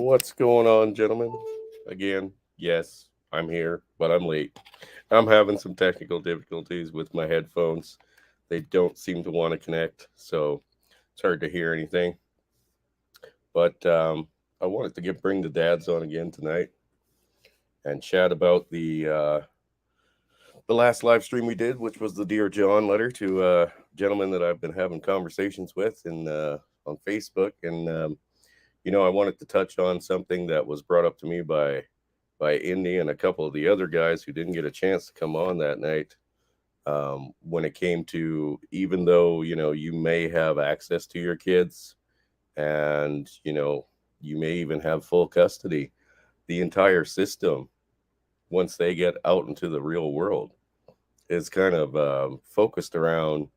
What's going on, gentlemen? Again, yes, I'm here, but I'm late. I'm having some technical difficulties with my headphones. They don't seem to want to connect, so it's hard to hear anything. But I wanted to bring the dads on again tonight and chat about the last live stream we did, which was the Dear John letter to gentlemen that I've been having conversations with in on Facebook. And I wanted to touch on something that was brought up to me by Indy and a couple of the other guys who didn't get a chance to come on that night. When it came to, even though you may have access to your kids, and you may even have full custody, the entire system, once they get out into the real world, is kind of focused around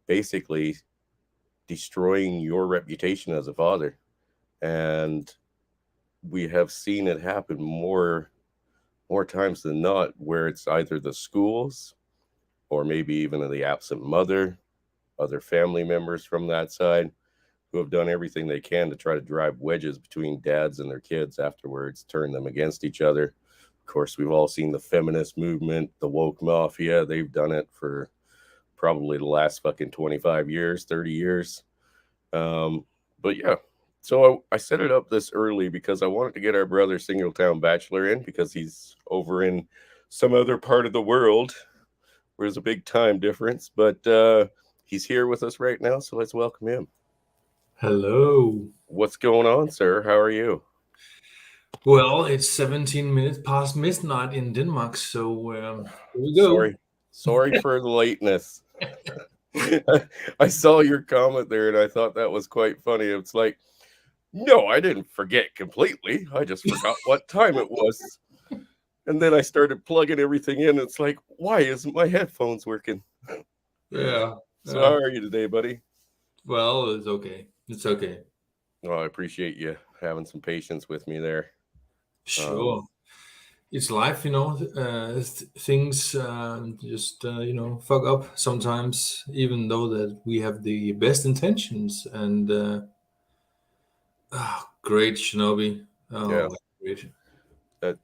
basically destroying your reputation as a father. And we have seen it happen more times than not, where it's either the schools or maybe even the absent mother, other family members from that side, who have done everything they can to try to drive wedges between dads and their kids afterwards, turn them against each other. Of course, we've all seen the feminist movement, the woke mafia. They've done it for probably the last fucking 25 years, 30 years. But yeah, so I set it up this early because I wanted to get our brother Singletown Bachelor in, because he's over in some other part of the world where there's a big time difference. But he's here with us right now, so let's welcome him. Hello. What's going on, sir? How are you? Well, it's 17 minutes past midnight in Denmark, so here we go. Sorry for the lateness. I saw your comment there and I thought that was quite funny. It's like, no, I didn't forget completely. I just forgot what time it was. And then I started plugging everything in. It's like, why isn't my headphones working? Yeah. So how are you today, buddy? Well, it's okay. It's okay. Oh, I appreciate you having some patience with me there. Um, Sure. It's life, things just, fuck up sometimes, even though that we have the best intentions. And great, Shinobi. yeah, Oh, great.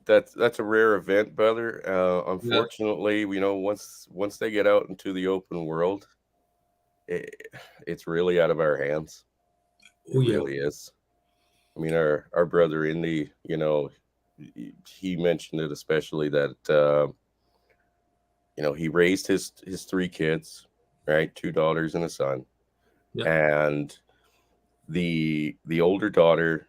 that's a rare event, brother. Yeah. Unfortunately, once they get out into the open world, it, it's really out of our hands. Oh, It yeah. really is. I mean, our brother Indy, he mentioned it, especially that he raised his three kids, right, two daughters and a son, Yeah. and the older daughter,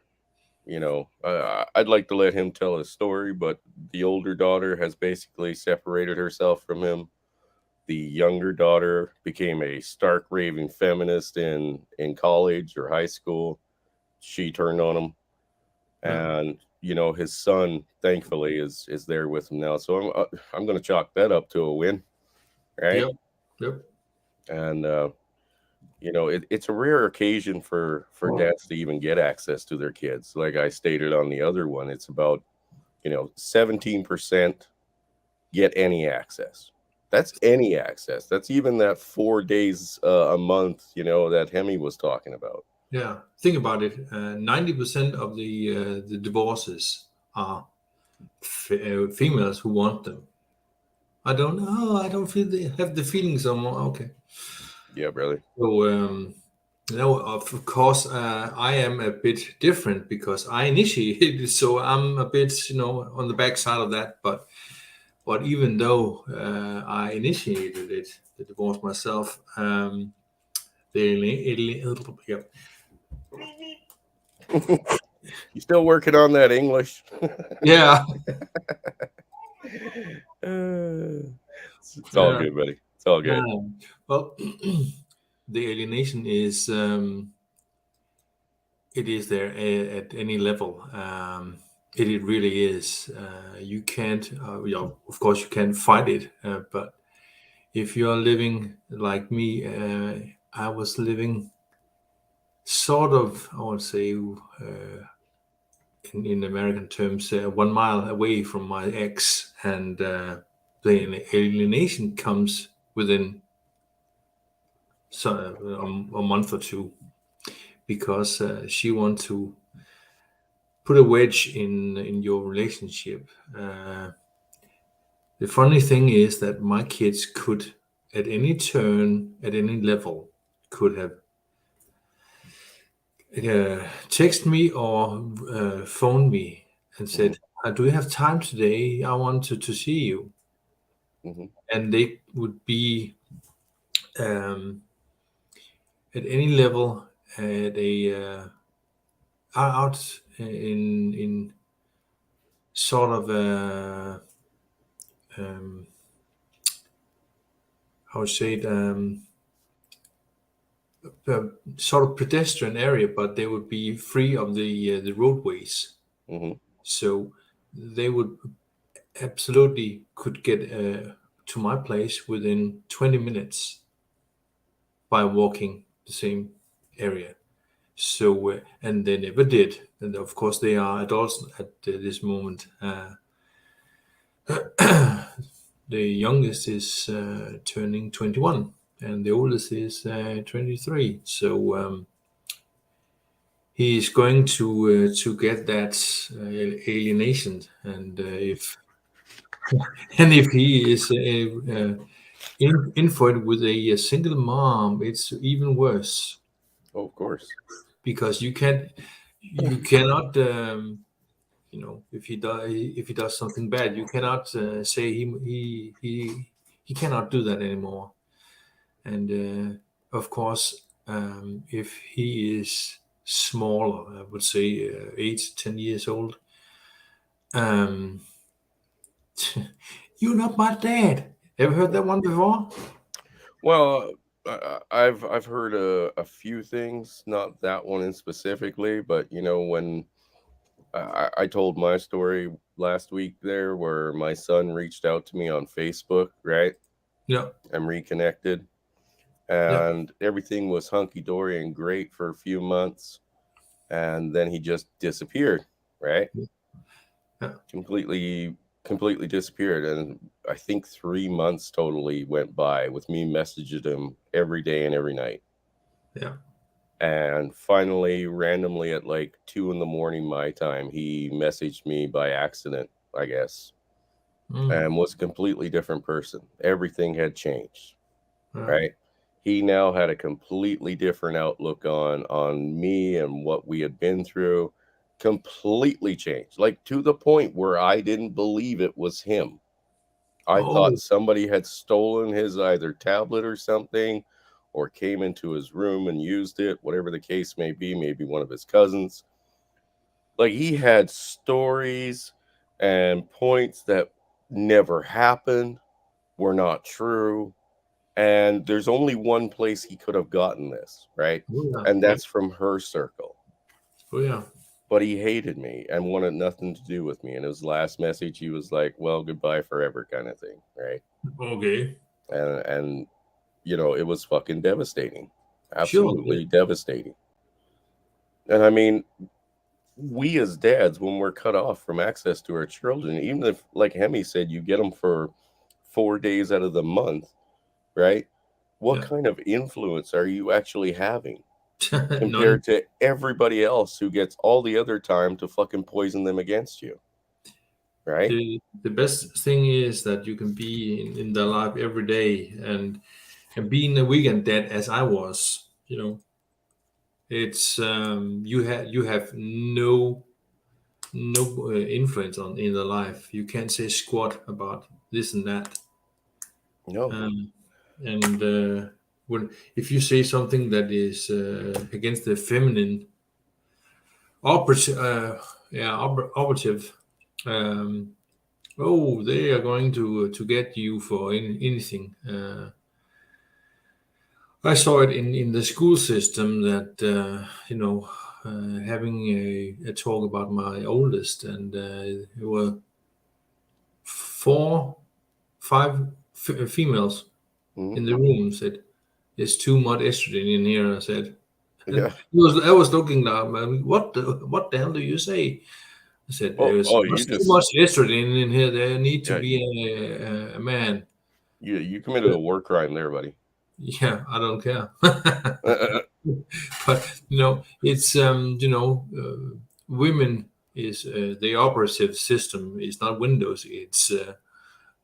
I'd like to let him tell his story, but the older daughter has basically separated herself from him. The younger daughter became a stark raving feminist in college or high school. She turned on him, Yeah. and his son, thankfully, is there with him now. So I'm going to chalk that up to a win, right? Yep. Yep. And it's a rare occasion for dads to even get access to their kids. Like I stated on the other one, it's about 17% get any access. That's any access. That's even that 4 days a month, that Hemi was talking about. Yeah, think about it. 90% of the divorces are females who want them. I don't know. I don't feel have the feelings anymore. Okay. Yeah, brother. So, of course, I am a bit different because I initiated it. So I'm a bit, on the backside of that. But even though I initiated it, the divorce myself, yeah, You still working on that English? yeah, It's all yeah. good, buddy. It's all good. Well, the alienation is it is there at any level. It really is. You can't. Of course, you can fight it. But if you are living like me, I was living sort of. I would say, in American terms, 1 mile away from my ex, and the alienation comes within a month or two because she wants to put a wedge in your relationship. The funny thing is that my kids could, at any turn, at any level, could have text me or phone me and Hmm. said, "Do you have time today? I want to see you." Hmm. And they would be um, at any level at a out in sort of a how would say it, a sort of pedestrian area, but they would be free of the roadways. Hmm. So they would absolutely could get to my place within 20 minutes by walking the same area. So and they never did, and of course they are adults at this moment. The youngest is turning 21, and the oldest is 23. So he is going to get that alienation, and if and if he is in for it with a single mom, it's even worse Oh, of course. because you cannot if he does something bad, you cannot say he cannot do that anymore. And of course, if he is smaller, I would say 8 to 10 years old, um, you're not my dad. Ever heard that one before? Well, I've heard a few things, not that one in specifically, but when I told my story last week there, where my son reached out to me on Facebook, right? Yeah, I'm reconnected, yeah, and everything was hunky dory and great for a few months, and then he just disappeared, right? yeah, Completely disappeared, and I think 3 months totally went by with me messaging him every day and every night. yeah. And finally, randomly at like 2 in the morning my time, he messaged me by accident, I guess, Mm, and was a completely different person. Everything had changed, yeah. right? He now had a completely different outlook on me and what we had been through. Completely changed, like to the point where I didn't believe it was him. I thought Oh, somebody had stolen his either tablet or something, or came into his room and used it, whatever the case may be, maybe one of his cousins. Like he had stories and points that never happened, were not true. And there's only one place he could have gotten this, right? oh yeah, And yeah, that's from her circle. oh yeah. But he hated me and wanted nothing to do with me. And his last message, he was like, well, goodbye forever, kind of thing, right? Okay, And it was fucking devastating. sure. Yeah, Absolutely devastating. And I mean, we as dads, when we're cut off from access to our children, even if, like Hemi said, you get them for 4 days out of the month, right? What yeah. kind of influence are you actually having None. compared to everybody else who gets all the other time to fucking poison them against you, right? The best thing is that you can be in their life every day, and being a weekend dad as I was, it's you have no influence on in their life. You can't say squat about this and that. No. Um, and when if you say something that is against the feminine operative, operative, um, oh, they are going to get you for anything. I saw it in the school system that having a talk about my oldest, and there were five females Mhm. in the room. Said there's too much estrogen in here. I said, and Yeah. I was looking now, man. What the hell do you say? I said there's Oh, much you too just much estrogen in here. There need to yeah, be a man. you committed a war crime there, buddy. Yeah, I don't care. But it's women. is the operative system is not Windows. It's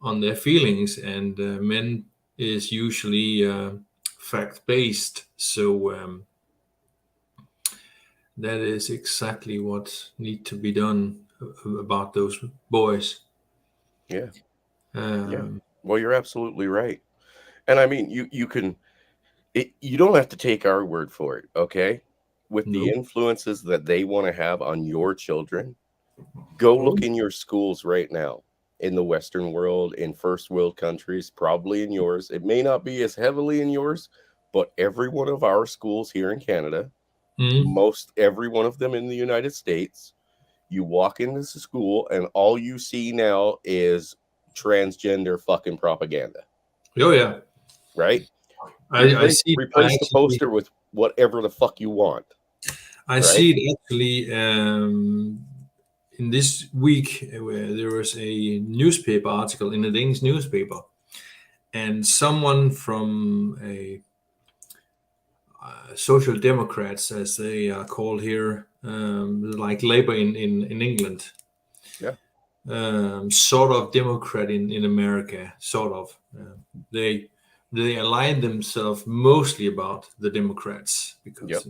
on their feelings, and men is usually fact based. So that is exactly what need to be done about those boys. Yeah. Yeah. Um, Well, you're absolutely right. And I mean, you can you don't have to take our word for it, okay? With the nope. influences that they want to have on your children, go Oh, look in your schools right now in the Western world, in first world countries, probably in yours. It may not be as heavily in yours, but every one of our schools here in Canada, mm. most every one of them in the United States, you walk into the school and all you see now is transgender fucking propaganda, Oh yeah, right? I see it. Replace the poster with whatever the fuck you want, I right? see it actually in this week where there was a newspaper article in a Danish newspaper, and someone from a social democrats, as they are called here, like Labour in England, Yeah. sort of Democrat in America, sort of. They they align themselves mostly about the Democrats because Yep.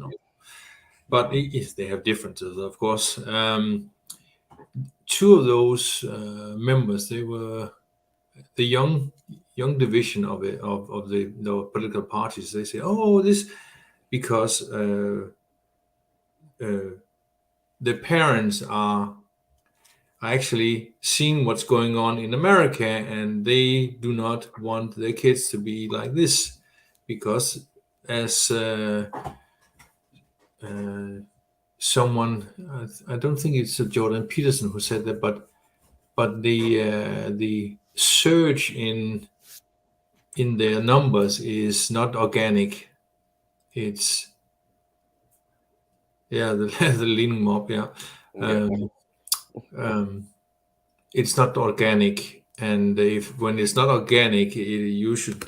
but they have differences, of course. Two of those members, they were the young division of it of the political parties. They say, oh, this because uh, the parents are actually seeing what's going on in America, and they do not want their kids to be like this because as uh, someone I don't think it's Jordan Peterson who said that, but the surge in their numbers is not organic. It's yeah, the the leaning mob. Yeah, Yeah. um, um, it's not organic, and if when it's not organic, you should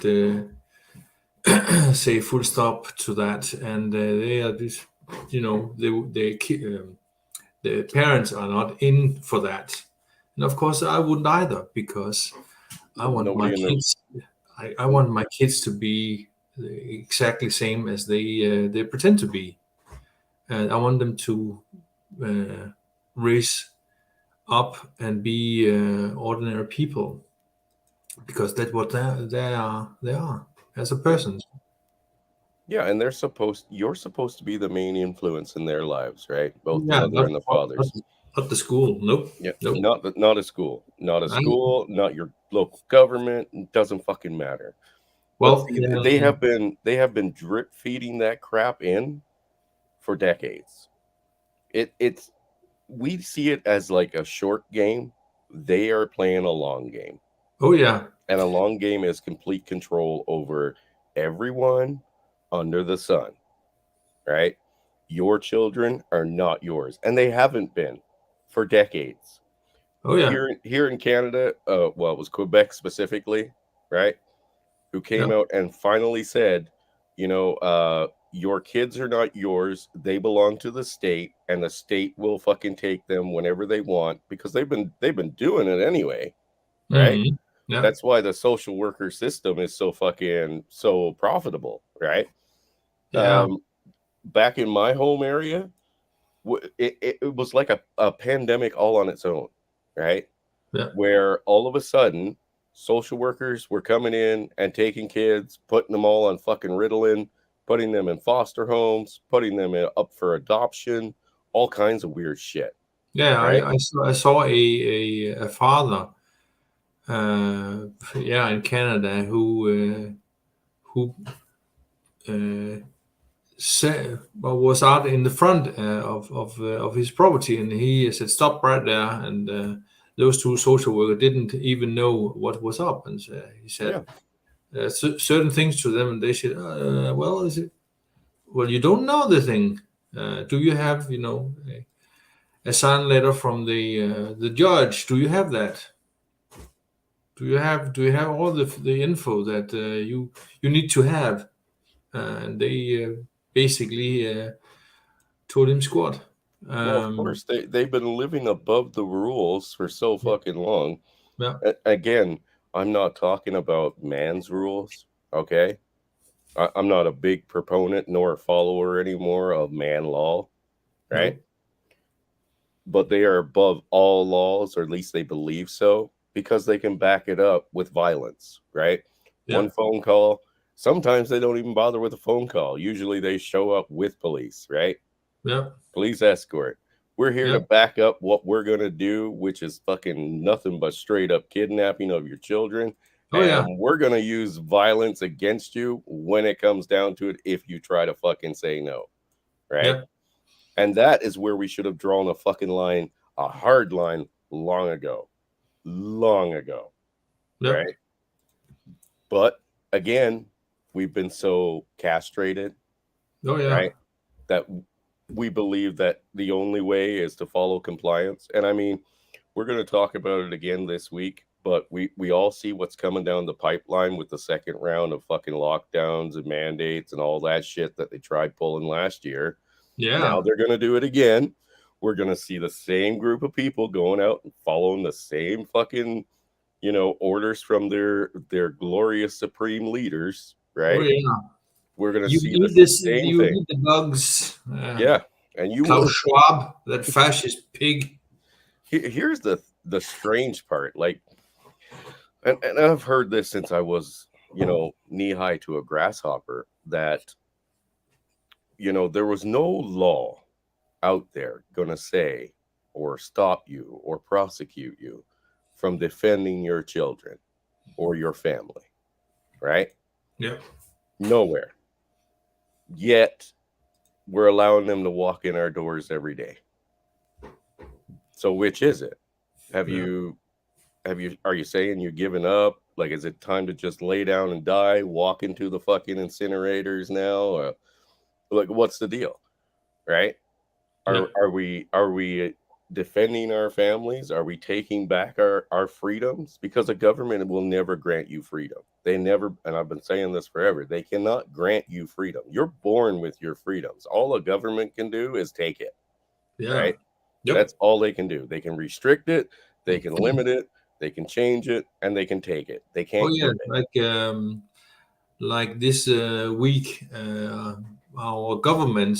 say full stop to that. And they are just, the parents are not in for that, and of course I wouldn't either because I want my Nobody in the kids. I want my kids to be exactly same as they pretend to be. And I want them to uh, raise up and be ordinary people because that's what they are as a person. yeah, and you're supposed to be the main influence in their lives, right? Both the Yeah, mother and the not, fathers. not the school. Nope, Yeah. nope. Not a school. Not a And, school, not your local government. It doesn't fucking matter. But well, see, they have been drip feeding that crap in for decades. It's we see it as like a short game. They are playing a long game. oh yeah, And a long game is complete control over everyone under the sun, right? Your children are not yours, and they haven't been for decades. oh yeah, Here in Canada, well, it was Quebec specifically, right? Who yeah, came out and finally said, your kids are not yours. They belong to the state, and the state will fucking take them whenever they want because they've been doing it anyway, right? hmm yeah, That's why the social worker system is so fucking so profitable, right? yeah, Um, Back in my home area, it was like a pandemic all on its own, right? yeah, Where all of a sudden social workers were coming in and taking kids, putting them all on fucking Ritalin, putting them in foster homes, putting them up for adoption, all kinds of weird shit, yeah. right? I saw a father, yeah, in Canada who uh, was out in the front of his property, and he said, "Stop right there!" And those two social workers didn't even know what was up, and he said Yeah. certain things to them, and they said, "Well, is it? Well, you don't know the thing. Do you have, a sign letter from the judge? Do you have that? Do you have all the info that you need to have?" And they basically told him squat. Well, of Um, course they've been living above the rules for so yeah, fucking long. yeah, Again, I'm not talking about man's rules, okay? I'm not a big proponent nor a follower anymore of man law, right? no, But they are above all laws, or at least they believe so, because they can back it up with violence, right? yeah, One phone call. Sometimes they don't even bother with a phone call. Usually they show up with police, right? yeah, Police escort. We're here yeah. to back up what we're going to do, which is fucking nothing but straight up kidnapping of your children. Oh And yeah, we're going to use violence against you when it comes down to it if you try to fucking say no, right? yeah, And that is where we should have drawn a fucking line, a hard line, long ago, yeah. right? But again, we've been so castrated, Oh yeah, right? That we believe that the only way is to follow compliance. And I mean, we're going to talk about it again this week, but we all see what's coming down the pipeline with the second round of fucking lockdowns and mandates and all that shit that they tried pulling last year. Now yeah. they're going to do it again. We're going to see the same group of people going out and following the same fucking, orders from their glorious supreme leaders, Oh right? yeah. We're going to You see the eat this. same You thing. eat the bugs. Yeah. And you Klaus will. Schwab, that fascist pig. Here's the strange part. Like, and I've heard this since I was, knee high to a grasshopper, that, there was no law out there going to say or stop you or prosecute you from defending your children or your family, right? Yeah, Nowhere. Yet we're allowing them to walk in our doors every day. So which is it? Have yeah. you are you saying you're giving up? Like, is it time to just lay down and die, walk into the fucking incinerators now? Like, what's the deal? Right? Yeah. Are we defending our families? Are we taking back our freedoms? Because a government will never grant you freedom. They never, and I've been saying this forever, they cannot grant you freedom. You're born with your freedoms. All a government can do is take it, Yeah. right? Yep. That's all they can do. They can restrict it, they can limit it, they can change it, and they can take it. They Oh can't yeah, give it. like this week, our government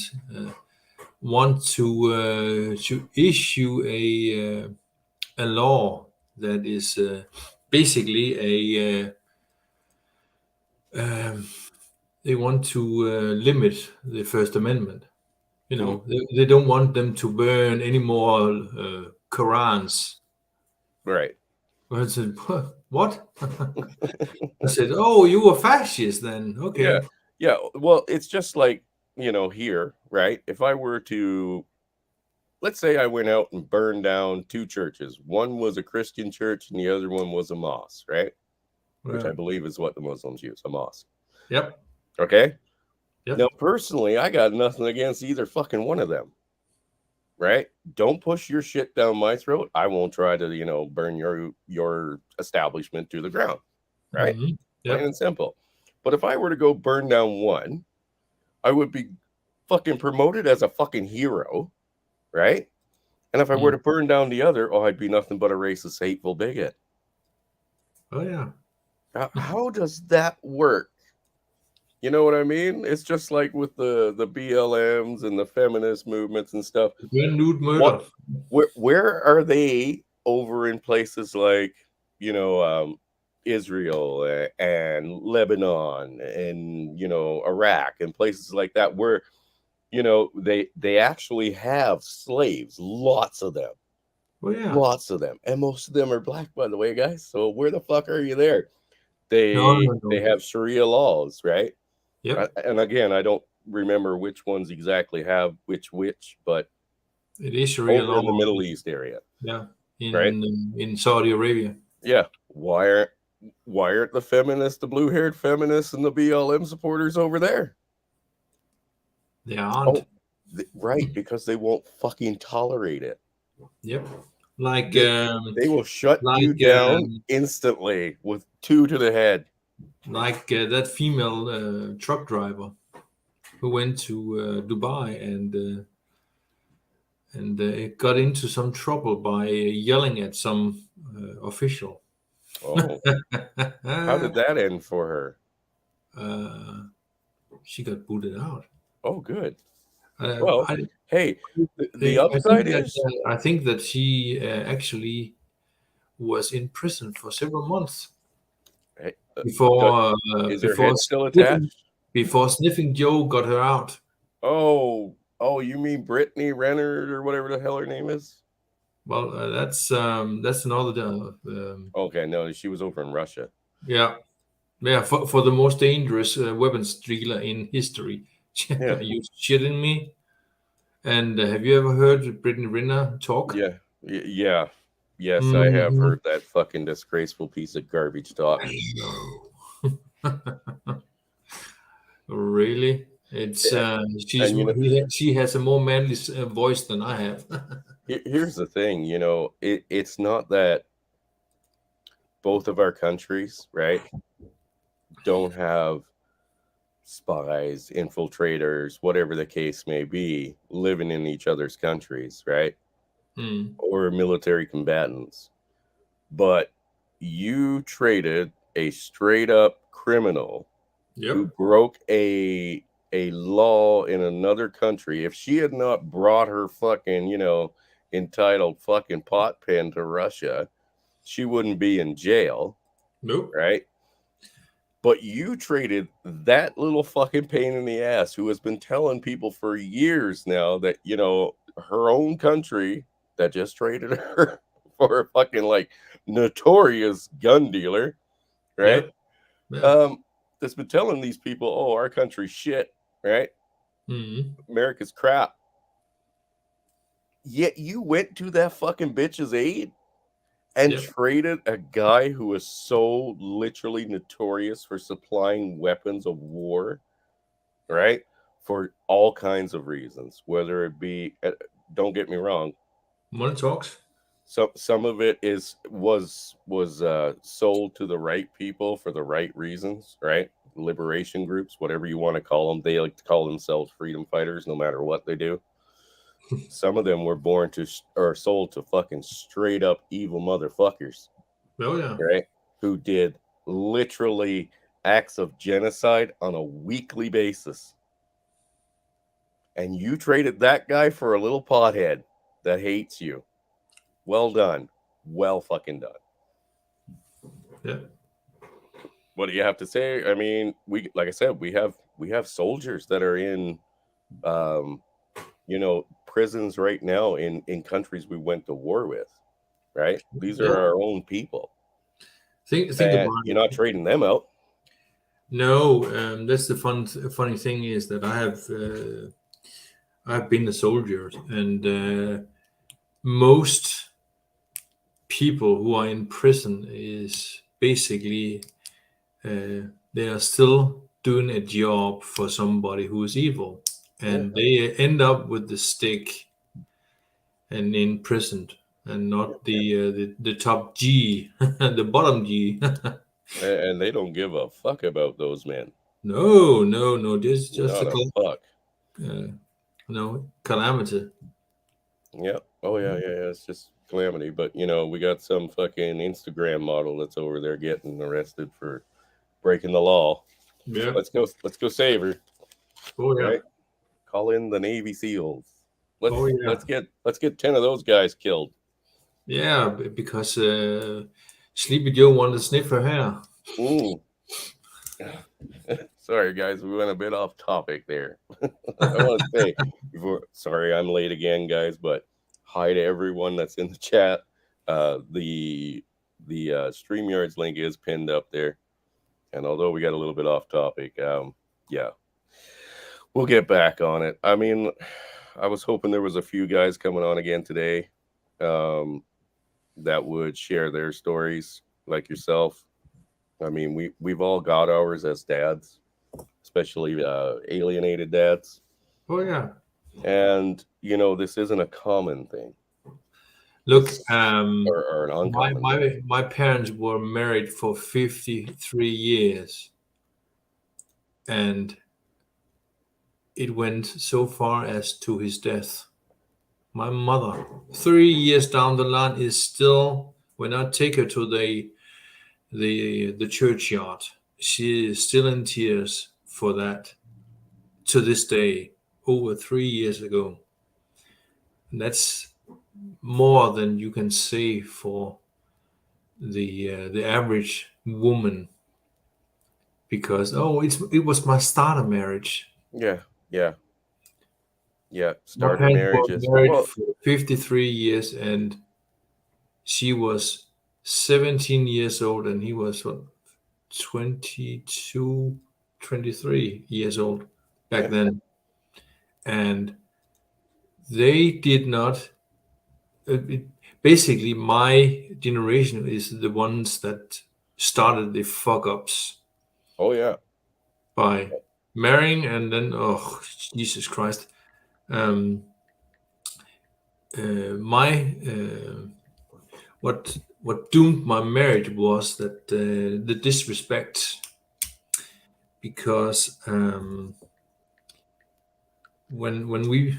want to issue a law that is basically a um, they want to limit the First Amendment. You Hmm. know, they don't want them to burn any more Qurans. Right. I said, what? I said, oh, you a fascist then? Yeah. Okay. Yeah. Well, it's just like, here, right? If I were to, let's say I went out and burned down two churches. One was a Christian church and the other one was a mosque, right? Which I Yeah. believe is what the Muslims use, a mosque. Yep. Okay. Now, Yep. personally, I got nothing against either fucking one of them, right? Don't push your shit down my throat. I won't try to, burn your establishment to the ground, right? Hmm. Plain Yep. and simple. But if I were to go burn down one, I would be fucking promoted as a fucking hero, right? And if I were Mm. to burn down the other, oh, I'd be nothing but a racist, hateful bigot. Oh yeah. How does that work? You know what I mean? It's just like with the BLMs and the feminist movements and stuff. Grand nude What, murder. where are they over in places like, you know, um, Israel and Lebanon and Iraq and places like that where they actually have slaves, Oh yeah. lots of them, and most of them are black, by the way, guys. So where the fuck are you there? No, They no, they no. have Sharia laws, right? Yep. And again, I don't remember which ones exactly have which, but It is real over in the law. Middle East area, Yeah. right? In Saudi Arabia. Yeah. Why aren't the feminists, the blue-haired feminists, and the BLM supporters over there? They aren't. Oh, right, because they won't fucking tolerate it. Yep. Like They, they will shut you like down instantly with two to the head. that female truck driver who went to Dubai and and it got into some trouble by yelling at some official. Oh, how did that end for her? uh, she got booted out. Oh, good. Uh, Well, I, hey, the I think upside that is, she actually was in prison for several months hey, the, before is her head still sniffing, attached? Joe got her out. Oh, you mean Brittany Renner or whatever the hell her name is? Well, that's another. Okay, no, she was over in Russia. Yeah, yeah, for the most dangerous weapons dealer in history. Yeah, Are you shitting me? And have you ever heard Brittany Renner talk? yeah, yeah. Yes, I have Hmm. heard that fucking disgraceful piece of garbage talk. No, really? It's Yeah, and she has a more manly voice than I have. here's the thing, it's not that both of our countries, right, don't have spies, infiltrators, whatever the case may be, living in each other's countries, right? Hmm. Or military combatants. But you traded a straight up criminal who Yep. broke a law in another country. If she had not brought her fucking, entitled fucking pot pen to Russia, she wouldn't be in jail, Nope. right? But you traded that little fucking pain in the ass who has been telling people for years now that, her own country that just traded her for a fucking like notorious gun dealer, right? Yep. Yeah. Um, that's been telling these people, oh, our country's shit, right? Hmm. America's crap. Yet you went to that fucking bitch's aid and Yep. traded a guy who is so literally notorious for supplying weapons of war, right? For all kinds of reasons, whether it be, don't get me wrong, Money talks. some of it was sold to the right people for the right reasons, right? Liberation groups, whatever you want to call them, they like to call themselves freedom fighters, no matter what they do. Some of them were born to or sold to fucking straight up evil motherfuckers, Oh yeah. right? Who did literally acts of genocide on a weekly basis. And you traded that guy for a little pothead that hates you. Well done. Well fucking done. Yeah. What do you have to say? I mean, we like I said, we have soldiers that are in um prisons right now in countries we went to war with, right? These are Nope. our own people. Think And about you're not it. trading them out. No, that's the funny thing is that I've been a soldier, and most people who are in prison is basically they are still doing a job for somebody who is evil, Yeah. and they end up with the stick and imprisoned, and not the top G, the bottom G. And they don't give a fuck about those men. No, no, no. This is just Not a fuck. uh, calamity. Yeah. Oh yeah. It's just calamity. But we got some fucking Instagram model that's over there getting arrested for breaking the law. Yeah. Let's go save her, Oh yeah. right? Call in the Navy SEAls. Oh Let's yeah. let's get let's get 10 of those guys killed. Yeah. Because Sleepy Joe wanted to sniff her hair. Mm. Sorry guys, we went a bit off topic there. I want to say before, sorry I'm late again, guys, but hi to everyone that's in the chat. The StreamYards link is pinned up there, and although we got a little bit off topic, yeah, we'll get back on it. I mean, I was hoping there was a few guys coming on again today, that would share their stories like yourself. I mean, we've all got ours as dads, especially alienated dads. Oh yeah. And this isn't a common thing. Look, This or an uncommon thing. my parents were married for 53 years, and it went so far as to his death. My mother, 3 years down the line, is still, when I take her to the churchyard, she is still in tears for that to this day, over 3 years ago. And that's more than you can say for the average woman, because it was my starter marriage. Yeah, yeah, yeah. My Starter parents were marriages. married Well, for 53 years, and she was 17 years old, and he was what, 22, 23 years old back yeah. then. And they did not, it, basically, my generation is the ones that started the fuck ups Oh yeah. by marrying, and then, oh, Jesus Christ. Um, my what doomed my marriage was that the disrespect, because when we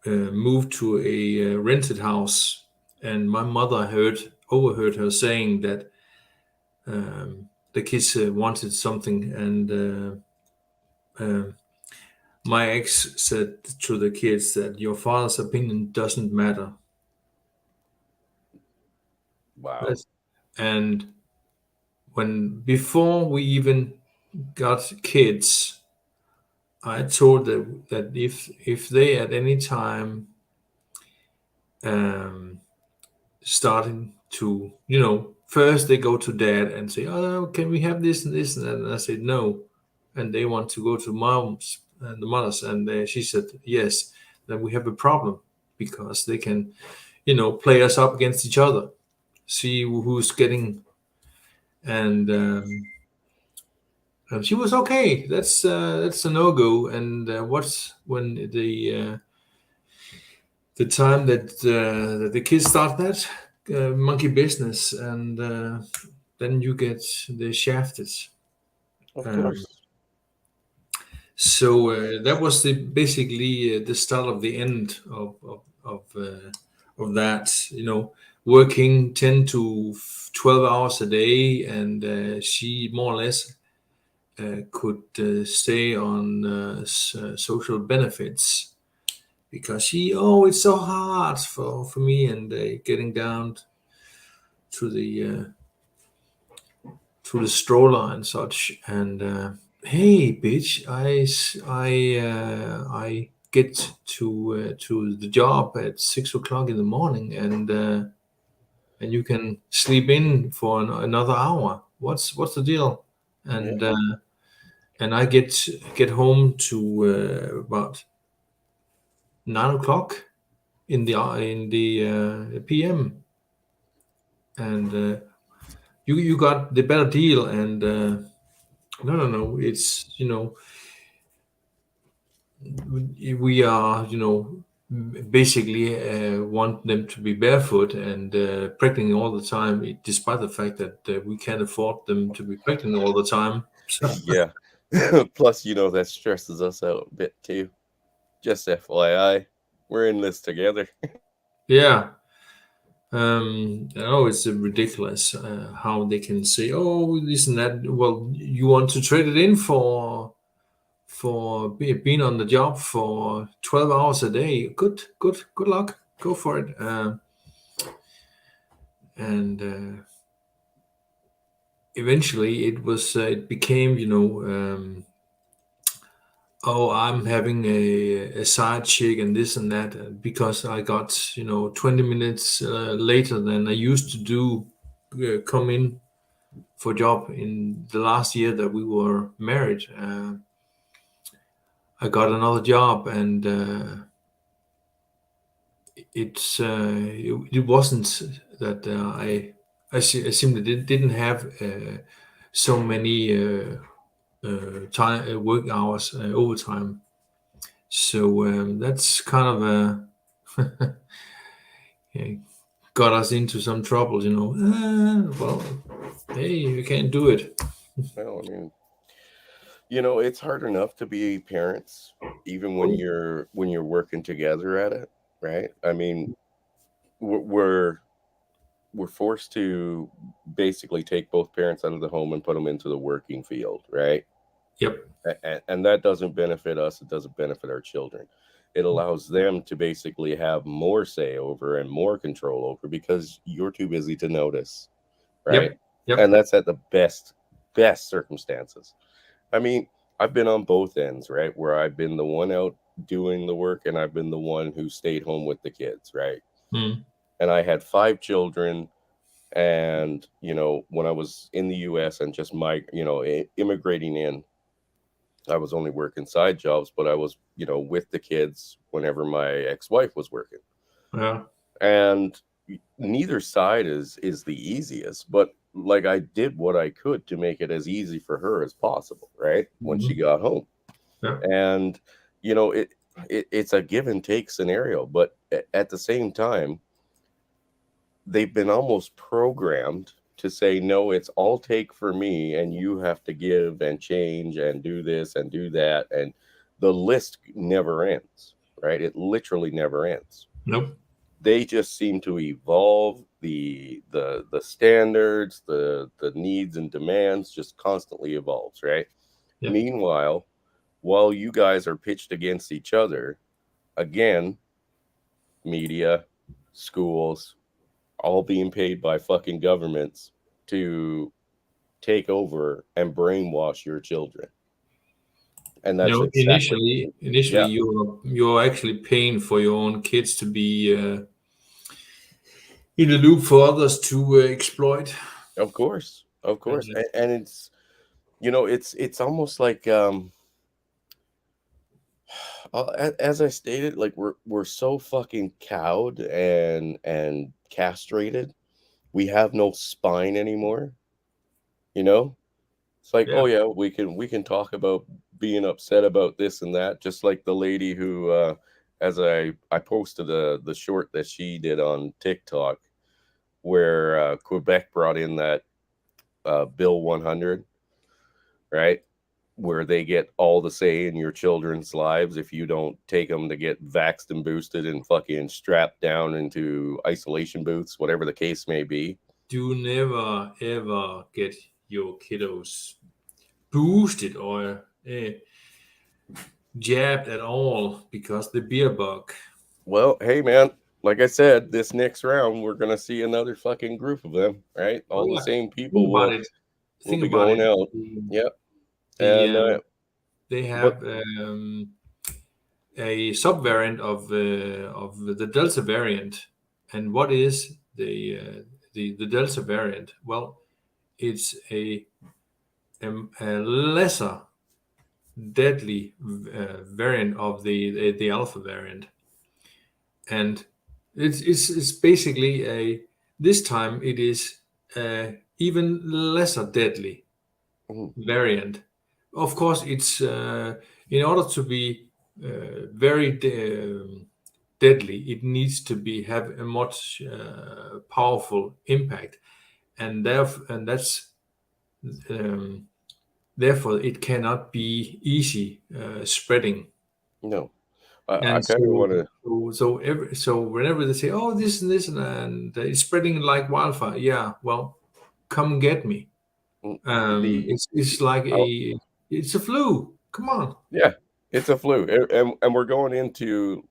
moved to a rented house, and my mother overheard her saying that the kids wanted something, and my ex said to the kids that your father's opinion doesn't matter. Wow. That's, and when before we even got kids, I told them that if they at any time um, starting to, first they go to dad and say, "Oh, can we have this and this?" And I said no, and they want to go to mom's and the mothers, and she said yes. Then we have a problem, because they can, play us up against each other, see who's getting, and she was okay. That's a no go. And what's when the time that the kids start that monkey business, and then you get the shafted. Of Um, course. so that was basically the start of the end of that. Working 10 to 12 hours a day, and she more or less could stay on social benefits, because it's so hard for me, and getting down to the stroller and such. And hey bitch, I get to the job at 6 o'clock in the morning, and you can sleep in for another hour. What's the deal? Yeah. And I get home to about 9 o'clock in the PM, and you got the better deal. And no, it's, we are, basically want them to be barefoot and pregnant all the time, despite the fact that we can't afford them to be pregnant all the time. So Yeah. Plus, that stresses us out a bit too. Just FYI, we're in this together. yeah. It's ridiculous how they can say, "Oh, this and that." Well, you want to trade it in for being on the job for 12 hours a day. Good luck. Go for it. And eventually, it became, oh, I'm having a side chick and this and that, because I got, 20 minutes later than I used to do, come in for job in the last year that we were married. I got another job, and it wasn't that I simply didn't have so many time work hours overtime. So that's kind of yeah, got us into some troubles. Well, hey, you can't do it. Well, I mean, It's hard enough to be parents, even when you're working together at it, right? I mean, we're we're we're forced to basically take both parents out of the home and put them into the working field, right? Yep. And that doesn't benefit us. It doesn't benefit our children. It allows them to basically have more say over and more control over because you're too busy to notice, right? Yep. Yep. And that's at the best circumstances. I mean, I've been on both ends, right? Where I've been the one out doing the work and I've been the one who stayed home with the kids, right? Mm. And I had 5 children. And, when I was in the US and just immigrating in, I was only working side jobs, but I was, with the kids whenever my ex-wife was working. Yeah. And neither side is the easiest, but like I did what I could to make it as easy for her as possible, right? When she Mhm. got home. Yeah. And it's a give and take scenario, but at the same time, they've been almost programmed to say no, it's all take for me and you have to give and change and do this and do that, and the list never ends, right? It literally never ends. Nope. They just seem to evolve the standards, the needs and demands just constantly evolves, right? Yeah. Meanwhile, while you guys are pitched against each other, again, media, schools, all being paid by fucking governments to take over and brainwash your children. And that's exactly, Initially, yeah, you're actually paying for your own kids to be in the loop for others to exploit. of course. And And it's, it's almost like, as I stated, like we're so fucking cowed and castrated. We have no spine anymore, you know? It's like, yeah, oh yeah, we can talk about being upset about this and that, just like the lady who, as I posted the short that she did on TikTok, where Quebec brought in that Bill 100, right? Where they get all the say in your children's lives if you don't take them to get vaxxed and boosted and fucking strapped down into isolation booths, whatever the case may be. do never ever get your kiddos boosted or jabbed at all because the beer bug. Well, hey man, like I said, this next round we're gonna see another fucking group of them, right? Oh All the yeah, same think people about will it. will Think be about going it. out. Yep. The And they but have a subvariant of the Delta variant, and what is the Delta variant? Well, it's a lesser deadly variant of the alpha variant, and it's basically a this time it is even lesser deadly mm, variant. Of course, it's in order to be very deadly, it needs to be have a much powerful impact, and that's um, therefore it cannot be easy spreading. no, I And kind of want to so whenever they say, "Oh, this and this and it's spreading like wildfire," yeah, well, come get me. the It's like I'll, it's a flu. Come on. yeah, it's a flu, and we're going into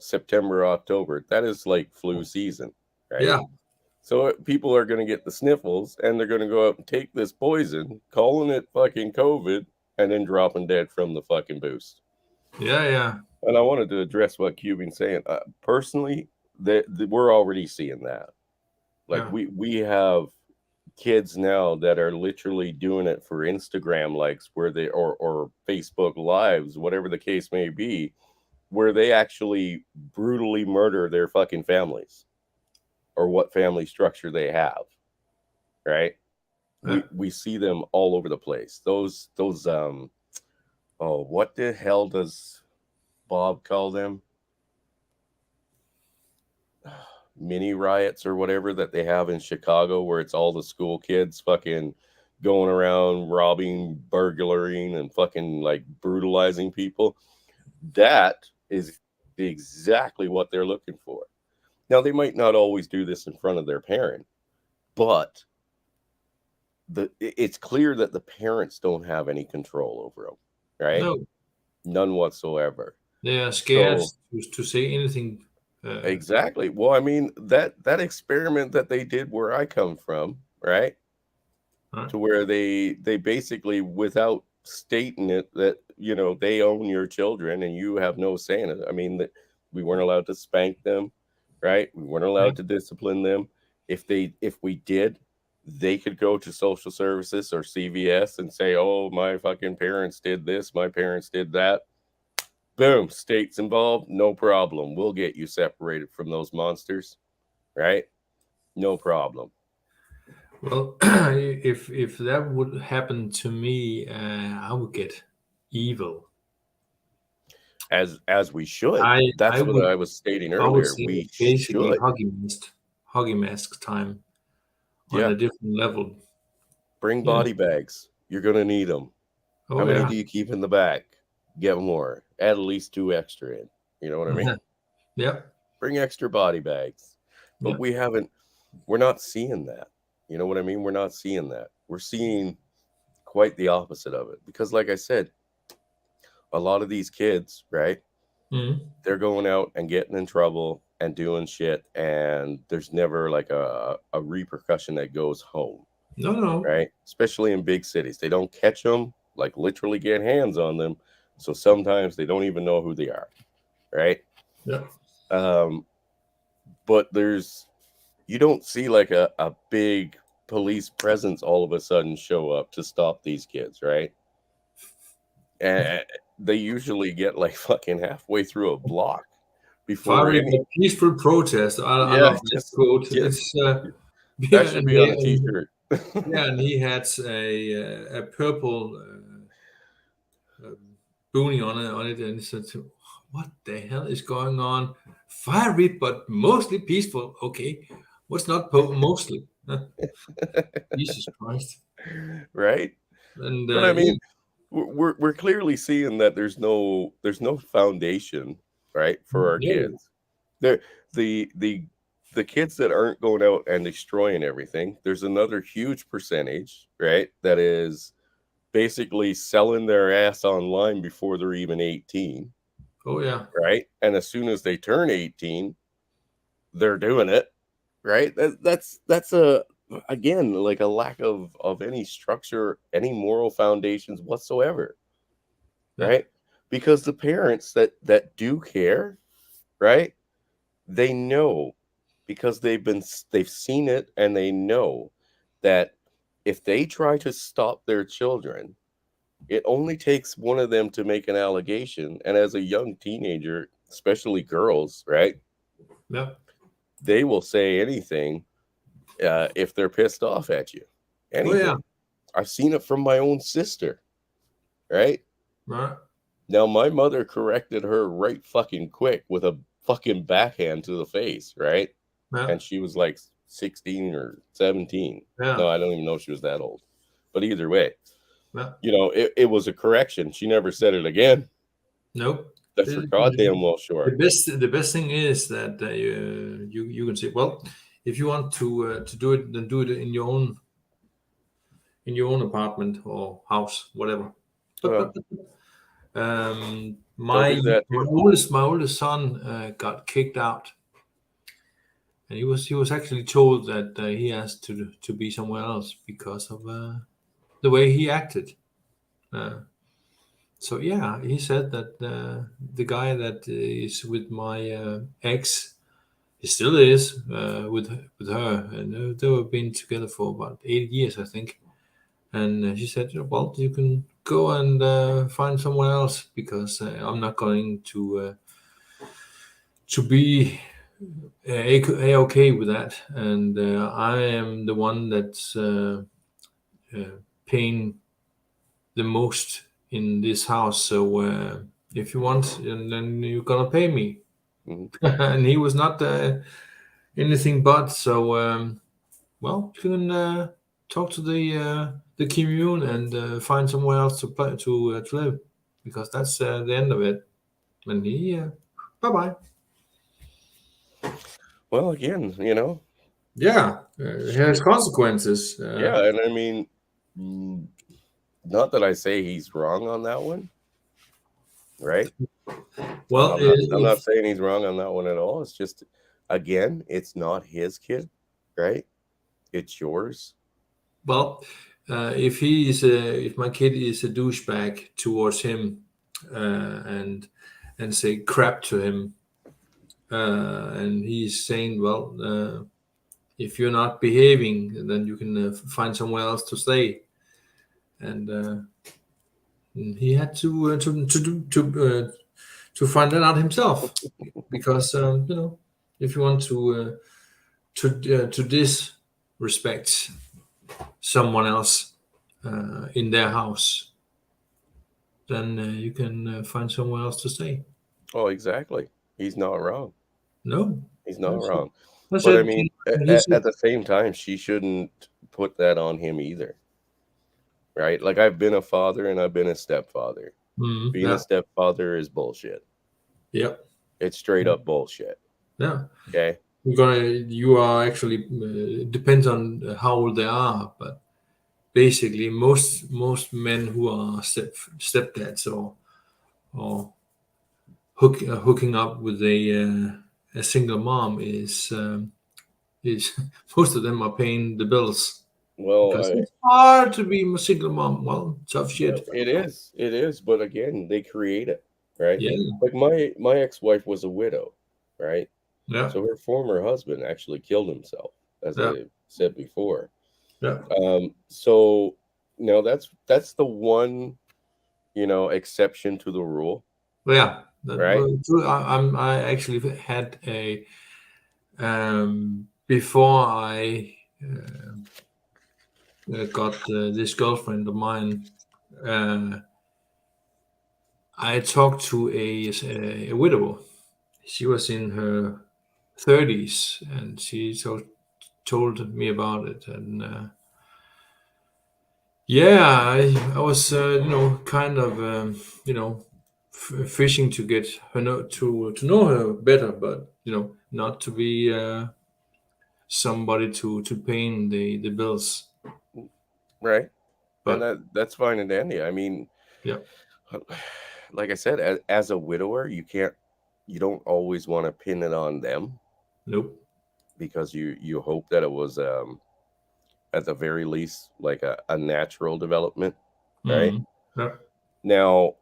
September, October. That is like flu season, right? Yeah, So people are going to get the sniffles and they're going to go out and take this poison, calling it fucking COVID, and then dropping dead from the fucking boost. yeah, yeah, And I wanted to address what Cuban's saying. Personally, we're already seeing that. Like yeah. we have kids now that are literally doing it for Instagram likes, where they or Facebook lives, whatever the case may be, where they actually brutally murder their fucking families or what family structure they have, right? Yeah. We see them all over the place. Those oh, what the hell does Bob call them? Mini riots or whatever that they have in Chicago, where it's all the school kids fucking going around robbing, burglaring, and fucking like brutalizing people. That is exactly what they're looking for. Now, they might not always do this in front of their parent, but it's clear that the parents don't have any control over them, right? No, None whatsoever. they are scared So to say anything. exactly. Well, I mean that experiment that they did where I come from, right? Right? To where they basically, without stating it, that they own your children and you have no say in it. I mean, that we weren't allowed to spank them, right? We weren't Yeah. allowed to discipline them. If we did, they could go to social services or CVS and say, oh, my fucking parents did this, my parents did that. Boom, state's involved, no problem, we'll get you separated from those monsters, right? No problem. Well, if that would happen to me, I would get evil. As we should. I That's what would I was stating I would earlier. say We basically should. hockey mask time on Yeah. a different level. Bring Yeah. body bags. You're going to need them. How Oh many yeah. do you keep in the back? Get more. Add at least two extra in. You know what I mean? Yeah. Bring extra body bags. But Yeah. we're not seeing that. You know what I mean? We're not seeing that. We're seeing quite the opposite of it. Because, like I said, a lot of these kids, right? Mhm. They're going out and getting in trouble and doing shit. And there's never like a repercussion that goes home, No, no. right? Especially in big cities. They don't catch them, like literally get hands on them. So sometimes they don't even know who they are, right? Yeah. Um, but you don't see like a big police presence all of a sudden show up to stop these kids, right? And they usually get like fucking halfway through a block before Fiery any. but peaceful protest. I Yeah, love that quote. just It's that yeah, should be on a t-shirt. and he had a purple boonie on it, and he said, "What the hell is going on? Fiery but mostly peaceful. Okay, what's not mostly? Huh? Jesus Christ!" Right? And But I mean, yeah, we're clearly seeing that there's no foundation, right, for our no, kids. The the the the kids that aren't going out and destroying everything, there's another huge percentage, right, that is basically selling their ass online before they're even 18, oh yeah, right? And as soon as they turn 18, they're doing it, right? That's a again like a lack of any structure, any moral foundations whatsoever, yeah, right? Because the parents that do care, right? They know, because they've seen it, and they know that if they try to stop their children, it only takes one of them to make an allegation, and as a young teenager, especially girls, right? yeah, They will say anything if they're pissed off at you. oh yeah, Anything. I've seen it from my own sister, right? right, Now my mother corrected her right fucking quick with a fucking backhand to the face, right? yeah, And she was like 16 or 17. yeah, No, I don't even know if she was that old. But either way, yeah. it was a correction. She never said it again. Nope. That's for The, goddamn well sure. the best thing is that you can say, well, if you want to do it, then do it in your own apartment or house, whatever. Well, they'll My do that my too. oldest son got kicked out, and he was actually told that he has to be somewhere else because of the way he acted. Uh, so yeah, he said that the guy that is with my ex, he still is with her, and they have been together for about 8 years, I think. And she said, "Well, you can go and find someone else because I'm not going to be okay with that, and I am the one that's paying the most in this house. So if you want, and then you're gonna pay me." Mhm. And he was not anything but. So well, you can. talk to the commune and find somewhere else to play to live, because that's the end of it. And he bye bye. Well, again, Yeah, it has consequences. yeah, and I mean, mm, not that I say he's wrong on that one, right? Well, I'm not if saying he's wrong on that one at all. It's just, again, it's not his kid, right? It's yours. well, if he is if my kid is a douchebag towards him, and say crap to him, and he's saying, well, if you're not behaving, then you can find somewhere else to stay. And he had to find that out himself, because if you want to disrespect someone else in their house, then you can find somewhere else to stay. Oh, exactly. He's not wrong. No, He's not that's it. wrong. That's But I it. mean, He said, at the same time, she shouldn't put that on him either, right? Like, I've been a father and I've been a stepfather. Being a yeah, stepfather is bullshit. yeah, It's straight up bullshit. yeah. Okay. You are actually depends on how old they are, but basically most men who are stepdads or hooking up with a single mom is most of them are paying the bills, Well, because it's hard to be a single mom. Well, tough well, shit. it is. It is. But again, they create it, right? Yeah, Like, my ex-wife was a widow, right? yeah, So her former husband actually killed himself, as yeah, I said before. yeah. So now that's the one, exception to the rule, Well, yeah. right? I actually had a before I got this girlfriend of mine. Uh, I talked to a widow. She was in her 30s, and she told me about it. And yeah, I was kind of fishing to get her to know her better, but not to be somebody to paying the bills. Right. And But that's fine and dandy. I mean, yeah, like I said, as a widower, you don't always want to pin it on them, nope. because you hope that it was, at the very least, like a natural development, right? Mm, yeah, Now,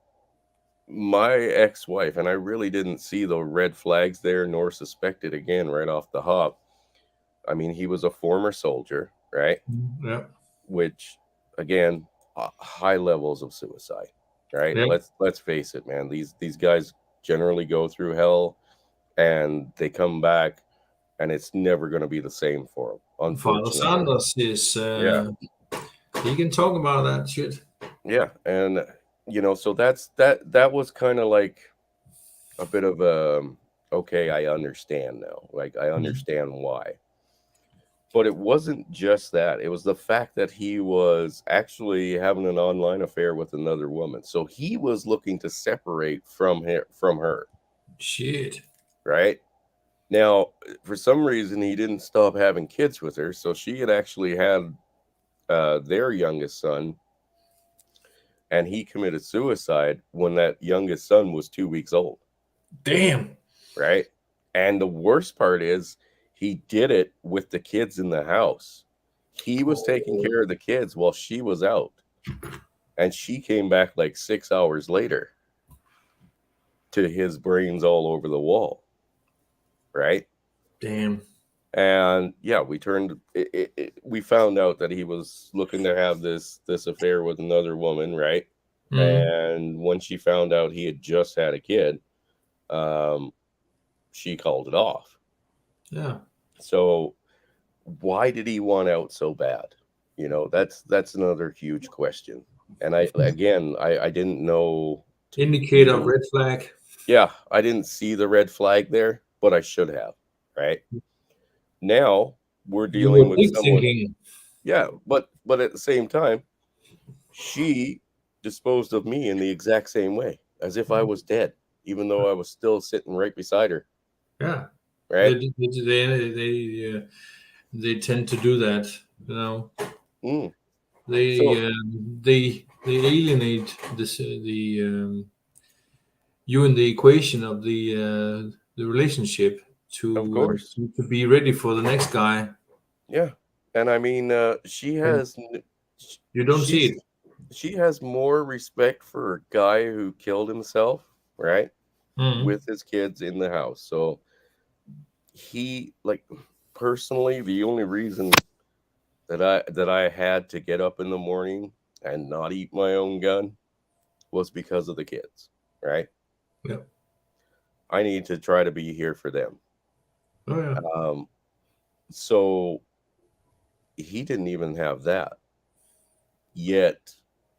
my ex-wife, and I really didn't see the red flags there nor suspect it again right off the hop. I mean, he was a former soldier, right? yeah, Which, again, high levels of suicide, right? yeah. Let's face it, man. These guys generally go through hell and they come back, and it's never going to be the same for them, Father unfortunately. Sanders is Yeah, he can talk about that shit. yeah, and so that was kind of like a bit of a, okay, I understand now. Like, I Mhm. understand why. But it wasn't just that. It was the fact that he was actually having an online affair with another woman. So he was looking to separate from her, Shit. right? Now, for some reason, he didn't stop having kids with her. So she had actually had their youngest son, and he committed suicide when that youngest son was 2 weeks old, Damn. right? And the worst part is, he did it with the kids in the house. He was taking Oh, care of the kids while she was out, and she came back like 6 hours later to his brains all over the wall, right? damn. And yeah, we found out that he was looking to have this affair with another woman, right? Mm, And when she found out he had just had a kid, um, she called it off. yeah. So why did he want out so bad? That's another huge question. And I didn't know to Indicator even, red flag. yeah, I didn't see the red flag there, but I should have, right? Now we're You dealing were with big someone. thinking. Yeah, but at the same time, she disposed of me in the exact same way, as if I was dead, even though I was still sitting right beside her. Yeah, they Right? they they tend to do that. You know, Mm. they So they alienate the you in the equation of the relationship of course, to be ready for the next guy. yeah, and I mean, And you don't see she's it. she has more respect for a guy who killed himself, right, Mm, with his kids in the house. So he like personally, the only reason that I had to get up in the morning and not eat my own gun was because of the kids, right? yeah. I need to try to be here for them. Oh yeah. Um, so he didn't even have that yet.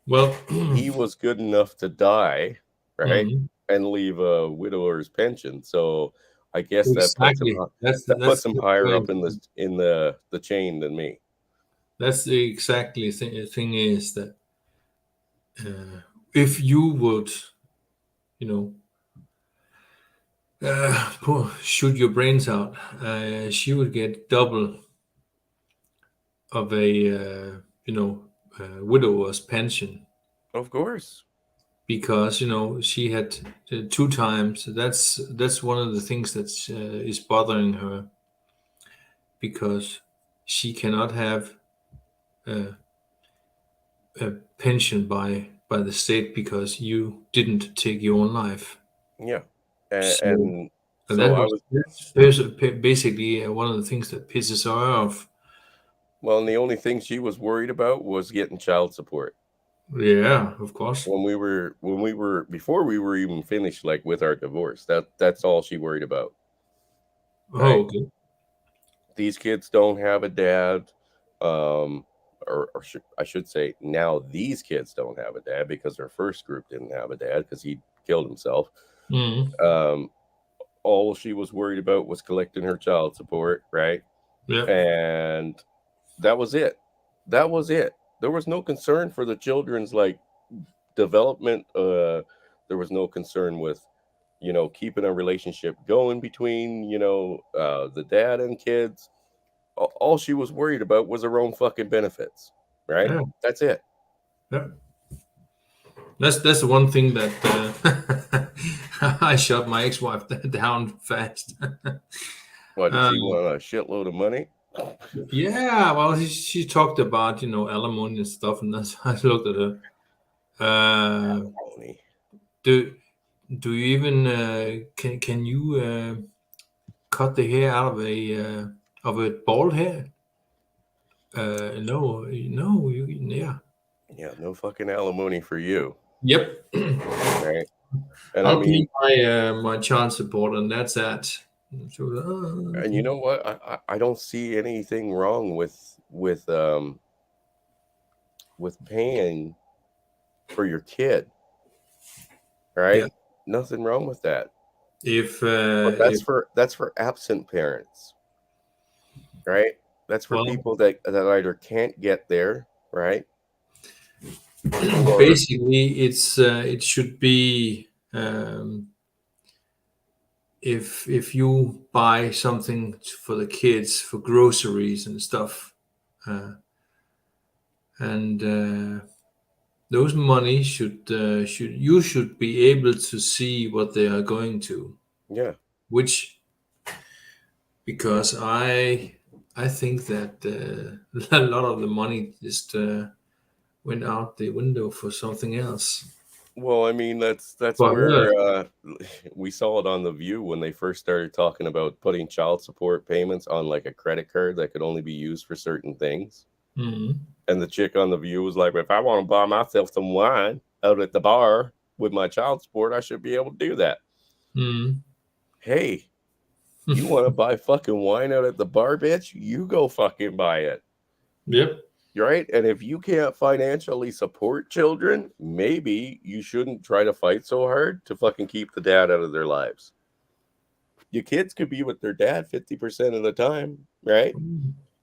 Well, He was good enough to die, right, mm, and leave a widower's pension. So I guess exactly. that puts him That's the higher way. up in the chain than me. That's the exactly thing is that if you would, you know, shoot your brains out, she would get double of a widower's pension Of course. because she had two times. That's one of the things that is bothering her because she cannot have a, a pension by the state because you didn't take your own life. Yeah. So And and so I was that's basically one of the things that pisses her off. well, and the only thing she was worried about was getting child support. Yeah, of course. When we were before we were even finished like with our divorce, that's all she worried about, Oh, right? okay. These kids don't have a dad. Um I should say now these kids don't have a dad because their first group didn't have a dad because he killed himself. Mm, Um all she was worried about was collecting her child support, right? yeah, And that was it. That was it. There was no concern for the children's like development. There was no concern with keeping a relationship going between the dad and kids. All she was worried about was her own fucking benefits, right? yeah, That's it. yeah. That's the one thing that I shut my ex-wife down fast. Why did uh, she want a shitload of money? yeah, well, she talked about alimony and stuff, and that's I looked at her. Money. Do do you even can you cut the hair out of a bald hair? No, no, yeah. Yeah, no fucking alimony for you, Yep. right? And I I'll pay mean, my child support, and that's that. So, and you okay. know what? I don't see anything wrong with paying for your kid, Yeah. right? Nothing wrong with that. If But if that's for absent parents, right? That's for well, people that either can't get there, right? Or basically, it should be if you buy something for the kids for groceries and stuff, uh, and those money should you should be able to see what they are going to, yeah. which because I think that a lot of the money just went out the window for something else. Well, I mean that's For her, where we saw it on The View when they first started talking about putting child support payments on like a credit card that could only be used for certain things. mm, And the chick on The View was like, if I want to buy myself some wine out at the bar with my child support, I should be able to do that. mm, Hey, you want to buy fucking wine out at the bar, bitch? You go fucking buy it. yep, Right? And if you can't financially support children, maybe you shouldn't try to fight so hard to fucking keep the dad out of their lives. Your kids could be with their dad 50% of the time, right?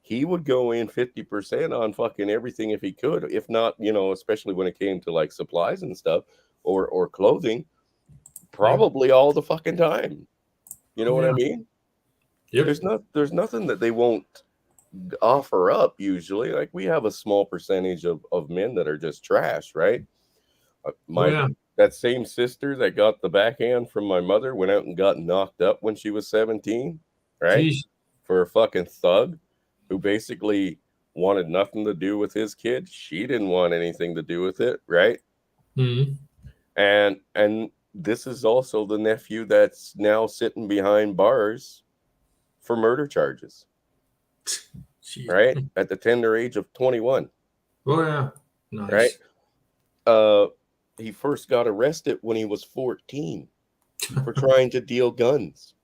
he would go in 50% on fucking everything if he could, if not, especially when it came to like supplies and stuff or clothing, Yeah. probably all the fucking time. You know what I Yeah. mean? Yep. There's nothing that they won't offer up usually. Like we have a small percentage of men that are just trash, right? Oh My yeah. that same sister that got the backhand from my mother went out and got knocked up when she was 17, right? Jeez. For a fucking thug who basically wanted nothing to do with his kid. She didn't want anything to do with it, right? Mm. And this is also the nephew that's now sitting behind bars for murder charges, Jeez. right? At the tender age of 21, Oh yeah. right? Nice. Uh he first got arrested when he was 14 for trying to deal guns.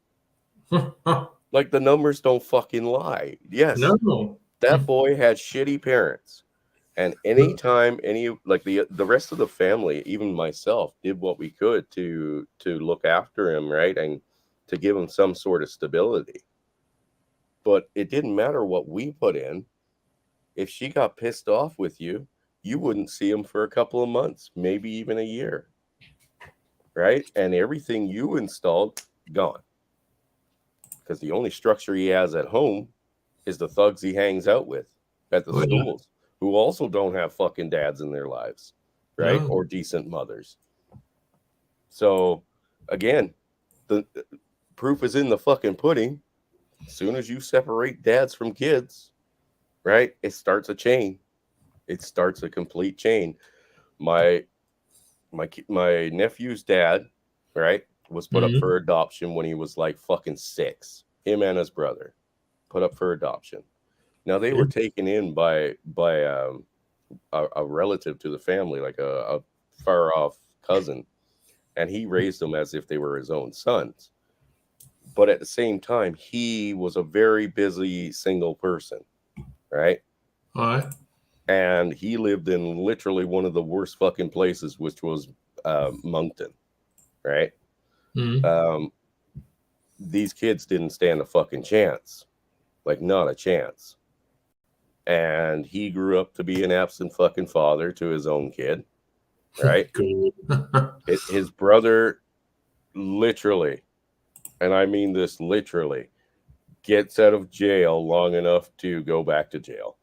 Like the numbers don't fucking lie. Yes, No. that boy had shitty parents. And anytime any like the rest of the family, even myself, did what we could to look after him, right? And to give him some sort of stability. But it didn't matter what we put in. If she got pissed off with you, you wouldn't see him for a couple of months, maybe even a year, right? And everything you installed, gone. Because the only structure he has at home is the thugs he hangs out with at the Oh yeah. schools, who also don't have fucking dads in their lives, right? No. Or decent mothers. So again, the proof is in the fucking pudding. As soon as you separate dads from kids, right? It starts a chain. It starts a complete chain. My my nephew's dad, right, was put up Mm. for adoption when he was like fucking 6. Him and his brother put up for adoption. Now they were Okay. taken in by a relative to the family, like a far off cousin, and he raised them as if they were his own sons. But at the same time, he was a very busy single person, right? All right. And he lived in literally one of the worst fucking places, which was Moncton, right? Mm. Um, these kids didn't stand a fucking chance, like not a chance. And he grew up to be an absent fucking father to his own kid, right? Good. His brother literally, and I mean this literally, gets out of jail long enough to go back to jail.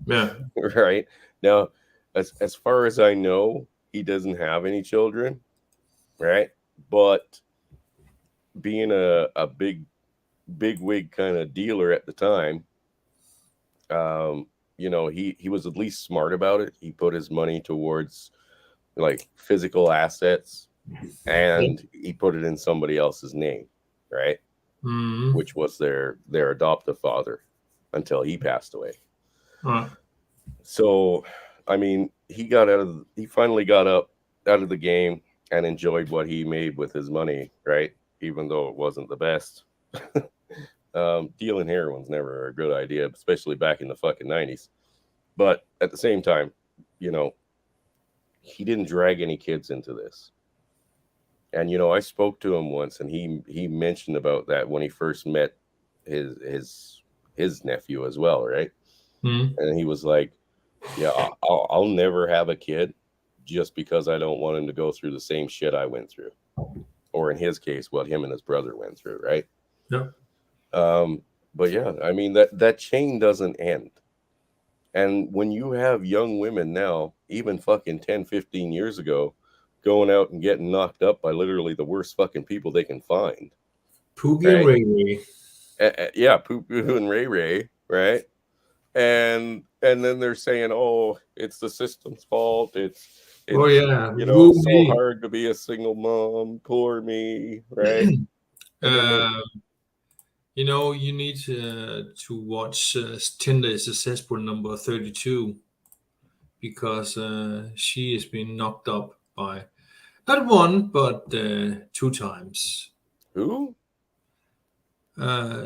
Yeah. Right? Now, as far as I know, he doesn't have any children, right? But being a big wig kind of dealer at the time, he was at least smart about it. He put his money towards like physical assets Yeah. and he put it in somebody else's name, right? Mm. Which was their adoptive father until he passed away. All right. So, I mean, he finally got up out of the game and enjoyed what he made with his money, right? Even though it wasn't the best. Dealing heroin's never a good idea, especially back in the fucking 90s. But at the same time, you know, he didn't drag any kids into this. And I spoke to him once, and he mentioned about that when he first met his his his nephew as well, right? Mm. And he was like, "Yeah, I'll never have a kid just because I don't want him to go through the same shit I went through, or in his case, what him and his brother went through, right?" Yeah. Um, but yeah, I mean that chain doesn't end. And when you have young women now, even fucking 10, 15 years ago, going out and getting knocked up by literally the worst fucking people they can find, Poogie and right? Ray Ray. Yeah, Poo Poo and Ray Ray, right? And then they're saying, "Oh, it's the system's fault. Oh It's yeah. Woo so me. hard to be a single mom. Poor me, right?" And then they, uh, you need to watch Tinder is Successful number 32 because she has been knocked up by not one but 2 times. who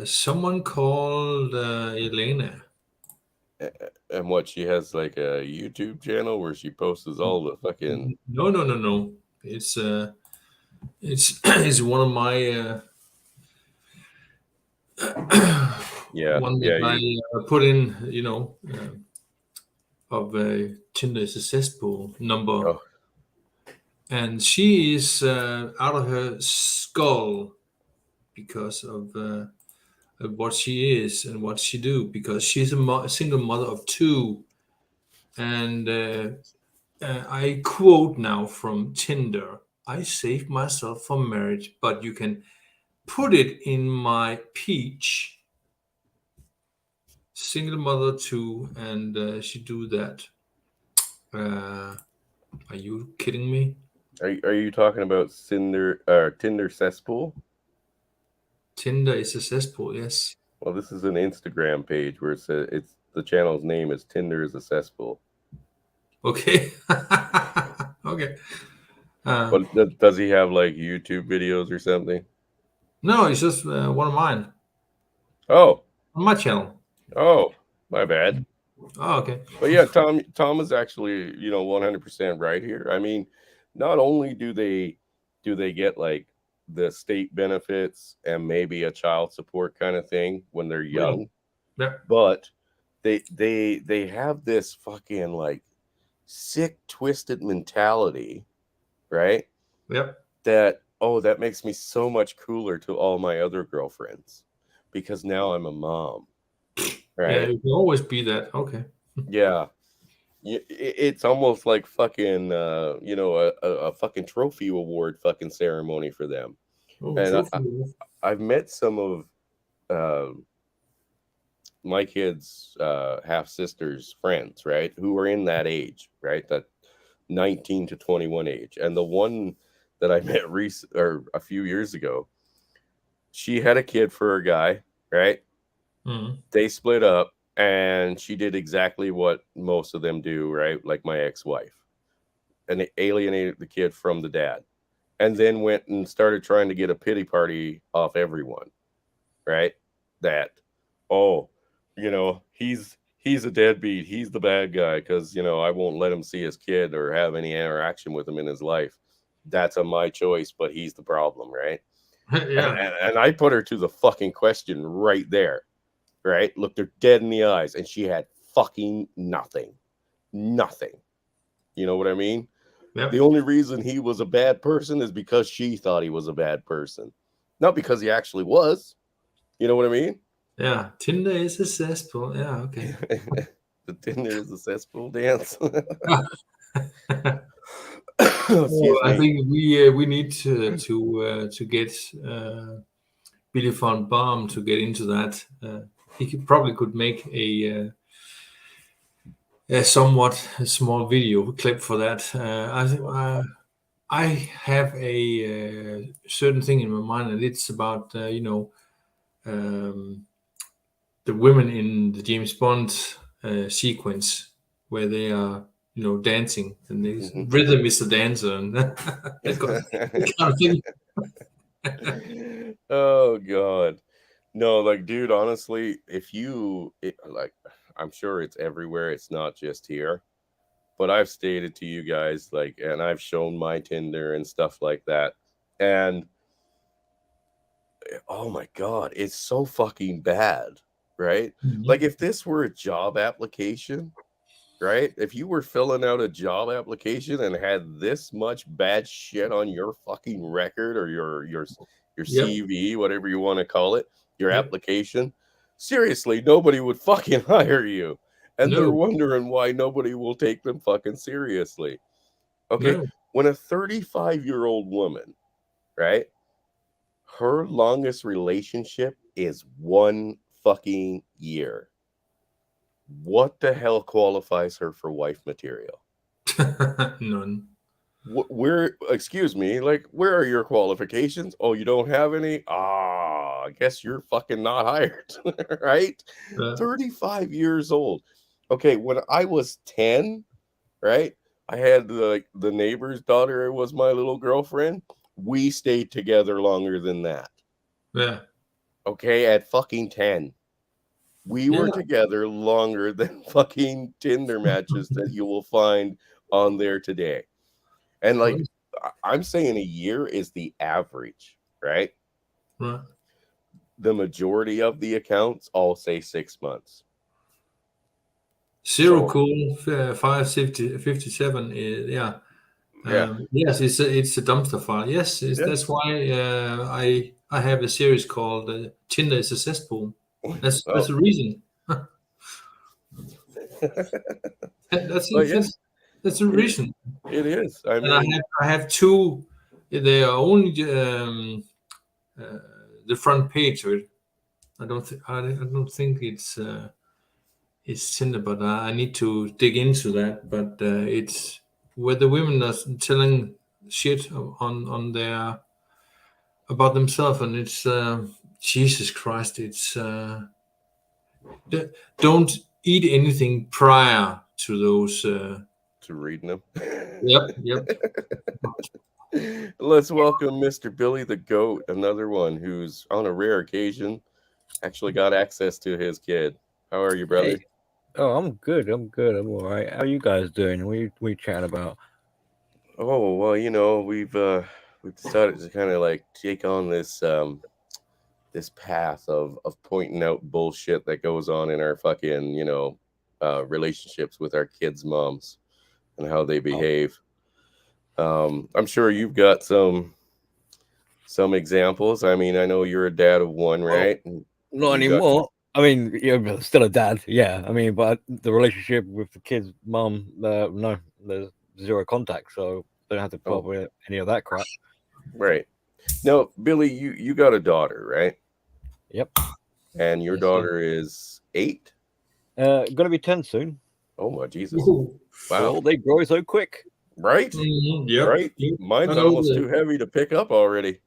Someone called Elena. and what she has like a YouTube channel where she posts all the fucking No, no, no, no. It's it's one of my Yeah, one that yeah. I put in, of Tinder is a cesspool number, Oh, and she is out of her skull because of what she is and what she do. Because she's a single mother of two, and I quote now from Tinder: "I saved myself for marriage, but you can put it in my peach." Single mother too, and she do that. Uh, are you kidding me? are you talking about Tinder cesspool? Tinder is a cesspool, yes. Well, this is an Instagram page where it says it's the channel's name is Tinder is a cesspool. Okay. Okay. Uh, But does he have like YouTube videos or something? no, it's just one of mine Oh, on my channel. oh, my bad. Oh, okay. But yeah, Tom is actually 100% right here. I mean, not only do they get like the state benefits and maybe a child support kind of thing when they're Yeah. young, Yeah. but they have this fucking like sick twisted mentality, right? Yeah. That, oh, that makes me so much cooler to all my other girlfriends because now I'm a mom, Yeah. right? It will always be that. Okay. Yeah. It's almost like fucking a fucking trophy award fucking ceremony for them. Oh, And trophy. I've met some of uh, my kids' half sisters' friends, right, who are in that age, right, that 19 to 21 age. And the one that I met or a few years ago, she had a kid for a guy, right? Mm. They split up, and she did exactly what most of them do, right? Like my ex-wife, and it alienated the kid from the dad, and then went and started trying to get a pity party off everyone, right? That, oh, he's a deadbeat, he's the bad guy because I won't let him see his kid or have any interaction with him in his life. That's a my choice, but he's the problem, right? and, Yeah. and, and I put her to the fucking question right there, right? Looked her dead in the eyes, and she had fucking nothing. Nothing. You know what I mean? Yeah. The only reason he was a bad person is because she thought he was a bad person, not because he actually was. You know what I mean? Yeah. Tinder is a cesspool. Yeah. Okay. The Tinder is a cesspool dance. Well, Excuse I me. think we need to get Billy von Baum to get into that. He probably could make a somewhat small video clip for that. I think I have a certain thing in my mind, and it's about um, the women in the James Bond sequence where they are dancing, and this Mhm. rhythm is the dancer, and that kind of thing. Oh god. No, like, dude, honestly, like, I'm sure it's everywhere. It's not just here. But I've stated to you guys, like, and I've shown my Tinder and stuff like that. And oh my God, it's so fucking bad, right? Like, Mhm. if this were a job application, right? If you were filling out a job application and had this much bad shit on your fucking record or your Yep. CV, whatever you want to call it, your Yep. application, seriously, nobody would fucking hire you. And they're No. wondering why nobody will take them fucking seriously. Okay, No. when a 35-year-old woman, right? Her longest relationship is 1 fucking year. What the hell qualifies her for wife material? None. Where, excuse me, like, where are your qualifications? Oh, you don't have any? Ah, I guess you're fucking not hired, right? Uh, 35 years old. Okay, when I was 10, right? I had the neighbor's daughter was my little girlfriend. We stayed together longer than that. yeah. Okay, at fucking 10. We were Yeah. together longer than fucking Tinder matches that you will find on there today. And like, Right. I'm saying a year is the average, right? Right. the majority of the accounts all say 6 months. Zero So cool 557. Yeah. yeah, Yes, it's a dumpster fire. Yes, yeah. that's why I have a series called Tinder is a cesspool. That's Oh, the reason. That's but it. yeah, That's the it reason. it is. I And mean, I have two. They are only uh, the front page of it. I don't think it's Tinder, but I need to dig into that. But it's where the women are telling shit on their about themselves, and it's Jesus Christ. It's don't eat anything prior to those. to reading them. Yep, yep. Let's welcome Mr. Billy the Goat, another one who's on a rare occasion actually got access to his kid. How are you, Hey, brother? oh, I'm good. I'm good. I'm all right. How you guys doing? We chatting about? Oh well, we've decided to kind of like take on this path of pointing out bullshit that goes on in our fucking relationships with our kids' moms and how they Oh, behave. I'm sure you've got some examples. I mean, I know you're a dad of one, well, right? And not you've got anymore. I mean, yeah, still a dad. Yeah. I mean, but the relationship with the kid's mum, no, there's zero contact, so don't have to put up oh, with any of that crap. right. Now, Billy, you got a daughter, right? Yep. And your Yes, sir. daughter is 8? Gonna be 10 soon. Oh my Jesus. Ooh. Wow. Well, they grow so quick. Right? Yep, Right? yep. I Mine's know almost the. too heavy to pick up already.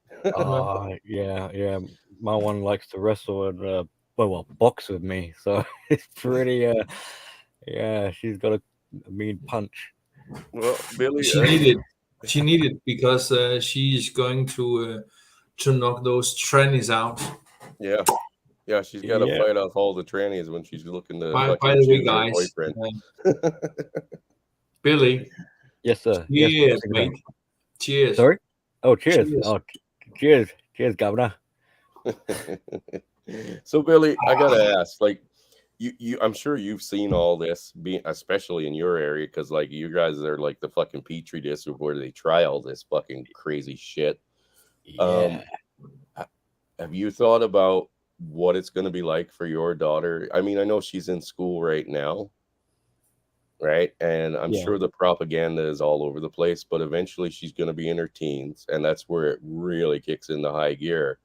Yeah, yeah. My one likes to wrestle and box with me, so it's pretty. Yeah, she's got a mean punch. Well, Billy, She needed. She needed because she's going to knock those trannies out. yeah. Yeah, she's got to Yeah. fight off all the trannies when she's looking to By fucking the way, choose her guys, boyfriend. Billy, Yes, sir. Yes, cheers, bossing time. mate. Cheers, Sorry. Oh, cheers. cheers. Oh, cheers. Cheers, Governor. So, Billy, I gotta ask, like, I'm sure you've seen all this, being especially in your area, because like you guys are like the fucking petri dish of where they try all this fucking crazy shit. Yeah. Um, ha- have you thought about what it's going to be like for your daughter? I mean, I know she's in school right now, right? And I'm Yeah. sure the propaganda is all over the place, but eventually she's going to be in her teens, and that's where it really kicks into high gear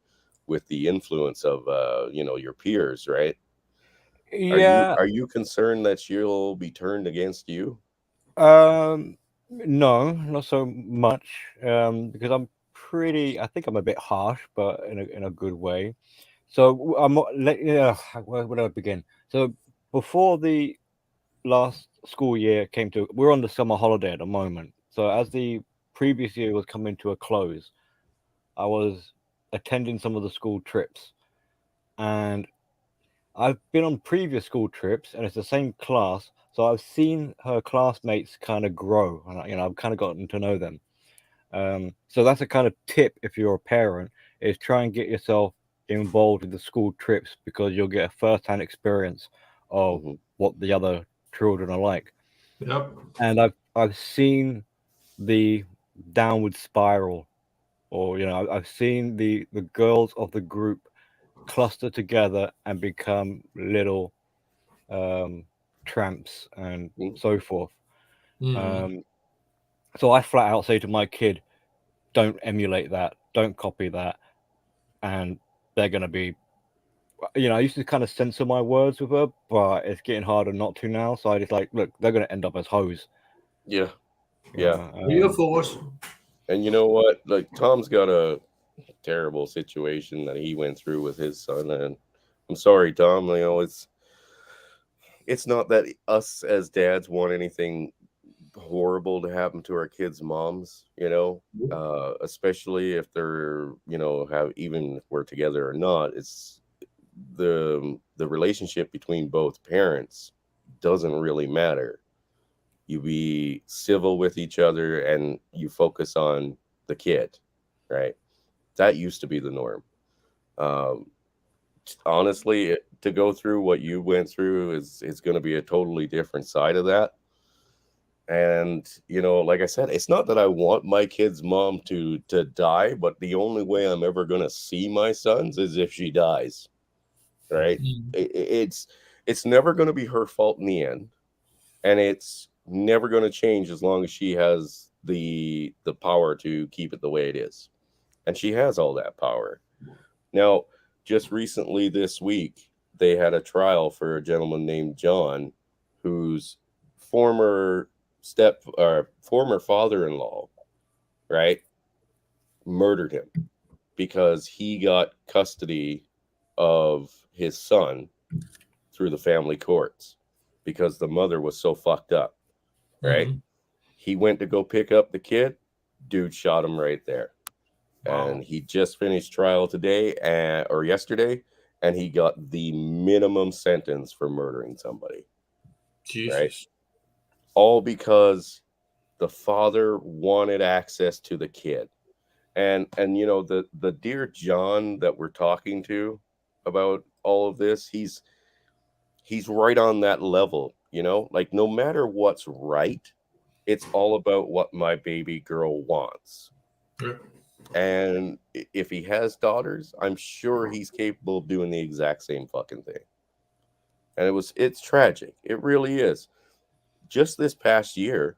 with the influence of your peers, right? Yeah. Are you concerned that she'll be turned against you? No, not so much. Because I think I'm a bit harsh, but in a good way. So yeah. Where do I begin? So before the last school year came to, we're on the summer holiday at the moment. So as the previous year was coming to a close, I was attending some of the school trips, and I've been on previous school trips, and it's the same class. So I've seen her classmates kind of grow, and I've kind of gotten to know them. So that's a kind of tip if you're a parent, is try and get yourself involved in the school trips because you'll get a first-hand experience of Hmm. what the other children are like. Yep. And I've seen the downward spiral, or I've seen the girls of the group cluster together and become little um, tramps and so forth. Mm. Um, so I flat out say to my kid, don't emulate that, don't copy that, and they're gonna be. I used to kind of censor my words with her, but it's getting harder not to now. So I just like, look, they're gonna end up as hoes. Yeah, You yeah. know, Real force. And you know what? Like Tom's got a terrible situation that he went through with his son, and I'm sorry, Tom. It's not that us as dads want anything horrible to happen to our kids' moms, especially if they're, have even if we're together or not. It's the relationship between both parents doesn't really matter. You be civil with each other and you focus on the kid, right? That used to be the norm. Um, honestly, to go through what you went through is going to be a totally different side of that. And like I said, it's not that I want my kid's mom to die, but the only way I'm ever going to see my sons is if she dies, right? Mm. It's never going to be her fault in the end, and it's never going to change as long as she has the power to keep it the way it is. And she has all that power. Now, just recently this week, they had a trial for a gentleman named John, whose former former father-in-law, right, murdered him because he got custody of his son through the family courts because the mother was so fucked up, right? Mm. He went to go pick up the kid, dude shot him right there. And Wow. he just finished trial today or yesterday, and he got the minimum sentence for murdering somebody, right? Jesus. All because the father wanted access to the kid. And the dear John that we're talking to about all of this, he's right on that level, like no matter what's right, it's all about what my baby girl wants. Yeah. And if he has daughters, I'm sure he's capable of doing the exact same fucking thing. And it's tragic. It really is. Just this past year,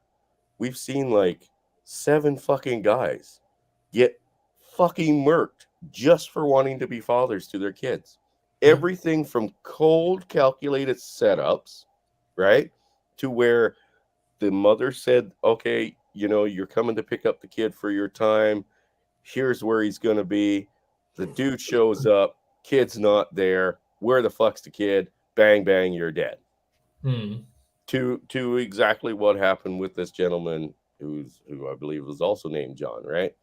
we've seen like 7 fucking guys get fucking murked just for wanting to be fathers to their kids. Yeah. Everything from cold calculated setups, right? To where the mother said, "Okay, you're coming to pick up the kid for your time. Here's where he's going to be." The dude shows up, kid's not there. Where the fuck's the kid? Bang bang, you're dead. Mm. To exactly what happened with this gentleman who I believe was also named John, right?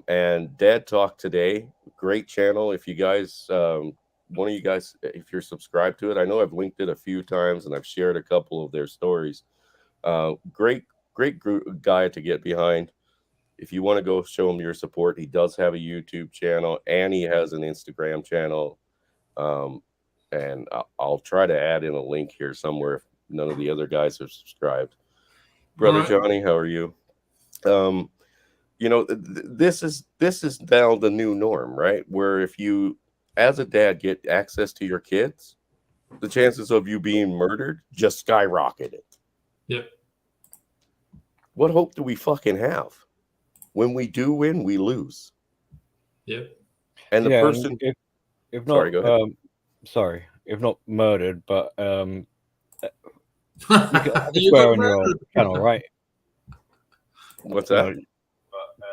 And Dad Talk Today, great channel. If you guys, one of you guys, if you're subscribed to it, I know I've linked it a few times and I've shared a couple of their stories. Great guy to get behind. If you want to go show him your support, he does have a YouTube channel and he has an Instagram channel. Um, and I'll try to add in a link here somewhere if none of the other guys have subscribed. All Brother right. Johnny, how are you? Um, this is now the new norm, right? Where if you, as a dad, get access to your kids, the chances of you being murdered just skyrocketed. Yep. What hope do we fucking have? When we do win, we lose. Yep. And the Yeah, and person, if sorry, not, go ahead. sorry, if not murdered, but you can I can You swear got on your murdered. channel, right? What's You that? know,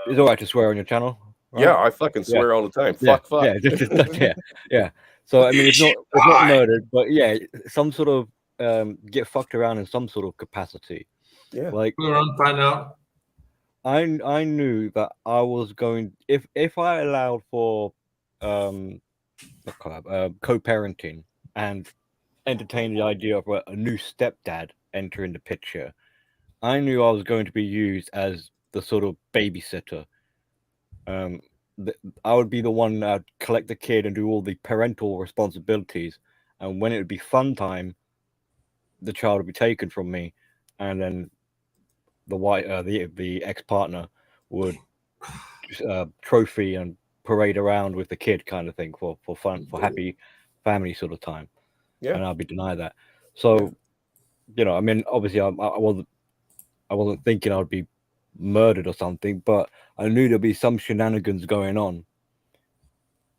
it's all right to swear on your channel, Yeah, right? I fucking Yeah, swear all the time. yeah, Fuck. yeah, just that, yeah, yeah. So I mean, if not murdered, but yeah, some sort of get fucked around in some sort of capacity. Yeah. Like We're on by now. I knew that I was going if I allowed for um co-parenting and entertained the idea of a new stepdad entering the picture. I knew I was going to be used as the sort of babysitter. Um, I would be the one that would collect the kid and do all the parental responsibilities. And when it would be fun time, the child would be taken from me, and then the ex partner would trophy and parade around with the kid, kind of thing, for fun, for happy family sort of time. Yeah. And I'll be denied that. Yeah. So I mean, obviously, I wasn't thinking I'd be murdered or something, but I knew there'd be some shenanigans going on.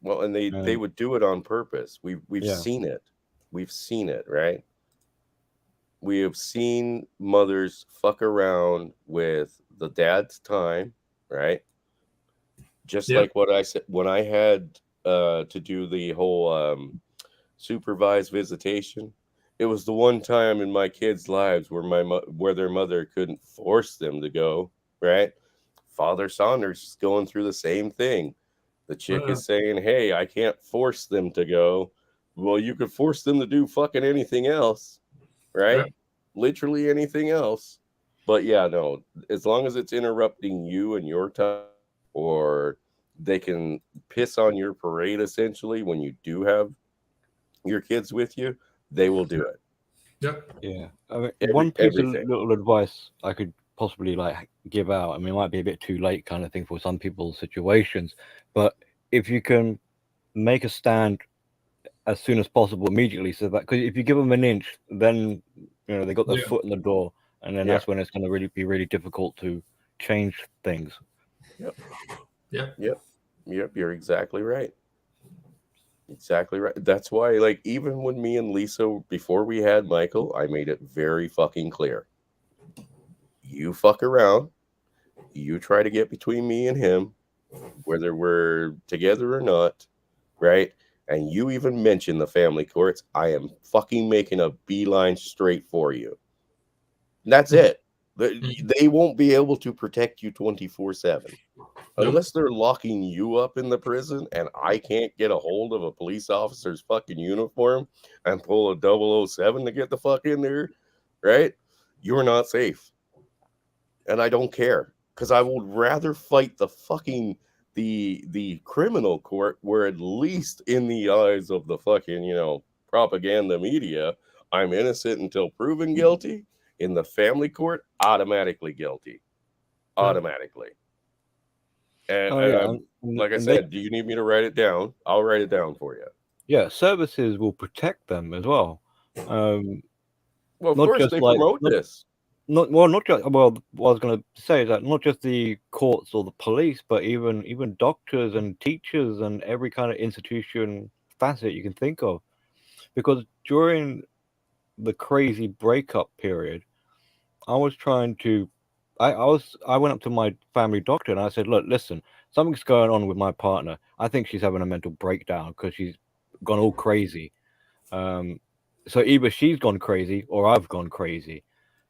Well, and they And would do it on purpose. We've yeah, seen it. We've seen it, right? We have seen mothers fuck around with the dad's time, right? Just Yep. like what I said when I had to do the whole supervised visitation. It was the one time in my kids' lives where where their mother couldn't force them to go, right? Father Saunders is going through the same thing. The chick Uh, is saying, "Hey, I can't force them to go." Well, you could force them to do fucking anything else, yep. right? Literally anything else. But yeah, no, as long as it's interrupting you and your time or they can piss on your parade essentially when you do have your kids with you, they will do it. Yep. Yeah, I mean, one piece of Everything. little advice I could possibly like give out. I mean, it might be a bit too late, kind of thing, for some people's situations, but if you can make a stand as soon as possible, immediately, so that because if you give them an inch, then they got their Yeah. foot in the door, and then Yeah. that's when it's going to really be really difficult to change things. Yep. Yeah. Yep. Yep. You're exactly right. Exactly right. That's why, like, even when me and Lisa, before we had Michael, I made it very fucking clear. You fuck around. You try to get between me and him, whether we're together or not, right? And you even mention the family courts. I am fucking making a beeline straight for you. That's Mhm. it. They won't be able to protect you 24/7 Nope. unless they're locking you up in the prison and I can't get a hold of a police officer's fucking uniform and pull a 007 to get the fuck in there, right? You're not safe. And I don't care because I would rather fight the fucking the criminal court where at least in the eyes of the fucking propaganda media I'm innocent until proven guilty. In the family court, automatically guilty, Yep. automatically. And Oh and yeah, I'm like I and they said, do you need me to write it down? I'll write it down for you. yeah, services will protect them as well. Um, Well, of not course just they like promote this. not just what I was going to say is that not just the courts or the police, but even doctors and teachers and every kind of institution facet you can think of, because during the crazy breakup period, I was trying to, I went up to my family doctor and I said, look, listen, something's going on with my partner. I think she's having a mental breakdown because she's gone all crazy. Um, so either she's gone crazy or I've gone crazy.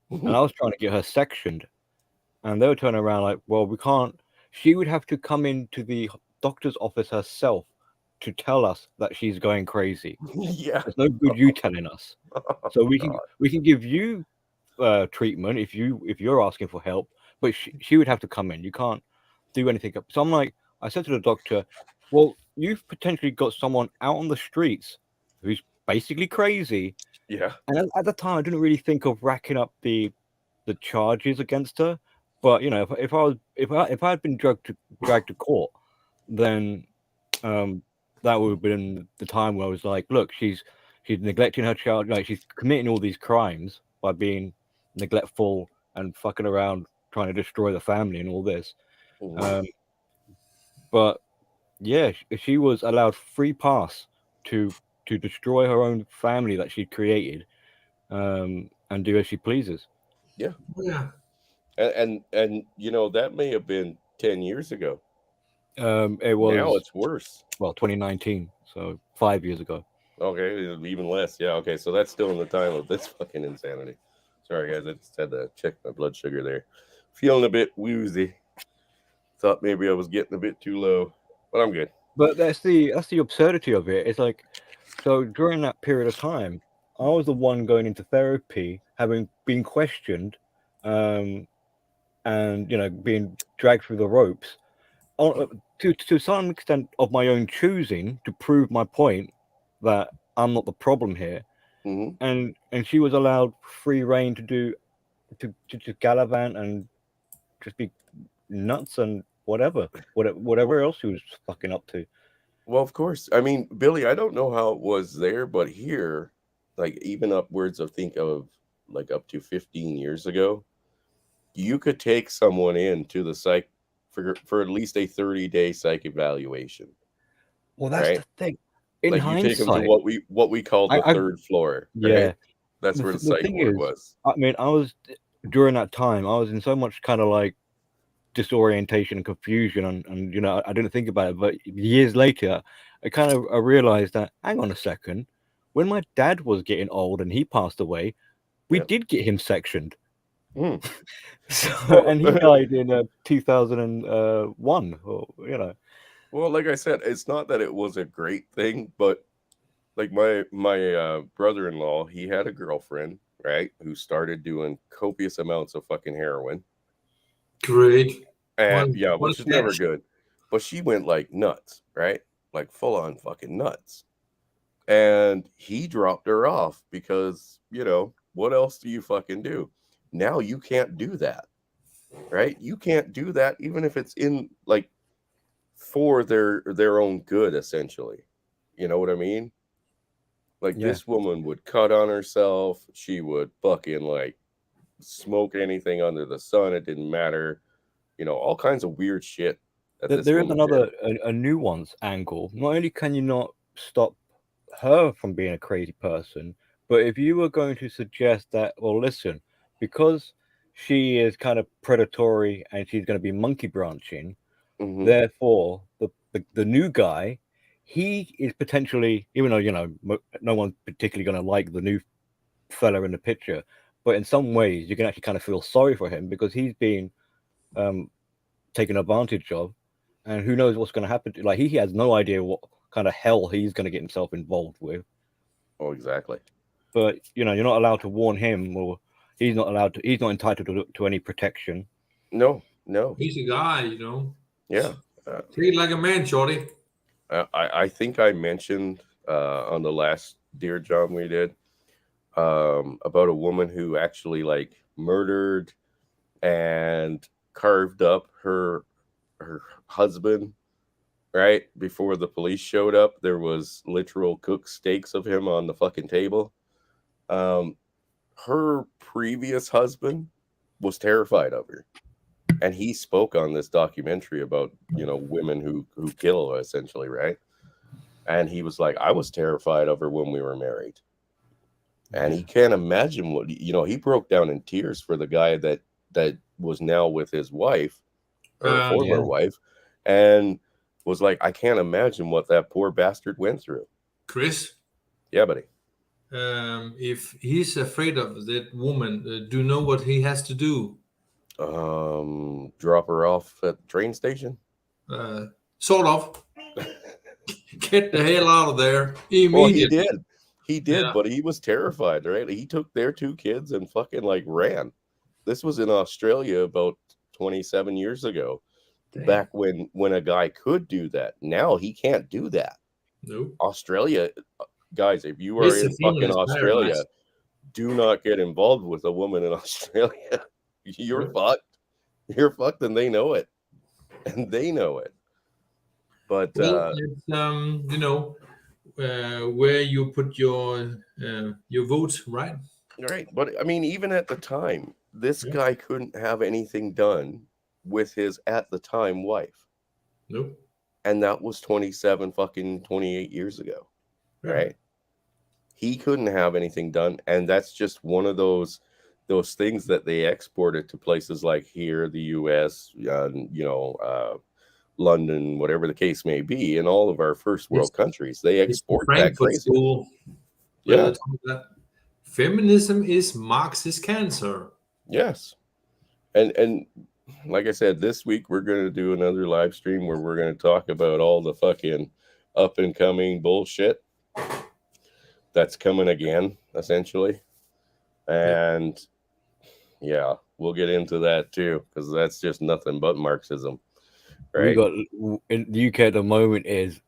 And I was trying to get her sectioned, and they were turning around like, well, we can't. She would have to come into the doctor's office herself to tell us that she's going crazy. Yeah. There's no good you telling us. Oh, So we can God. we can give you treatment if you're asking for help, but she would have to come in. You can't do anything. So I'm like, I said to the doctor, well, you've potentially got someone out on the streets who's basically crazy. Yeah. And at the time, I didn't really think of racking up the charges against her. But if I was if I had been dragged to court, then um, that would have been the time where I was like, look, she's neglecting her child, like she's committing all these crimes by being neglectful and fucking around, trying to destroy the family and all this. Mhm. Um, but yeah, she was allowed free pass to destroy her own family that she'd created, and do as she pleases. Yeah. Yeah. And that may have been 10 years ago. It Now was, it's worse. well, 2019, so 5 years ago. Okay, even less. Yeah, okay. So that's still in the time of this fucking insanity. Sorry guys, I just had to check my blood sugar there. Feeling a bit woozy. Thought maybe I was getting a bit too low. But I'm good. But that's the absurdity of it. It's like, so during that period of time, I was the one going into therapy, having been questioned, um, and being dragged through the ropes, to some extent of my own choosing, to prove my point that I'm not the problem here. Hmm. And she was allowed free reign to do to gallivant and just be nuts and whatever else she was fucking up to. Well, of course. I mean, Billy, I don't know how it was there, but here, like even upwards of think of like up to 15 years ago, you could take someone in to the psych for at least a 30-day psych evaluation, Well, that's right? the thing. In Like you take them to hindsight, what we called the I third floor, right? yeah. That's The, where the th- the psych thing ward is, was. I mean, I was during that time, I was in so much kind of like disorientation and confusion, and I didn't think about it. But years later, I realized that, hang on a second, when my dad was getting old and he passed away, we Yeah. did get him sectioned. Mm. So, Well, and he died in 2001, or well, like I said, it's not that it was a great thing, but like my brother-in-law, he had a girlfriend, right, who started doing copious amounts of fucking heroin. Great. And One yeah, one which is never catch. good. but she went like nuts, right? Like full on fucking nuts. And he dropped her off because, what else do you fucking do? Now you can't do that, right? You can't do that even if it's in like for their own good, essentially. You know what I mean? Like Yeah. this woman would cut on herself. She would fucking like smoke anything under the sun. It didn't matter. All kinds of weird shit that this There is woman did. another a nuance angle. Not only can you not stop her from being a crazy person, but if you were going to suggest that, well, listen, because she is kind of predatory and she's going to be monkey branching, Hmm. therefore the new guy, he is potentially, even though no one's particularly going to like the new fella in the picture, but in some ways you can actually kind of feel sorry for him because he's being taken advantage of, and who knows what's going to happen to, like, he has no idea what kind of hell he's going to get himself involved with. Oh, exactly. But you're not allowed to warn him, or he's not entitled to any protection. No. He's a guy, Yeah. Uh, Treat like a man, Shorty. I think I mentioned on the last Dear John we did about a woman who actually like murdered and carved up her husband, right before the police showed up. There was literal cooked steaks of him on the fucking table. um Her previous husband was terrified of her, and he spoke on this documentary about women who kill, essentially, right? And he was like, I was terrified of her when we were married. And he can't imagine what he broke down in tears for the guy that was now with his wife, or Yeah. former wife, and was like, I can't imagine what that poor bastard went through. Chris, Yeah, buddy. if he's afraid of that woman, do you know what he has to do? Drop her off at the train station. Sort of. Get the hell out of there Well, he immediately. did. He did, Yeah. but he was terrified, right? He took their two kids and fucking like ran. This was in Australia about 27 years ago, Damn. back when a guy could do that. Now he can't do that. No. Australia, guys, if you are It's a in fucking feminist Australia, paradise. do not get involved with a woman in Australia. You're Nope. fucked. You're fucked, and they know it. And they know it. But Well, it's where you put your vote, right? right. But I mean, even at the time, this Yeah. guy couldn't have anything done with his at the time wife. Nope. And that was 28 years ago. Yeah. Right. He couldn't have anything done. And that's just one of those things that they exported to places like here, the US, London, whatever the case may be, in all of our first world countries. They It's the export that Frankfurt crazy. School. Yeah. Feminism is Marxist cancer. Yes. And like I said, this week we're going to do another live stream where we're going to talk about all the fucking up and coming bullshit that's coming again, essentially. And yeah, we'll get into that too, because that's just nothing but Marxism, right? We got in the UK at the moment is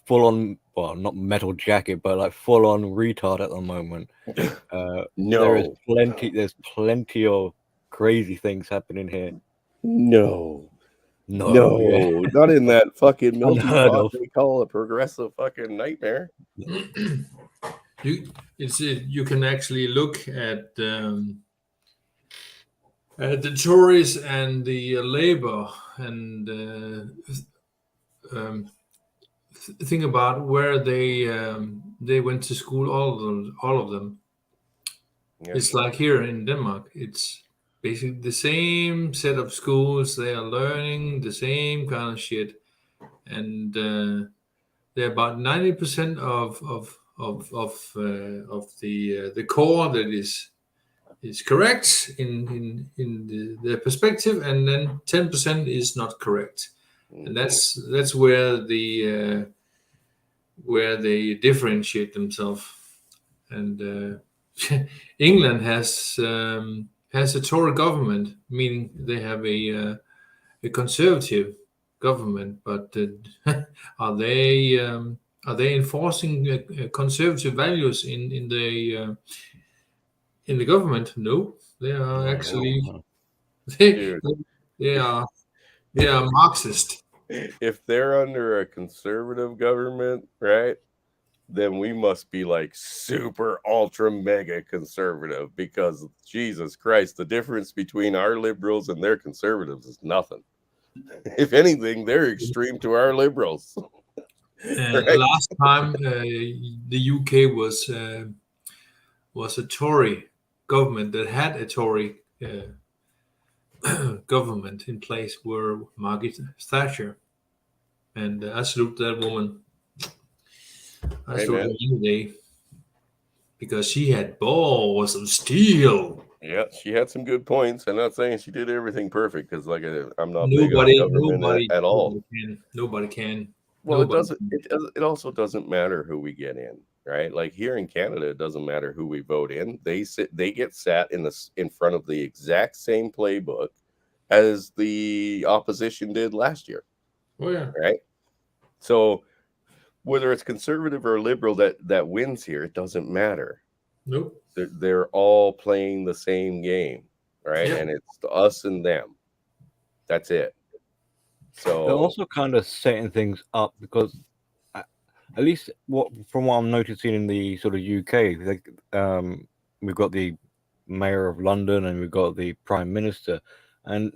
full on, well, not metal jacket, but like full on retard at the moment. No. There's plenty of crazy things happening here. No, Yeah. not in that fucking milky Unheard pot of. they call a progressive fucking nightmare. You can actually look at the Tories and the Labour and think about where they went to school. All of them. Yeah. It's like here in Denmark. It's basically the same set of schools. They are learning the same kind of shit, and they're about 90% of the core that is correct in the perspective, and then 10% is not correct, and that's where they differentiate themselves. And England has a Tory government, meaning they have a conservative government, but are they enforcing conservative values in the government? No, they are No, actually no. they, Dude, they are they are Marxist. if they're under a conservative government, right, then we must be like super ultra mega conservative because Jesus Christ, the difference between our liberals and their conservatives is nothing. If anything, they're extreme to our liberals, right? Last time the UK was a Tory government that had a Tory government in place were Margaret Thatcher, and I salute that woman. I Hey, salute her man. any day because she had balls of steel. Yeah, she had some good points. I'm not saying she did everything perfect because, like, I'm not big on Nobody, government nobody, at all. nobody can. Nobody can. Well, it Nobody. doesn't. It also doesn't matter who we get in, right? Like here in Canada, it doesn't matter who we vote in. They get sat in front of the exact same playbook as the opposition did last year, Oh yeah. right? So whether it's conservative or liberal that wins here, it doesn't matter. Nope. They're all playing the same game, right? Yeah. And it's us and them. That's it. They're So also kind of setting things up because, at least from what I'm noticing in the sort of UK, we've got the mayor of London and we've got the prime minister, and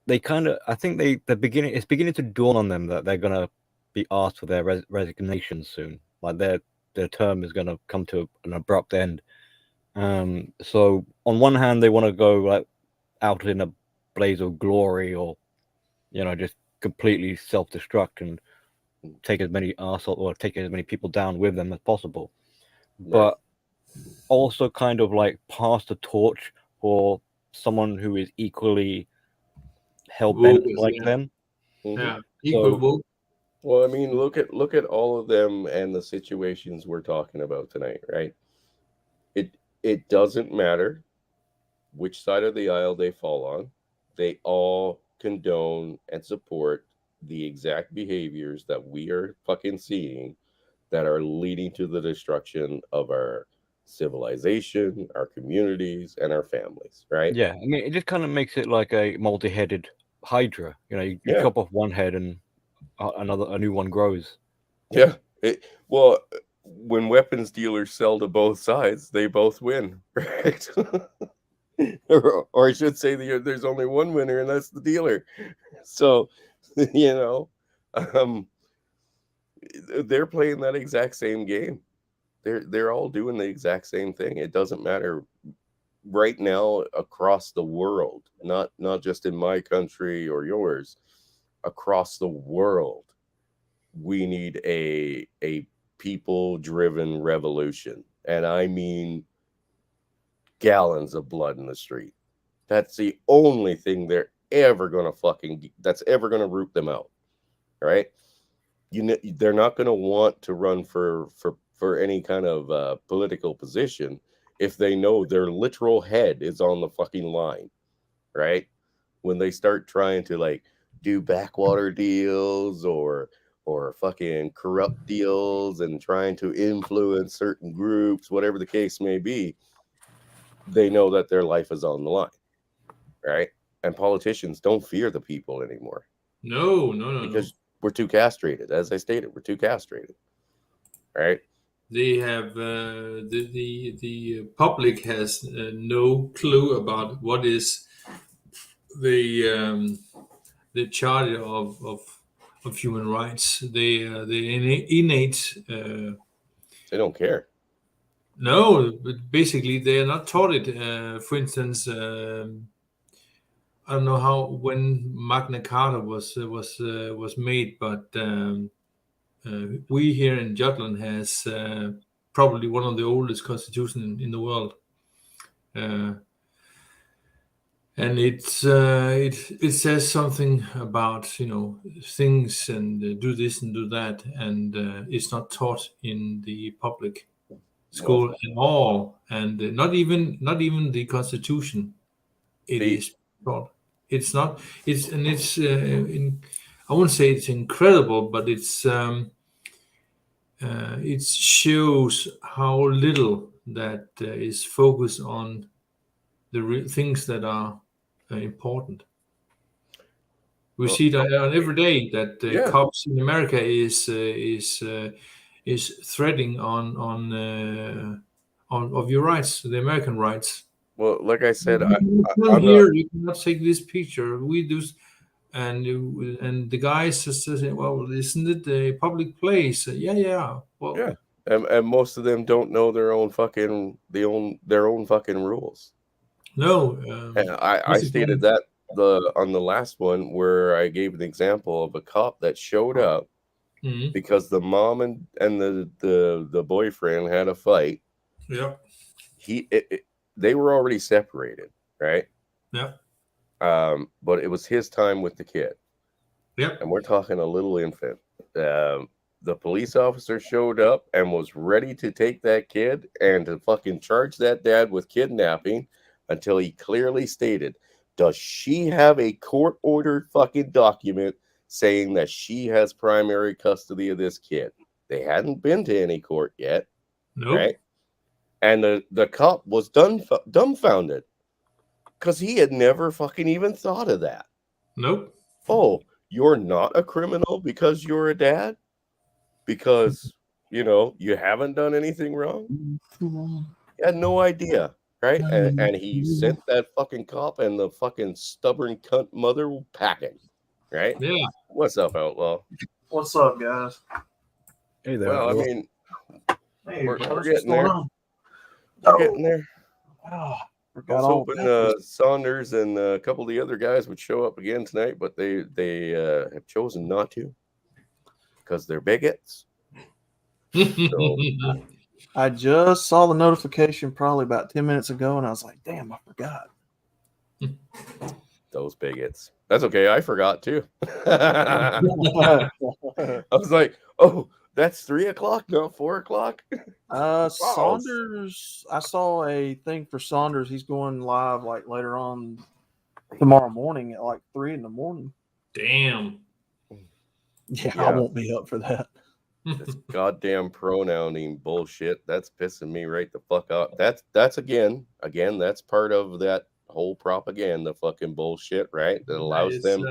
they kind of, I think it's beginning to dawn on them that they're gonna be asked for their resignation soon. Like their term is gonna come to an abrupt end. So on one hand, they want to go like out in a blaze of glory, or just completely self-destruct and take as many arsehole or take as many people down with them as possible. right. But also kind of like pass the torch for someone who is equally hell bent Woke as like yeah. them. Mhm. Yeah. Equal So woke. Well, I mean, look at all of them and the situations we're talking about tonight, right? It doesn't matter which side of the aisle they fall on. They all condone and support the exact behaviors that we are fucking seeing that are leading to the destruction of our civilization, our communities, and our families, right? yeah, I mean, it just kind of makes it like a multi-headed hydra. You Yeah. chop off one head and a new one grows. Yeah. Well, when weapons dealers sell to both sides, they both win, right? Or I should say, there's only one winner, and that's the dealer. So, you know, um, they're playing that exact same game. They're all doing the exact same thing. It doesn't matter right now across the world, not just in my country or yours, across the world. We need a people driven revolution, and I mean gallons of blood in the street. That's the only thing that's ever gonna root them out, right? They're not gonna want to run for any kind of political position if they know their literal head is on the fucking line, right? When they start trying to like do backwater deals or fucking corrupt deals and trying to influence certain groups, whatever the case may be, they know that their life is on the line, right? And politicians don't fear the people anymore No, no, no, no. because we're too castrated. As I stated, we're too castrated, right? They have the public has no clue about what is the charter of human rights. The innate. They don't care. No, but basically they are not taught it. For instance, I don't know how when Magna Carta was made, but we here in Jutland has probably one of the oldest constitutions in the world, uh, and it says something about things and do this and do that, and it's not taught in the public Well, school at all, and not even the constitution. It the is taught. It's not. It's and it's in. I wouldn't say it's incredible, but it shows how little that is focused on the things that are important. We see that on every day that cops in America is threading on of your rights, the American rights. Well, like I said, I'm here. You cannot take this picture. We do, and the guy says, "Well, isn't it a public place?" Yeah. Well, yeah, and most of them don't know their own fucking rules. No, And I stated that on the last one where I gave an example of a cop that showed up because the mom and the boyfriend had a fight. Yeah. They were already separated, right? Yeah. But it was his time with the kid. Yep. And we're talking a little infant. The police officer showed up and was ready to take that kid and to fucking charge that dad with kidnapping until he clearly stated, does she have a court-ordered fucking document saying that she has primary custody of this kid? They hadn't been to any court yet. Nope. Right? And the cop was dumbfounded because he had never fucking even thought of that. Nope. Oh, you're not a criminal because you're a dad? Because, you haven't done anything wrong? He had no idea, right? And he sent that fucking cop and the fucking stubborn cunt mother packing, right? Yeah. What's up, Outlaw? What's up, guys? Hey there. Well, I mean, Hey, we're what's getting going there. on? We're getting there. Oh, I was hoping Saunders and a couple of the other guys would show up again tonight, but they have chosen not to because they're bigots. So, I just saw the notification probably about 10 minutes ago, and I was like, damn, I forgot. those bigots. That's okay. I forgot too. I was like, oh, that's 3:00, not 4:00. Saunders, I saw a thing for Saunders. He's going live like later on tomorrow morning at like 3 a.m. Damn. Yeah, I won't be up for that. This goddamn pronouncing bullshit. That's pissing me right the fuck off. That's again, that's part of that whole propaganda fucking bullshit, right? That allows them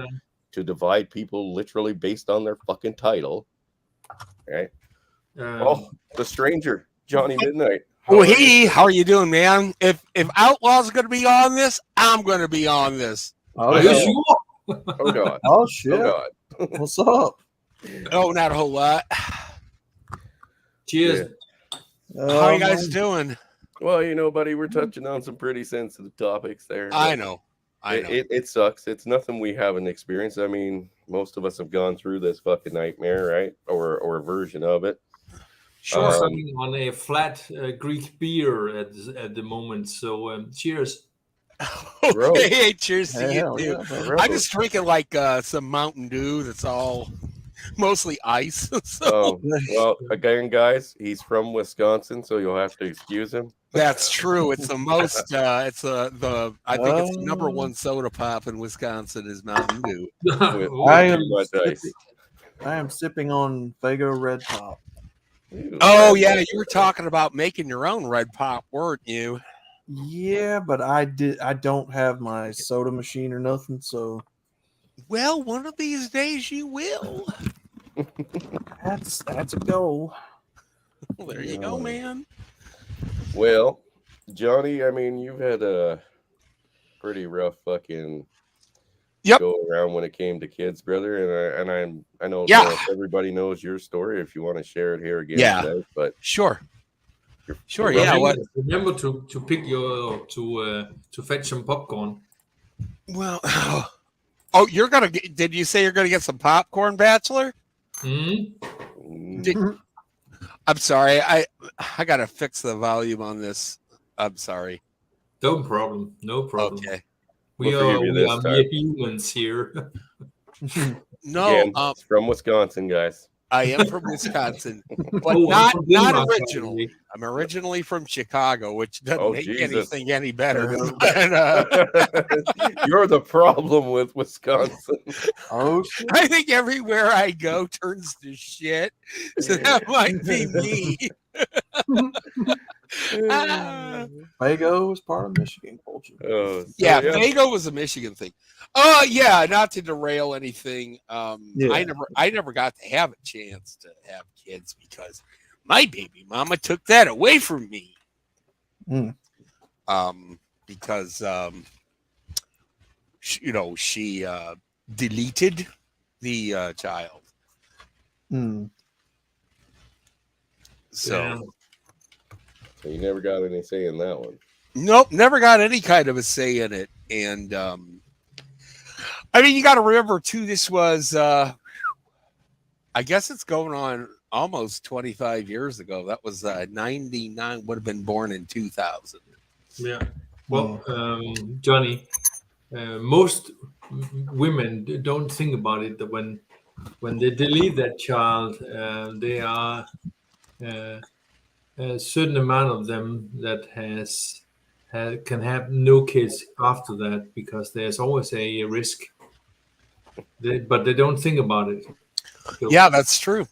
to divide people literally based on their fucking title, right? The stranger, Johnny Midnight. How are you doing, man? If Outlaw's going to be on this, I'm going to be on this. Are you sure? Oh God. Oh shit. Oh God. What's up? Oh, not a whole lot. Cheers. Yeah. How are you guys doing? Well, buddy, we're touching on some pretty sensitive topics there. I know. It sucks. It's nothing we haven't experienced. I mean, most of us have gone through this fucking nightmare, right? Or a version of it. Sure. Sucking on a flat Greek beer at the moment. So cheers. Okay, cheers to you too. Yeah, I'm just drinking like some Mountain Dew that's all mostly ice. So. Well, again, guys, he's from Wisconsin, so you'll have to excuse him. That's true. It's the most. I think it's the number one soda pop in Wisconsin is Mountain Dew. I am sipping on Fago Red Pop. Oh yeah, you were talking about making your own Red Pop, weren't you? Yeah, but I don't have my soda machine or nothing, so. Well, one of these days you will. That's a goal. Well, there you go, man. Well, Johnny, I mean, you've had a pretty rough fucking go around when it came to kids, brother, and I know everybody knows your story. If you want to share it here again, today, but sure. Remember to pick your to fetch some popcorn. Well, you're gonna get. Did you say you're gonna get some popcorn, Bachelor? I'm sorry. I gotta fix the volume on this. I'm sorry. No problem. Okay. We are mere humans here. No, it's from Wisconsin, guys. I am from Wisconsin, but Oh, not from Denmark, by the originally. way. I'm originally from Chicago, which doesn't Oh, make Jesus. anything any better. Yeah. But, You're the problem with Wisconsin. Oh shit! I think everywhere I go turns to shit, so that might be me. Ah. Fago is part of Michigan culture. Oh, so, Yeah, Fago was a Michigan thing. Oh yeah, not to derail anything. Yeah. I never got to have a chance to have kids because my baby mama took that away from me. Mm. Because she deleted the child. Mm. So Yeah. So you never got any say in that one. nope, never got any kind of a say in it. And I mean, you got to remember too. This was, I guess, it's going on almost 25 years ago. That was 99. Would have been born in 2000. Yeah. Well, Johnny, most women don't think about it. That when they delete that child, they are a certain amount of them that can have no kids after that because there's always a risk. But they don't think about it. So, Yeah, that's true.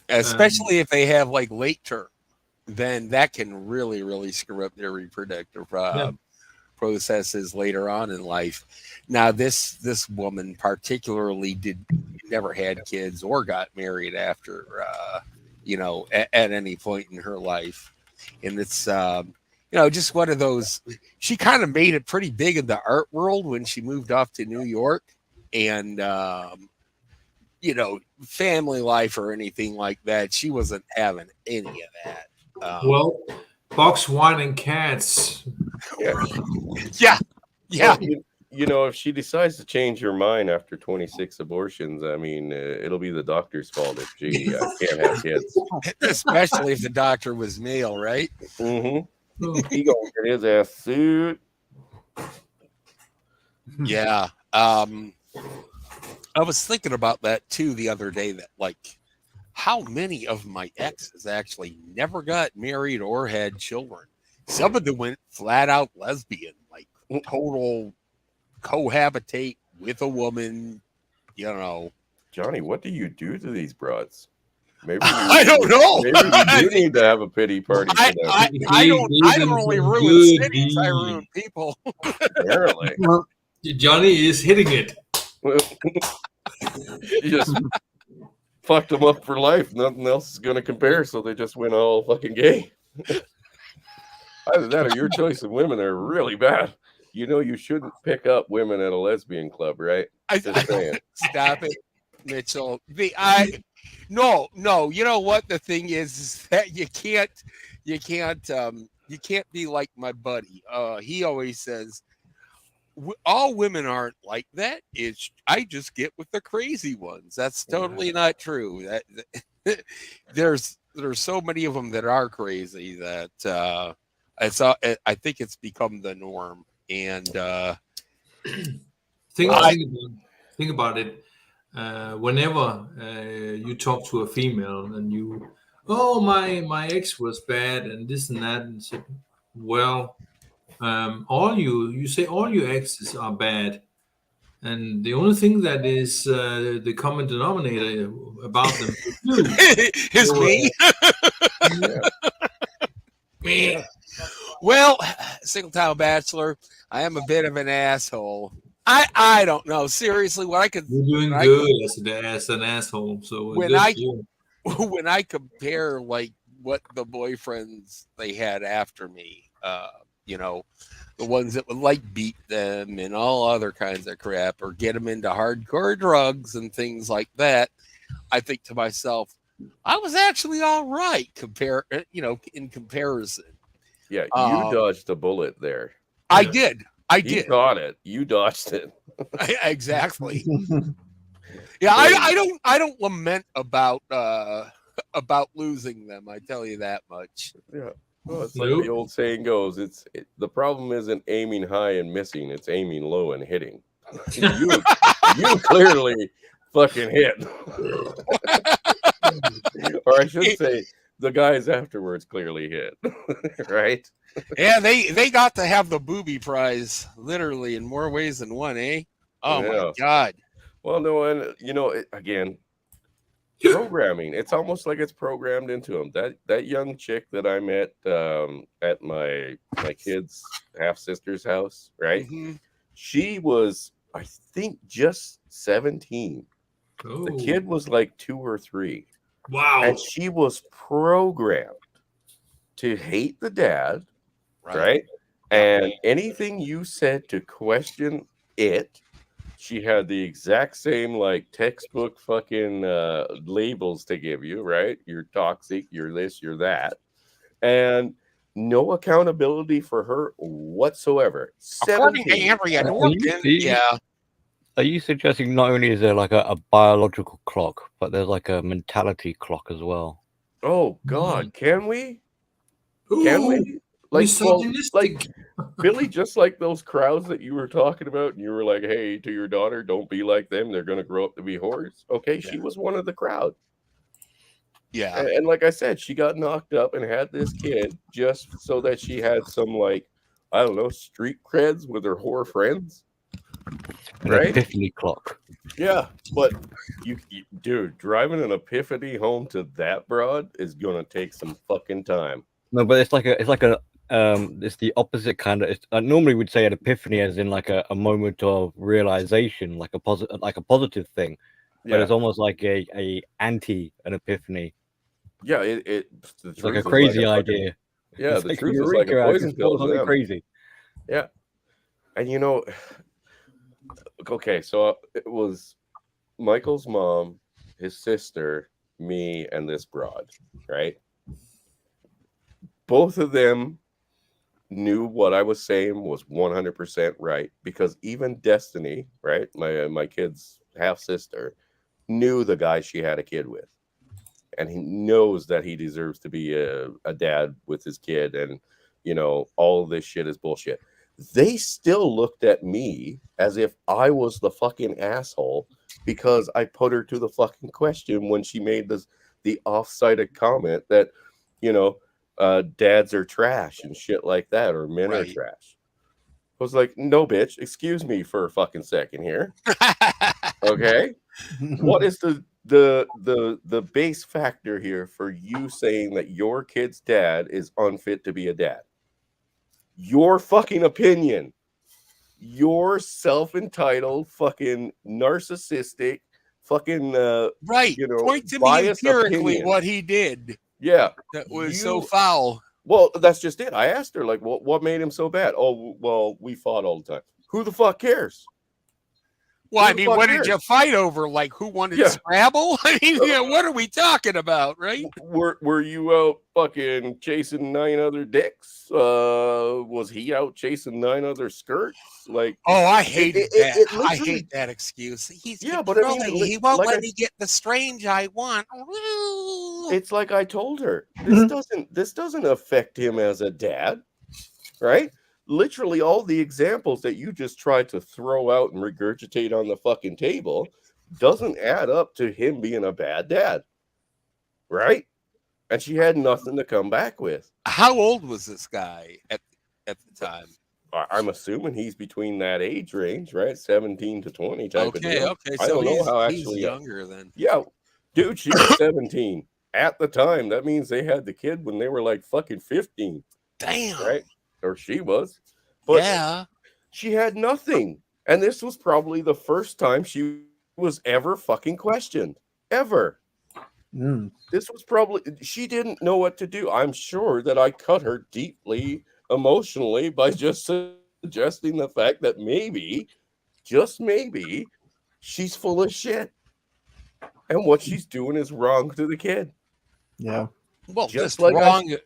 Especially if they have like late term, then that can really, really screw up their reproductive processes later on in life. Now, this woman particularly never had kids or got married after, at any point in her life, and it's just one of those. She kind of made it pretty big in the art world when she moved off to New York, and family life or anything like that, she wasn't having any of that. well, box wine and cats. Yeah. Well, if she decides to change her mind after 26 abortions, I mean, it'll be the doctor's fault if she can't have kids. Especially if the doctor was male, right? Mm-hmm. He gonna get his ass sued. Yeah. I was thinking about that too the other day, that like how many of my exes actually never got married or had children. Some of them went flat out lesbian, like total cohabitate with a woman, Johnny, what do you do to these broads? Maybe I don't know. Maybe you do need to have a pity party for them. I don't only ruin cities, I ruin people. Apparently. Johnny is hitting it. You just fucked them up for life. Nothing else is going to compare, so they just went all fucking gay. Either that or your choice of women are really bad. You shouldn't pick up women at a lesbian club, right? Just saying. Stop it, Mitchell. No. You know what the thing is that you can't be like my buddy. He always says, all women aren't like that. I just get with the crazy ones. That's totally not true. That there's so many of them that are crazy that I think it's become the norm. And think about it. Whenever you talk to a female and my ex was bad and this and that, and so, well, you say all your exes are bad, and the only thing that is the common denominator about them is me. Me. Well, single time bachelor, I am a bit of an asshole. I don't know. Seriously, what I could. You're doing good as an asshole. So when I compare like what the boyfriends they had after me, the ones that would like beat them and all other kinds of crap or get them into hardcore drugs and things like that, I think to myself, I was actually all right in comparison. Yeah, you dodged a bullet there. I did. He caught it. You dodged it. Exactly. Yeah, I don't lament about losing them. I tell you that much. Yeah. Well, it's like the old saying goes. The problem isn't aiming high and missing. It's aiming low and hitting. You clearly fucking hit. Or I should say, the guys afterwards clearly hit, right? Yeah, they got to have the booby prize literally in more ways than one, eh? Oh my Yeah. God. Well, no, and again, programming. It's almost like it's programmed into them. That young chick that I met at my kid's half sister's house, right? Hmm. She was, I think, just 17. The Oh, kid was like 2 or 3, wow. and she was programmed to hate the dad, right? Yeah. And anything you said to question it, she had the exact same like textbook fucking labels to give you, right? You're toxic, you're this, you're that, and no accountability for her whatsoever. According to 17. Andrea Are Norton, you, yeah. are you suggesting not only is there like a biological clock, but there's like a mentality clock as well? Oh God, can we? Ooh, Can we? Like, well, misogynistic. like Billy, just like those crowds that you were talking about, and you were like, "Hey, to your daughter, don't be like them. They're going to grow up to be whores." Okay, she Yeah. was one of the crowd, Yeah. and like I said, she got knocked up and had this kid just so that she had some like, I don't know, street creds with her whore friends, An right? epiphany clock. Yeah, but dude, driving an epiphany home to that broad is going to take some fucking time. No, but it's the opposite kind of. I normally would say an epiphany as in like a moment of realization, like a positive thing. But Yeah, it's almost like a anti an epiphany. yeah, the It's like truth a is crazy fucking- idea. Yeah, It's the like truth is like a eureka, I poison just pill thought to something them. crazy. Yeah, and okay, so it was Michael's mom, his sister, me, and this broad, right? Both of them knew what I was saying was 100% right, because even Destiny, right, my kid's half sister, knew the guy she had a kid with, and he knows that he deserves to be a dad with his kid, and all of this shit is bullshit. They still looked at me as if I was the fucking asshole because I put her to the fucking question when she made the off-sided comment that dads are trash and shit like that, or men are Right. trash. I was like, no, bitch, excuse me for a fucking second here. Okay. What is the base factor here for you saying that your kid's dad is unfit to be a dad? Your fucking opinion. Your self-entitled, fucking narcissistic, fucking Right. Point to me biased empirically opinion. what he did Yeah. that was so foul. Well, that's just it. I asked her, like, what made him so bad? Oh, well, we fought all the time. Who the fuck cares? Well, Who I the mean, fuck what did cares? you fight over? Like, who wanted Yeah. Scrabble? I mean, what are we talking about, right? Were you out fucking chasing 9 other dicks? Was he out chasing 9 other skirts? Like, Oh, I hated that. it I literally, hate that excuse. He's yeah, but I mean, controlling. He won't like let me get the strange I want. Woo. it's like I told her, this doesn't affect him as a dad, right? Literally all the examples that you just tried to throw out and regurgitate on the fucking table doesn't add up to him being a bad dad, right? And she had nothing to come back with. How old was this guy at the time? I'm assuming he's between that age range, right? 17 to 20 type of Okay, deal. okay. I So don't know how he's actually. younger then. Yeah, dude, she was 17 at the time. That means they had the kid when they were like fucking 15, Damn. right? Or she was. But Yeah. she had nothing. And this was probably the first time she was ever fucking questioned. Ever. This was probably, she didn't know what to do. I'm sure that I cut her deeply emotionally by just suggesting the fact that maybe, just maybe, she's full of shit. And what she's doing is wrong to the kid. Yeah. Well, Just just like wrong,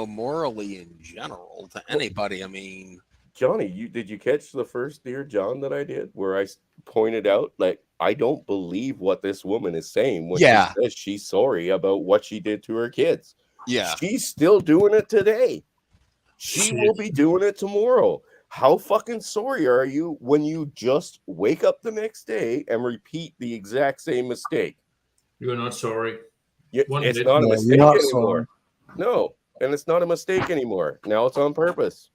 morally in general to anybody. I mean, Johnny, did you catch the first Dear John that I did where I pointed out, like, I don't believe what this woman is saying when Yeah. she says she's sorry about what she did to her kids. yeah. She's still doing it today. She will be doing it tomorrow. How fucking sorry are you when you just wake up the next day and repeat the exact same mistake? You're not sorry. One It's bit. not a No, mistake you're not anymore. sorry. No, and it's not a mistake anymore. Now it's on purpose,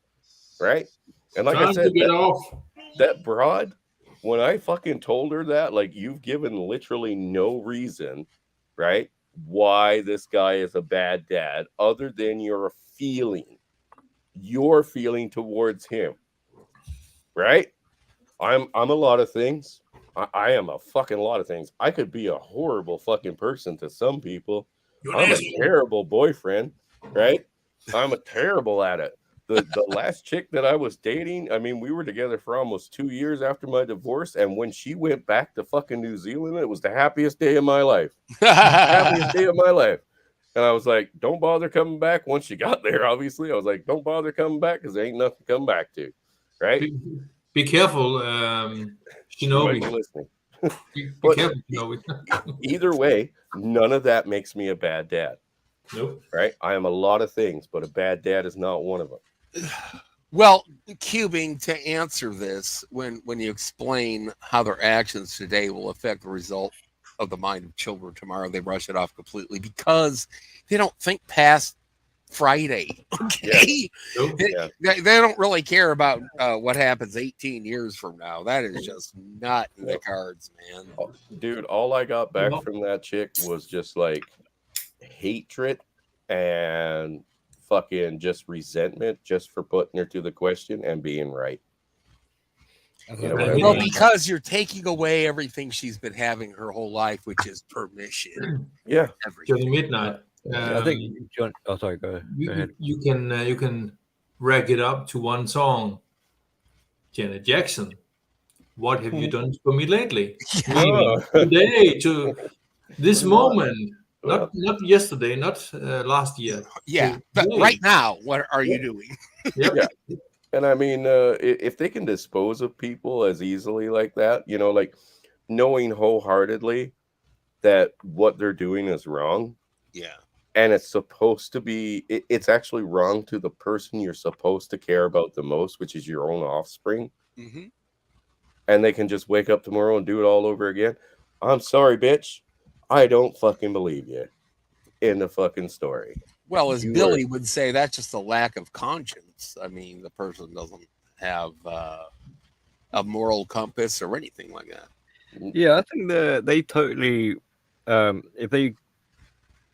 right? And like I Time to said, get off. that broad, when I fucking told her that, like, you've given literally no reason, right, why this guy is a bad dad other than your feeling towards him, right? I'm a lot of things. I am a fucking lot of things. I could be a horrible fucking person to some people. You're an I'm a asshole. terrible boyfriend, right? I'm a terrible at it. The last chick that I was dating, I mean, we were together for almost 2 years after my divorce, and when she went back to fucking New Zealand, it was the happiest day of my life. Happiest day of my life. And I was like, don't bother coming back once you got there, obviously. I was like, don't bother coming back because there ain't nothing to come back to, right? Be careful, She might be Shinobi. listening. Be But careful, Shinobi. either way, none of that makes me a bad dad, Nope. right? I am a lot of things, but a bad dad is not one of them. Well, cubing, to answer this, when you explain how their actions today will affect the result of the mind of children tomorrow, they brush it off completely because they don't think past Friday. Okay, Nope. they don't really care about what happens 18 years from now. That is just not in the cards, man. Dude, all I got back from that chick was just like hatred and fucking just resentment just for putting her to the question and being right. You know what I Well, mean? because you're taking away everything she's been having her whole life, which is permission. Yeah. Johnny Midnight. I think John. Oh, sorry. Go ahead. You can rack it up to one song. Janet Jackson. What have you done for me lately? Meaning today, to this moment, not yesterday, not last year. Yeah, but right now, what are you doing? Yep. Yeah. And I mean, if they can dispose of people as easily like that, you know, like knowing wholeheartedly that what they're doing is wrong. Yeah. And it's supposed to be, it's actually wrong to the person you're supposed to care about the most, which is your own offspring. Mm-hmm. And they can just wake up tomorrow and do it all over again. I'm sorry, bitch. I don't fucking believe you in the fucking story. Well, as Billy would say, that's just a lack of conscience. I mean, the person doesn't have a moral compass or anything like that. Yeah, I think they totally, if they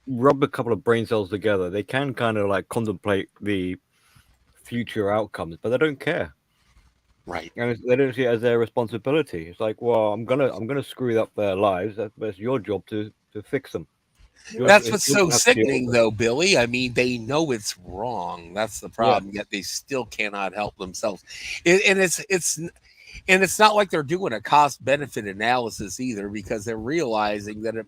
rub a couple of brain cells together, they can kind of like contemplate the future outcomes, but they don't care. Right. And they don't see it as their responsibility. It's like, well, I'm gonna screw up their lives. That's your job to fix them. That's what's so sickening, though, Billy. I mean, they know it's wrong. That's the problem. Yet they still cannot help themselves. And it's not like they're doing a cost benefit analysis either, because they're realizing that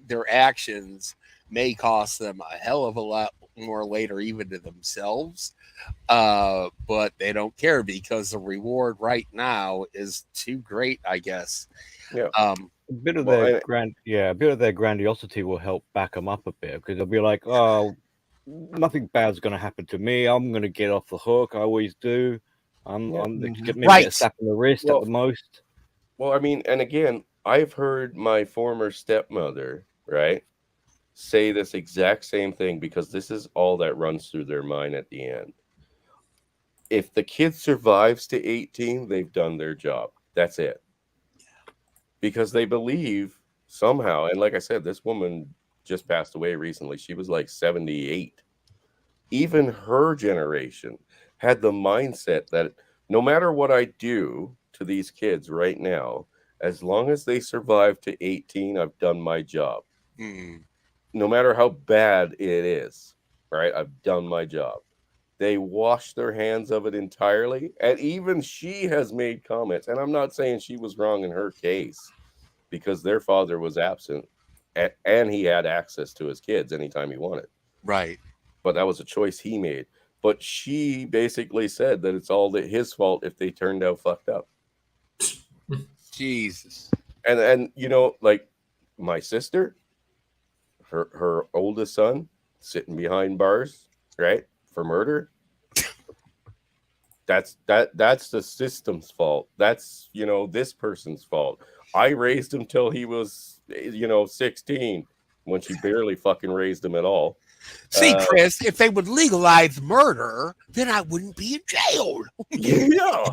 their actions may cost them a hell of a lot more later, even to themselves. But they don't care because the reward right now is too great, I guess. Yeah. A bit of their grandiosity will help back them up a bit, because they'll be like, "Oh, nothing bad's going to happen to me. I'm going to get off the hook. I always do. I'm maybe get a slap on the wrist at the most." Well, I mean, and again, I've heard my former stepmother, right, say this exact same thing, because this is all that runs through their mind at the end. If the kid survives to 18, they've done their job. That's it. Because they believe somehow, and like I said, this woman just passed away recently. She was like 78. Even her generation had the mindset that no matter what I do to these kids right now, as long as they survive to 18, I've done my job. No matter how bad it is, right? I've done my job. They wash their hands of it entirely. And even she has made comments. And I'm not saying she was wrong in her case, because their father was absent and he had access to his kids anytime he wanted. Right. But that was a choice he made. But she basically said that it's all his fault if they turned out fucked up. Jesus. And you know, like my sister, her oldest son sitting behind bars, right, for murder. That's the system's fault. That's, you know, this person's fault. I raised him till he was 16 when she barely fucking raised him at all. See, Chris, if they would legalize murder, then I wouldn't be in jail. Yeah.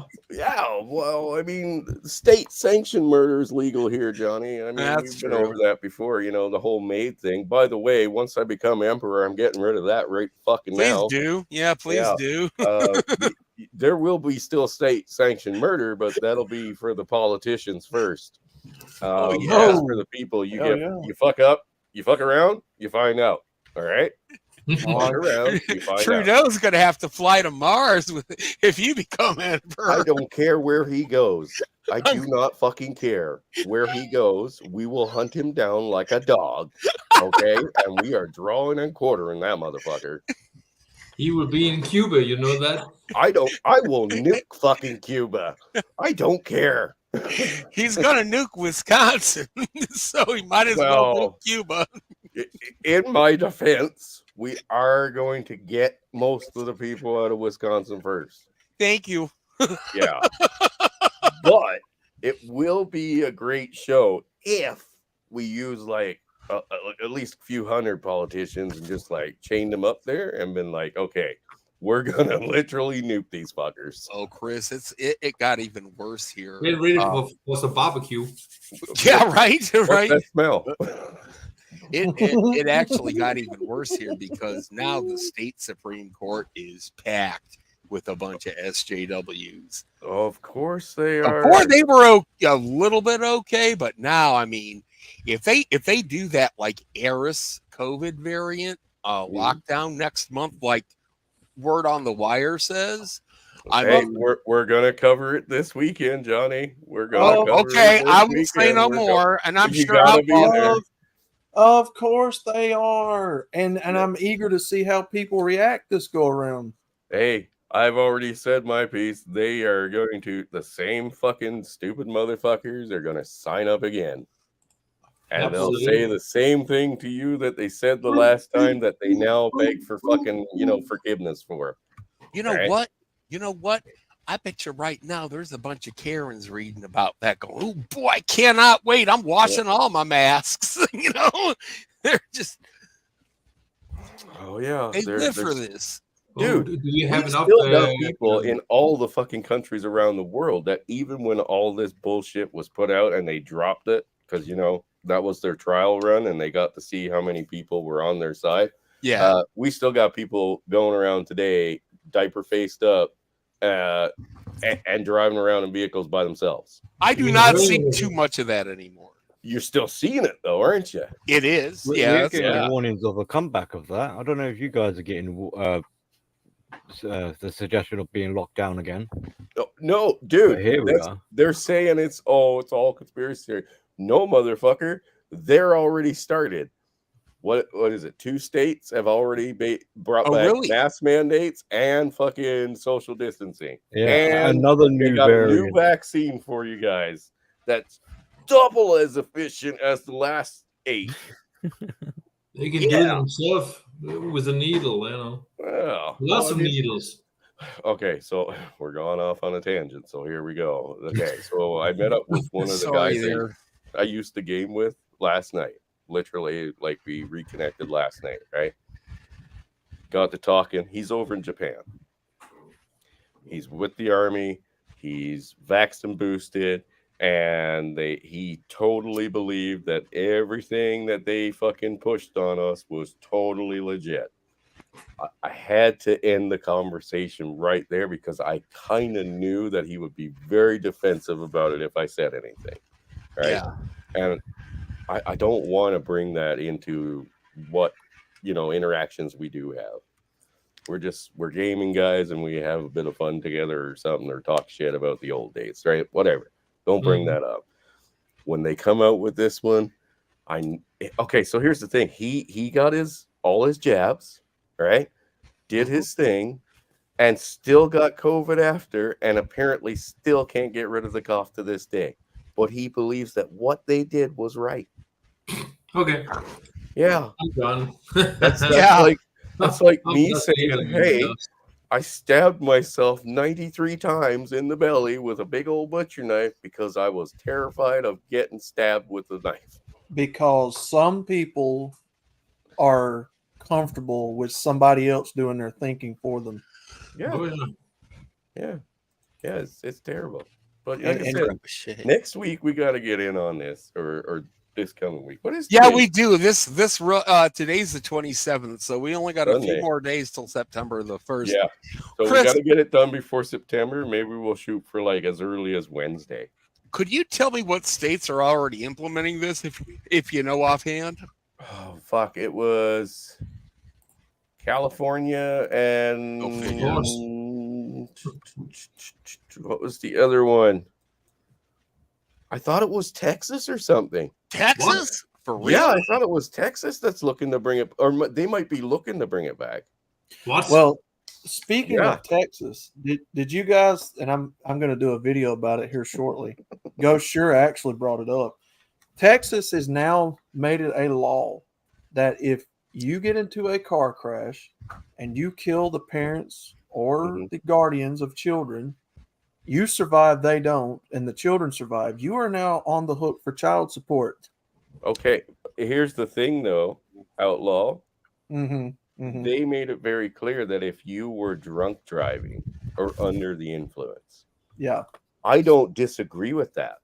Well, I mean, state-sanctioned murder is legal here, Johnny. I mean, That's we've been over that before. The whole maid thing. By the way, once I become emperor, I'm getting rid of that right fucking Please now. do. Yeah, please do. There will be still state-sanctioned murder, but that'll be for the politicians first. Oh, yeah. As for the people, you fuck up, you fuck around, you find out. All right. Fuck around, you find out. Trudeau's going to have to fly to Mars if you become emperor. I don't care where he goes. I do not fucking care where he goes. We will hunt him down like a dog. Okay? And we are drawing and quartering that motherfucker. He will be in Cuba, you know that? I will nuke fucking Cuba. I don't care. He's going to nuke Wisconsin, so he might as well nuke Cuba. In my defense, we are going to get most of the people out of Wisconsin first. Thank you. Yeah. But it will be a great show if we use like at least a few hundred politicians and just like chained them up there and been like, okay, we're gonna literally nuke these fuckers. Oh, Chris, it got even worse here. Get ready for a barbecue. Yeah, right. What's that smell? It actually got even worse here because now the state Supreme Court is packed with a bunch of SJWs. Of course they are. Before they were a little bit okay, but now, I mean, if they do that like Eris COVID variant lockdown next month, like word on the wire says, we're gonna cover it this weekend, Johnny. We're gonna. Okay, I won't say no more, and I'm sure I'll be there. Of course they are, and I'm eager to see how people react this go around. Hey, I've already said my piece. They are going to, the same fucking stupid motherfuckers are going to sign up again. And Absolutely. They'll say the same thing to you that they said the last time that they now beg for fucking, forgiveness for. You know what? You know what? I bet you right now there's a bunch of Karens reading about that going, oh boy, I cannot wait. I'm washing all my masks. They're just, oh yeah, they live for this. Dude, do you have enough people in all the fucking countries around the world that even when all this bullshit was put out and they dropped it, because that was their trial run and they got to see how many people were on their side. Yeah. We still got people going around today, diaper faced up, and driving around in vehicles by themselves. I do not see too much of that anymore. You're still seeing it though, aren't you? It is. We're getting warnings of a comeback of that. I don't know if you guys are getting the suggestion of being locked down again. No, dude. Here we are. They're saying it's all conspiracy theory. No, motherfucker. They're already started. What is it? 2 states have already brought back mask mandates and fucking social distancing. Yeah, and another new variant. New vaccine for you guys that's double as efficient as the last 8. They can do it themselves with a needle, Well, lots of needles. Okay, so we're going off on a tangent. So here we go. Okay, so I met up with one of the guys I used to game with last night. Literally, like we reconnected last night, right? Got to talking. He's over in Japan. He's with the army. He's vaxxed and boosted. And he totally believed that everything that they fucking pushed on us was totally legit. I had to end the conversation right there because I kind of knew that he would be very defensive about it if I said anything. Right. Yeah. And I don't want to bring that into what, interactions we do have. We're gaming guys and we have a bit of fun together or something, or talk shit about the old days, right? Whatever. Don't bring that up. When they come out with this one, so here's the thing. He got all his jabs, right? Did his thing and still got COVID after, and apparently still can't get rid of the cough to this day. But he believes that what they did was right. Okay. Yeah. I'm done. That's like me saying, hey, I stabbed myself 93 times in the belly with a big old butcher knife because I was terrified of getting stabbed with a knife. because some people are comfortable with somebody else doing their thinking for them. Yeah, Oh, yeah. yeah, yeah. It's terrible. But And- like I and- said, Crap of shit. next week we got to get in on this, or this coming week. What is Yeah, today? we do. Today's the 27th, so we only got a few Sunday. more days till September the 1st. Yeah. So we Chris- got to get it done before September. Maybe we'll shoot for like as early as Wednesday. Could you tell me what states are already implementing this, if you know offhand? Oh fuck! It was California and Go figure. what was the other one? I thought it was Texas or something. Texas? For real? Yeah, I thought it was Texas that's looking to bring it, or they might be looking to bring it back. What? Well, speaking Yeah. of Texas, did you guys? And I'm going to do a video about it here shortly. Ghost sure actually brought it up. Texas has now made it a law that if you get into a car crash and you kill the parents or Mhm. the guardians of children, you survive, they don't, and the children survive, you are now on the hook for child support. Okay, here's the thing though, Outlaw. Mm-hmm. Mm-hmm. They made it very clear that if you were drunk driving or under the influence, Yeah. I don't disagree with that.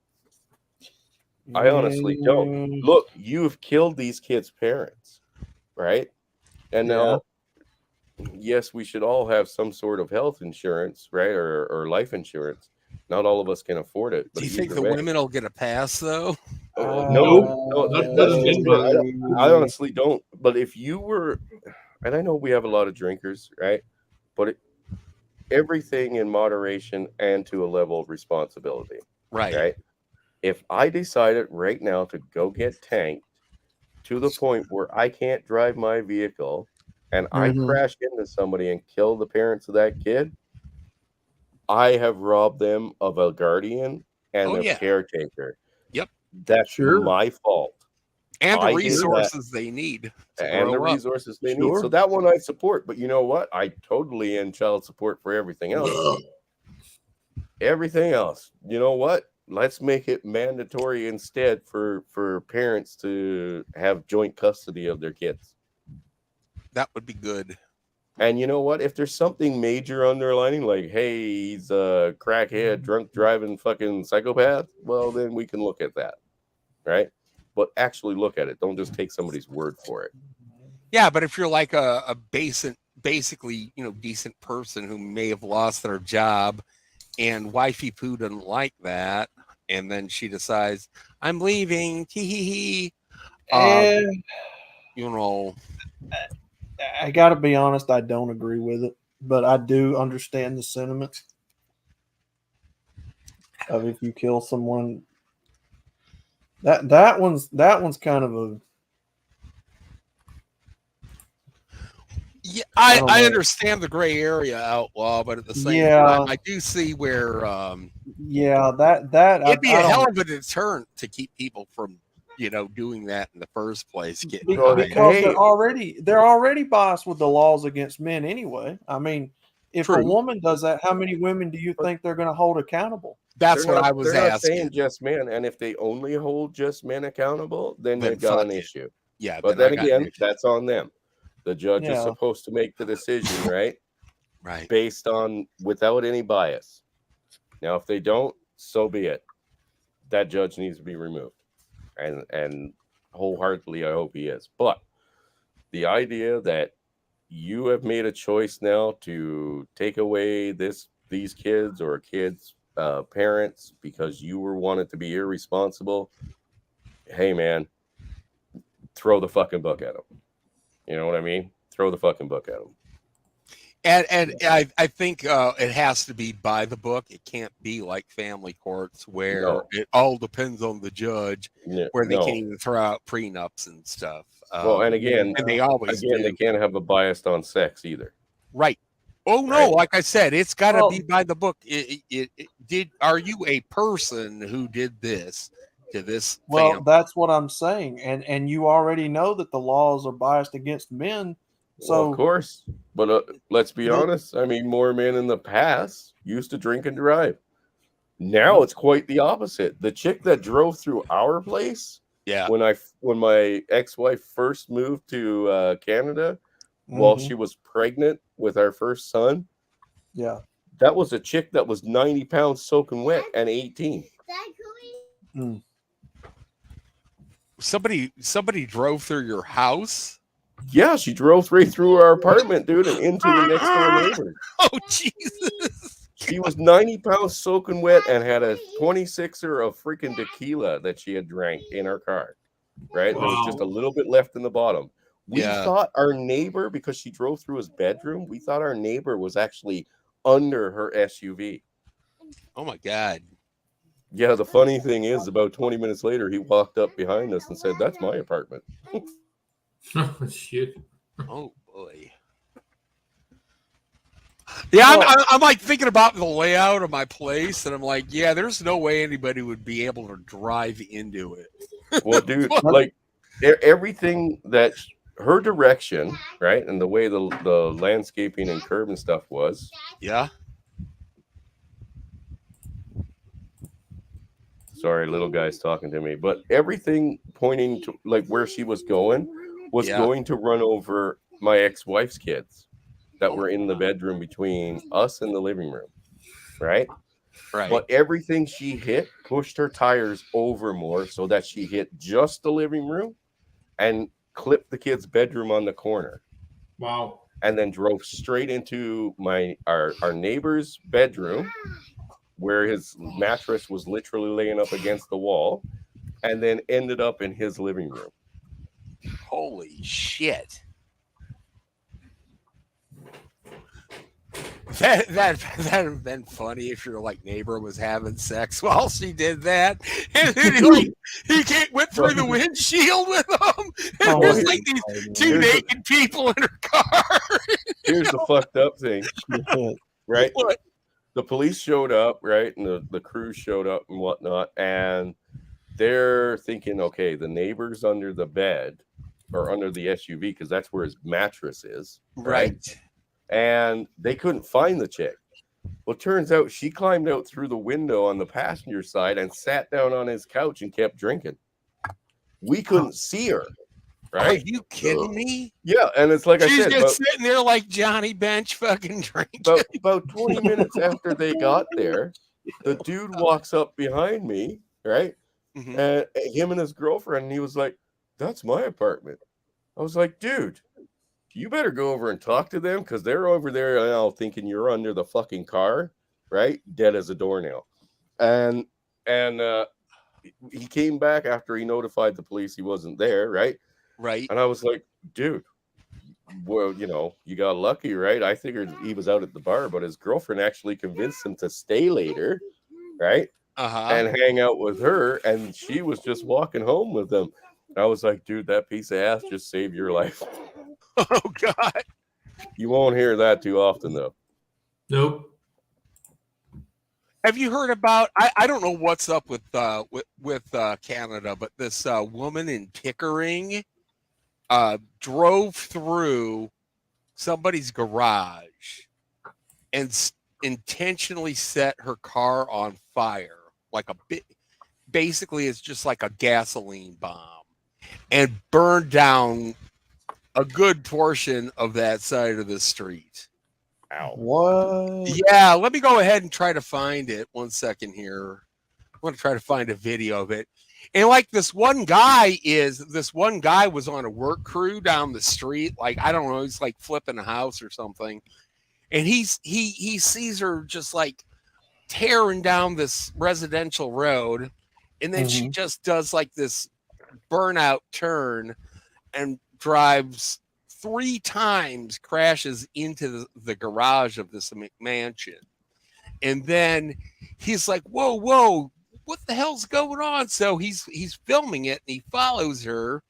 I honestly don't. Look, you've killed these kids' parents, right? And now, yes, we should all have some sort of health insurance, right, or life insurance. Not all of us can afford it. But Do you think either the way- women will get a pass, though? No, That that's doesn't just mean it. I honestly don't. But if you were, and I know we have a lot of drinkers, right? But everything in moderation and to a level of responsibility, Right. right? If I decided right now to go get tanked to the point where I can't drive my vehicle and I Mhm. crash into somebody and kill the parents of that kid, I have robbed them of a guardian and Oh, a yeah. caretaker. Yep. That's Sure. my fault. And the I did that. resources they need to And the grow up. resources they need. So Sure. that one I support. But you know what? I totally end child support for everything else. Everything else. You know what? Let's make it mandatory instead for parents to have joint custody of their kids. That would be good. And you know what? If there's something major underlining, like, hey, he's a crackhead, drunk driving fucking psychopath, well, then we can look at that. Right? But actually look at it. Don't just take somebody's word for it. Yeah, but if you're like a basically, decent person who may have lost their job and wifey poo doesn't like that, and then she decides, I'm leaving, tee hee hee. And I got to be honest, I don't agree with it, but I do understand the sentiment of if you kill someone. That one's kind of a. Yeah, I don't I know. understand the gray area, Outlaw, but at the same Yeah. time, I do see where Yeah, that it'd be I a hell don't- of a deterrent to keep people from, doing that in the first place. Well, because hey. they're already biased with the laws against men anyway. I mean, if a True. woman does that, how many women do you think they're going to hold accountable? That's They're what not- I was they're not asking. saying just men, and if they only hold just men accountable, then Then they've got fuck an it. issue. Yeah, But then I then got again, you. that's on them. The judge is Yeah. supposed to make the decision, right? Right. Based on without any bias. Now, if they don't, so be it. That judge needs to be removed, and wholeheartedly, I hope he is. But the idea that you have made a choice now to take away these kids or kids' parents because you were wanted to be irresponsible. Hey, man, throw the fucking book at them. You know what I mean? Throw the fucking book at them. And I think it has to be by the book. It can't be like family courts where No. it all depends on the judge, where they No. can't even throw out prenups and stuff. Well, and again, and they always do. they can't have a bias on sex either. Right. Oh no! Right. Like I said, it's got to Well- be by the book. Are you a person who did this to this Well, family? that's what I'm saying, and you already know that the laws are biased against men. So Well, of course, but let's be The- honest. I mean, more men in the past used to drink and drive. Now it's quite the opposite. The chick that drove through our place Yeah. When my ex-wife first moved to Canada, while she was pregnant with our first son, Yeah. that was a chick that was 90 pounds soaking wet and 18. Mm. Somebody drove through your house. Yeah, she drove right through our apartment, dude, and into the next door neighbor. Oh Jesus! She was 90 pounds soaking wet and had a 26er of freaking tequila that she had drank in her car. Right? There was just a Wow. little bit left in the bottom. We Yeah. thought our neighbor, because she drove through his bedroom, we thought our neighbor was actually under her SUV. Oh my God. Yeah, the funny thing is, about 20 minutes later, he walked up behind us and said, "That's my apartment." Shit. Oh boy. Yeah, Well- I'm like thinking about the layout of my place, and I'm like, yeah, there's no way anybody would be able to drive into it. Well, dude, like everything that her direction, right, and the way the landscaping and curb and stuff was. Yeah. Sorry, little guy's talking to me, but everything pointing to like where she was going was Yeah. going to run over my ex-wife's kids that were in the bedroom between us and the living room, right? Right. But everything she hit pushed her tires over more so that she hit just the living room and clipped the kid's bedroom on the corner. Wow. And then drove straight into our neighbor's bedroom where his mattress was literally laying up against the wall, and then ended up in his living room. Holy shit. That'd have been funny if your like neighbor was having sex while she did that, and then he went through the windshield with them. And there's like these two naked people in her car. Here's the fucked up thing, right? What? The police showed up, right, and the crew showed up and whatnot, and they're thinking, okay, the neighbor's under the bed or under the SUV because that's where his mattress is, right? And they couldn't find the chick. Well, turns out she climbed out through the window on the passenger side and sat down on his couch and kept drinking. We couldn't see her, right? Are you kidding me? Yeah, and it's like She's I said, just sitting there like Johnny Bench fucking drinking. About 20 minutes after they got there, the dude walks up behind me, right? Mhm. And him and his girlfriend, and he was like, "That's my apartment." I was like, "Dude, you better go over and talk to them because they're over there now thinking you're under the fucking car, right? Dead as a doornail." And he came back after he notified the police he wasn't there, right? Right. And I was like, "Dude, well, you know, you got lucky, right? I figured he was out at the bar, but his girlfriend actually convinced him to stay later, right? And hang out with her, and she was just walking home with them." I was like, "Dude, that piece of ass just saved your life." Oh God. You won't hear that too often, though. Nope. Have you heard about? I don't know what's up with Canada, but this woman in Pickering drove through somebody's garage and intentionally set her car on fire, like a bit. Basically, it's just like a gasoline bomb, and burned down a good portion of that side of the street. Ow. What? Yeah, let me go ahead and try to find it. 1 second here. I want to try to find a video of it. And like this one guy was on a work crew down the street. Like, I don't know, he's like flipping a house or something. And he sees her just like tearing down this residential road. And then she just does like this burnout turn and drives 3 times, crashes into the garage of this mansion. And then he's like, whoa, what the hell's going on? So he's filming it, and he follows her,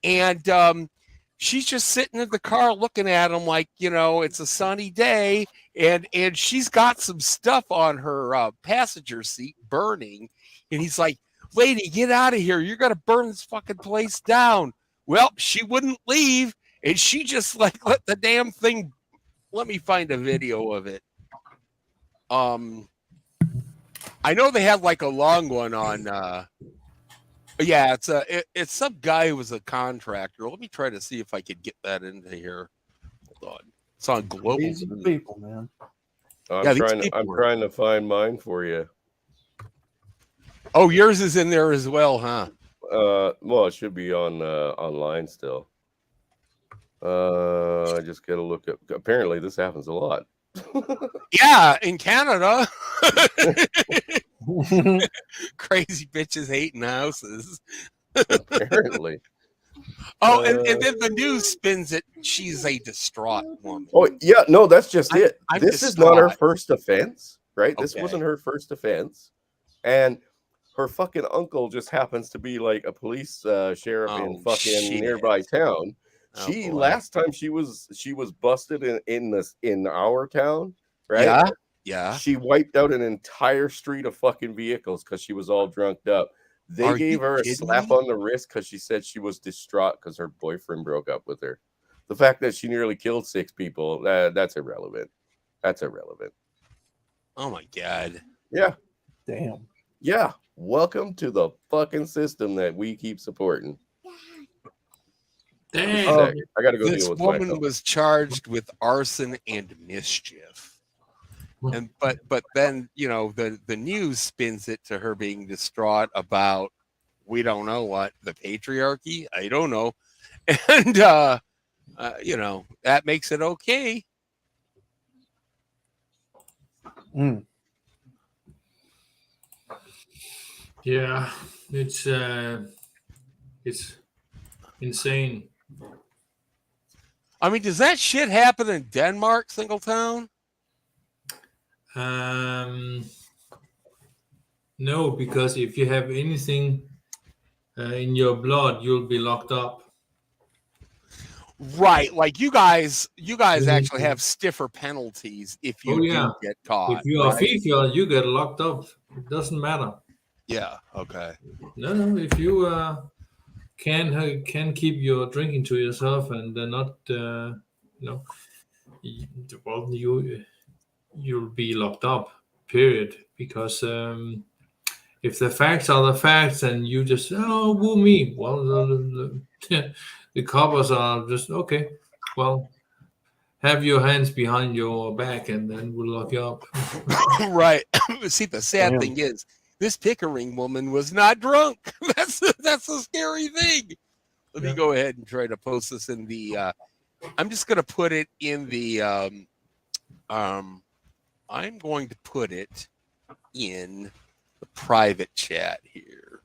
and she's just sitting in the car looking at him like, you know, it's a sunny day, and she's got some stuff on her passenger seat burning, and he's like, lady, get out of here, you're gonna burn this fucking place down. Well, she wouldn't leave, and she just like let the damn thing. Let me find a video of it. I know they had like a long one on Yeah, it's some guy who was a contractor. Let me try to see if I could get that into here. Hold on. It's on Global Crazy News. people, man. I'm Yeah, these trying. people I'm were- trying to find mine for you. Oh, yours is in there as well, huh? Well, it should be on online still. I just gotta look up. Apparently, this happens a lot. Yeah, in Canada. Crazy bitches hating houses. Apparently. Oh, and then the news spins it. She's a distraught woman. Oh yeah, no, that's just it. I'm This is not her distraught. first offense, right? This Okay. wasn't her first offense, and her fucking uncle just happens to be like a police sheriff in Oh, fucking shit. nearby town. Oh, She boy. last time she was busted in our town, right? Yeah, yeah. She wiped out an entire street of fucking vehicles because she was all drunked up. They Are gave you her a kidding slap me? on the wrist because she said she was distraught because her boyfriend broke up with her. The fact that she nearly killed 6 people, that's irrelevant. That's irrelevant. Oh my god. Yeah. Damn. Yeah. Welcome to the fucking system that we keep supporting. Just a Damn. sec. I got to go This deal with my woman was charged with arson and mischief. And but then, you know, the news spins it to her being distraught about we don't know what, the patriarchy, I don't know. And you know, that makes it okay. Mm. Yeah, it's insane. I mean, does that shit happen in Denmark, Singletown? No, because if you have anything in your blood, you'll be locked up. Right, like you guys Mhm. actually have stiffer penalties if you Oh, yeah. do get caught. If you are right? FIFA, you get locked up. It doesn't matter. Yeah, okay. No, if you can keep your drinking to yourself and not, well, you'll be locked up. Period. Because if the facts are the facts and you just woo me, well, the coppers are just okay. Well, have your hands behind your back and then we'll lock you up. Right. See, the sad Damn. thing is, this Pickering woman was not drunk. That's the scary thing. Let me Yeah. go ahead and try to post this in the. I'm just going to put it in the. I'm going to put it in the private chat here.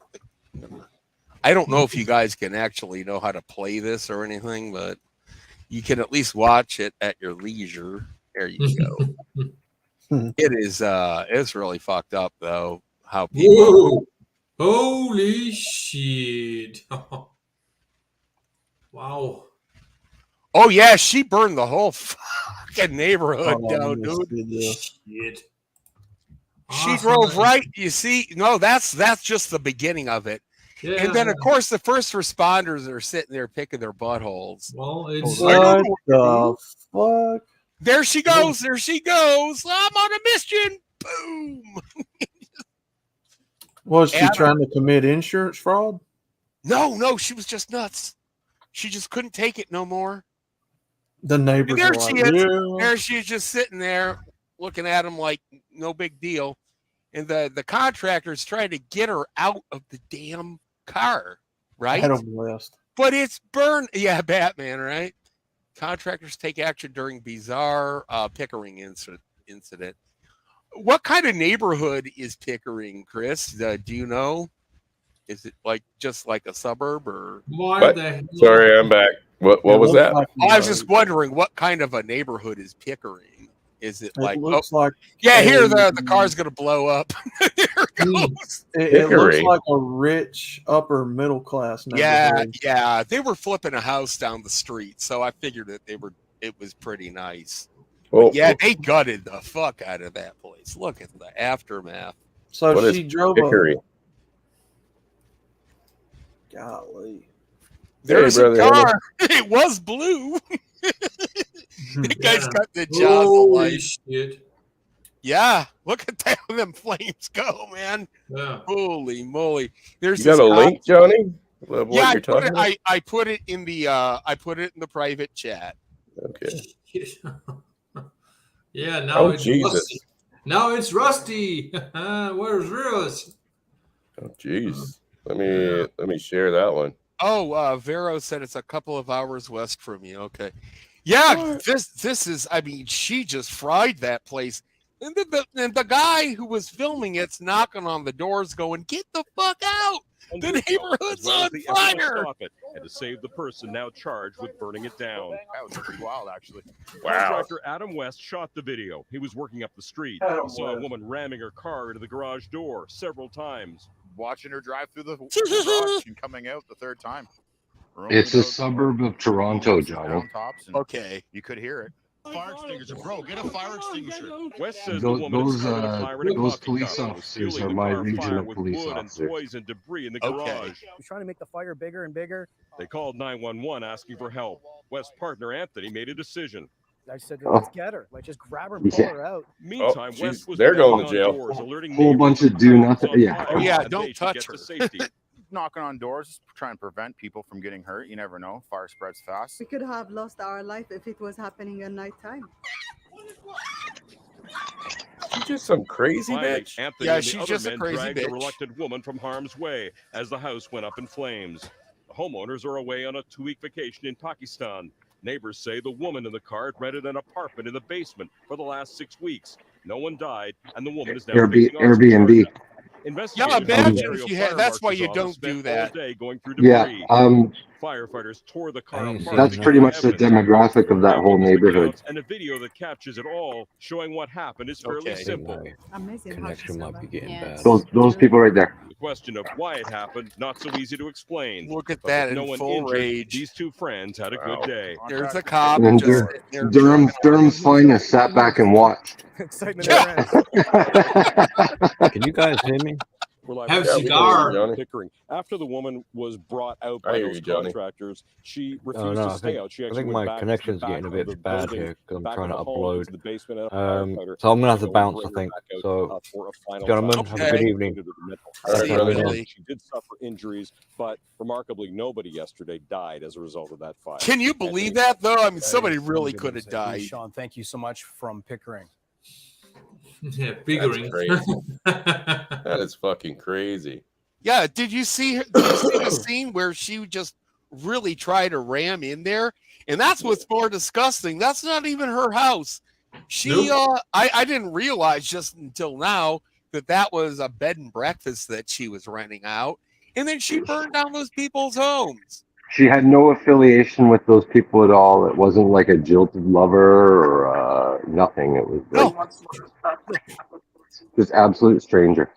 I don't know if you guys can actually know how to play this or anything, but you can at least watch it at your leisure. There you go. It is it's really fucked up though how people. Whoa! Holy shit! Wow. Oh yeah, she burned the whole fucking neighborhood Oh, down, yes, dude. did this. Shit. She Awesome. drove right. You see, no, that's just the beginning of it. Yeah. And then of course the first responders are sitting there picking their buttholes. Well, it's I don't What know the fuck? There she goes. There she goes. I'm on a mission. Boom. Was she Adam. trying to commit insurance fraud? No, she was just nuts. She just couldn't take it no more. The neighbors There were she like, is. yeah. There she is, just sitting there looking at him like no big deal. And the contractors trying to get her out of the damn car, right? Adam West. But it's burned. Yeah, Batman, right? Contractors take action during bizarre Pickering incident. What kind of neighborhood is Pickering, Chris? Do you know? Is it like just like a suburb or? why What? the hell? Sorry, I'm back. What It was looks that? like, I was just wondering what kind of a neighborhood is Pickering? Is it like it looks like yeah, here a- the car's gonna blow up. There it goes. it looks Hickory. like a rich upper middle class Yeah, neighborhood. yeah. They were flipping a house down the street, so I figured that it was pretty nice. Oh, Yeah, they gutted the fuck out of that place. Look at the aftermath. So What she is drove Hickory. Golly. There's Hey, a brother. car. It was blue. The guy's Yeah. got the jaws of Holy life. shit. Yeah, look at that, them flames go, man. Yeah. Holy moly! There's You got this a cop- link, Johnny? Of what Yeah, you're talking about? I put it in the private chat. Okay. Yeah, now Oh it's Jesus! Rusty. Now it's Rusty. Where's Rose? Oh jeez. Let Yeah. me share that one. Oh, Vero said it's a couple of hours west from you. Okay. Yeah, What? this is. I mean, she just fried that place, and the guy who was filming it's knocking on the doors, going, "Get the fuck out! The neighborhood's on fire!" Stop it, and to save the person now charged with burning it down. That was pretty wild, actually. Wow. Contractor Adam West shot the video. He was working up the street. He saw a woman ramming her car into the garage door several times. Watching her drive through the garage and coming out the third time. It's a suburb of Toronto, Johnny. Tops and Okay. you could hear it. Fire extinguisher, bro. Get a fire extinguisher. West says Those- the woman those, had started a fire in a those coffee police cup, officers fueling are the my car afire regional with police wood officers. and toys and debris in the Okay. garage. He's trying to make the fire bigger and bigger. They called 911 asking for help. West's partner Anthony made a decision. I said, Oh. let's get her. Like, just grab her and pull Yeah. her out. Meantime, geez, West was they're going banging to on jail. doors, alerting Whole bunch neighbors of do the house nothing- on yeah. fire Oh, yeah, and don't they should touch get to her. safety. Knocking on doors, trying to prevent people from getting hurt. You never know. Fire spreads fast. We could have lost our life if it was happening at nighttime. She's just some crazy Finally, bitch. Anthony Yeah, and the she's other just a men crazy dragged the bitch. reluctant woman from harm's way as the house went up in flames. The homeowners are away on a 2-week vacation in Pakistan. Neighbors say the woman in the car had rented an apartment in the basement for the last 6 weeks. No one died, and the woman is now facing arson Airbnb. charges. Investigators Yeah, imagine from if Ontario you had- Fire that's why Marshal's you office don't spent do that. all day going through Yeah, debris. Firefighters tore the car I ain't apart. seen that's pretty much the demographic of that whole neighborhood. And a video that captures it all, showing what happened, is fairly Okay. simple. My Amazing. how she connection might be survived. getting Yeah. bad. Those people right there. The question of why it happened, not so easy to explain. Look at But that with no in one full injured, rage. these two friends had a good Wow. day. There's a cop. And just sitting there Durham's finest sat back and watched. Excitement Yeah. around. Can you guys hear me? We're live Have on a cigar. Johnny. Pickering. After the woman was brought out I by hear those you, Johnny. contractors, she refused Oh no, to I stay think, out. She I actually think went my back connection's to the getting a back of bit the bad building, here because I'm back trying of to the home, upload. into the basement. And a firefighter So I'm gonna have to will bounce, bring I her think. back out, So, for a final gentlemen, time. have a good evening. Into the mental All right, See you, brother. Billy. She did suffer injuries, but remarkably, nobody yesterday died as a result of that fire. Can you believe that, though? I mean, somebody really Good could to have say. died. Sean, thank you so much from Pickering. Yeah, figuring. crazy. That is fucking crazy. Yeah, did you see the scene where she just really tried to ram in there? And that's what's more disgusting. That's not even her house. She Nope. I didn't realize just until now that was a bed and breakfast that she was renting out. And then she burned down those people's homes. She had no affiliation with those people at all. It wasn't like a jilted lover or nothing. It was like just absolute stranger.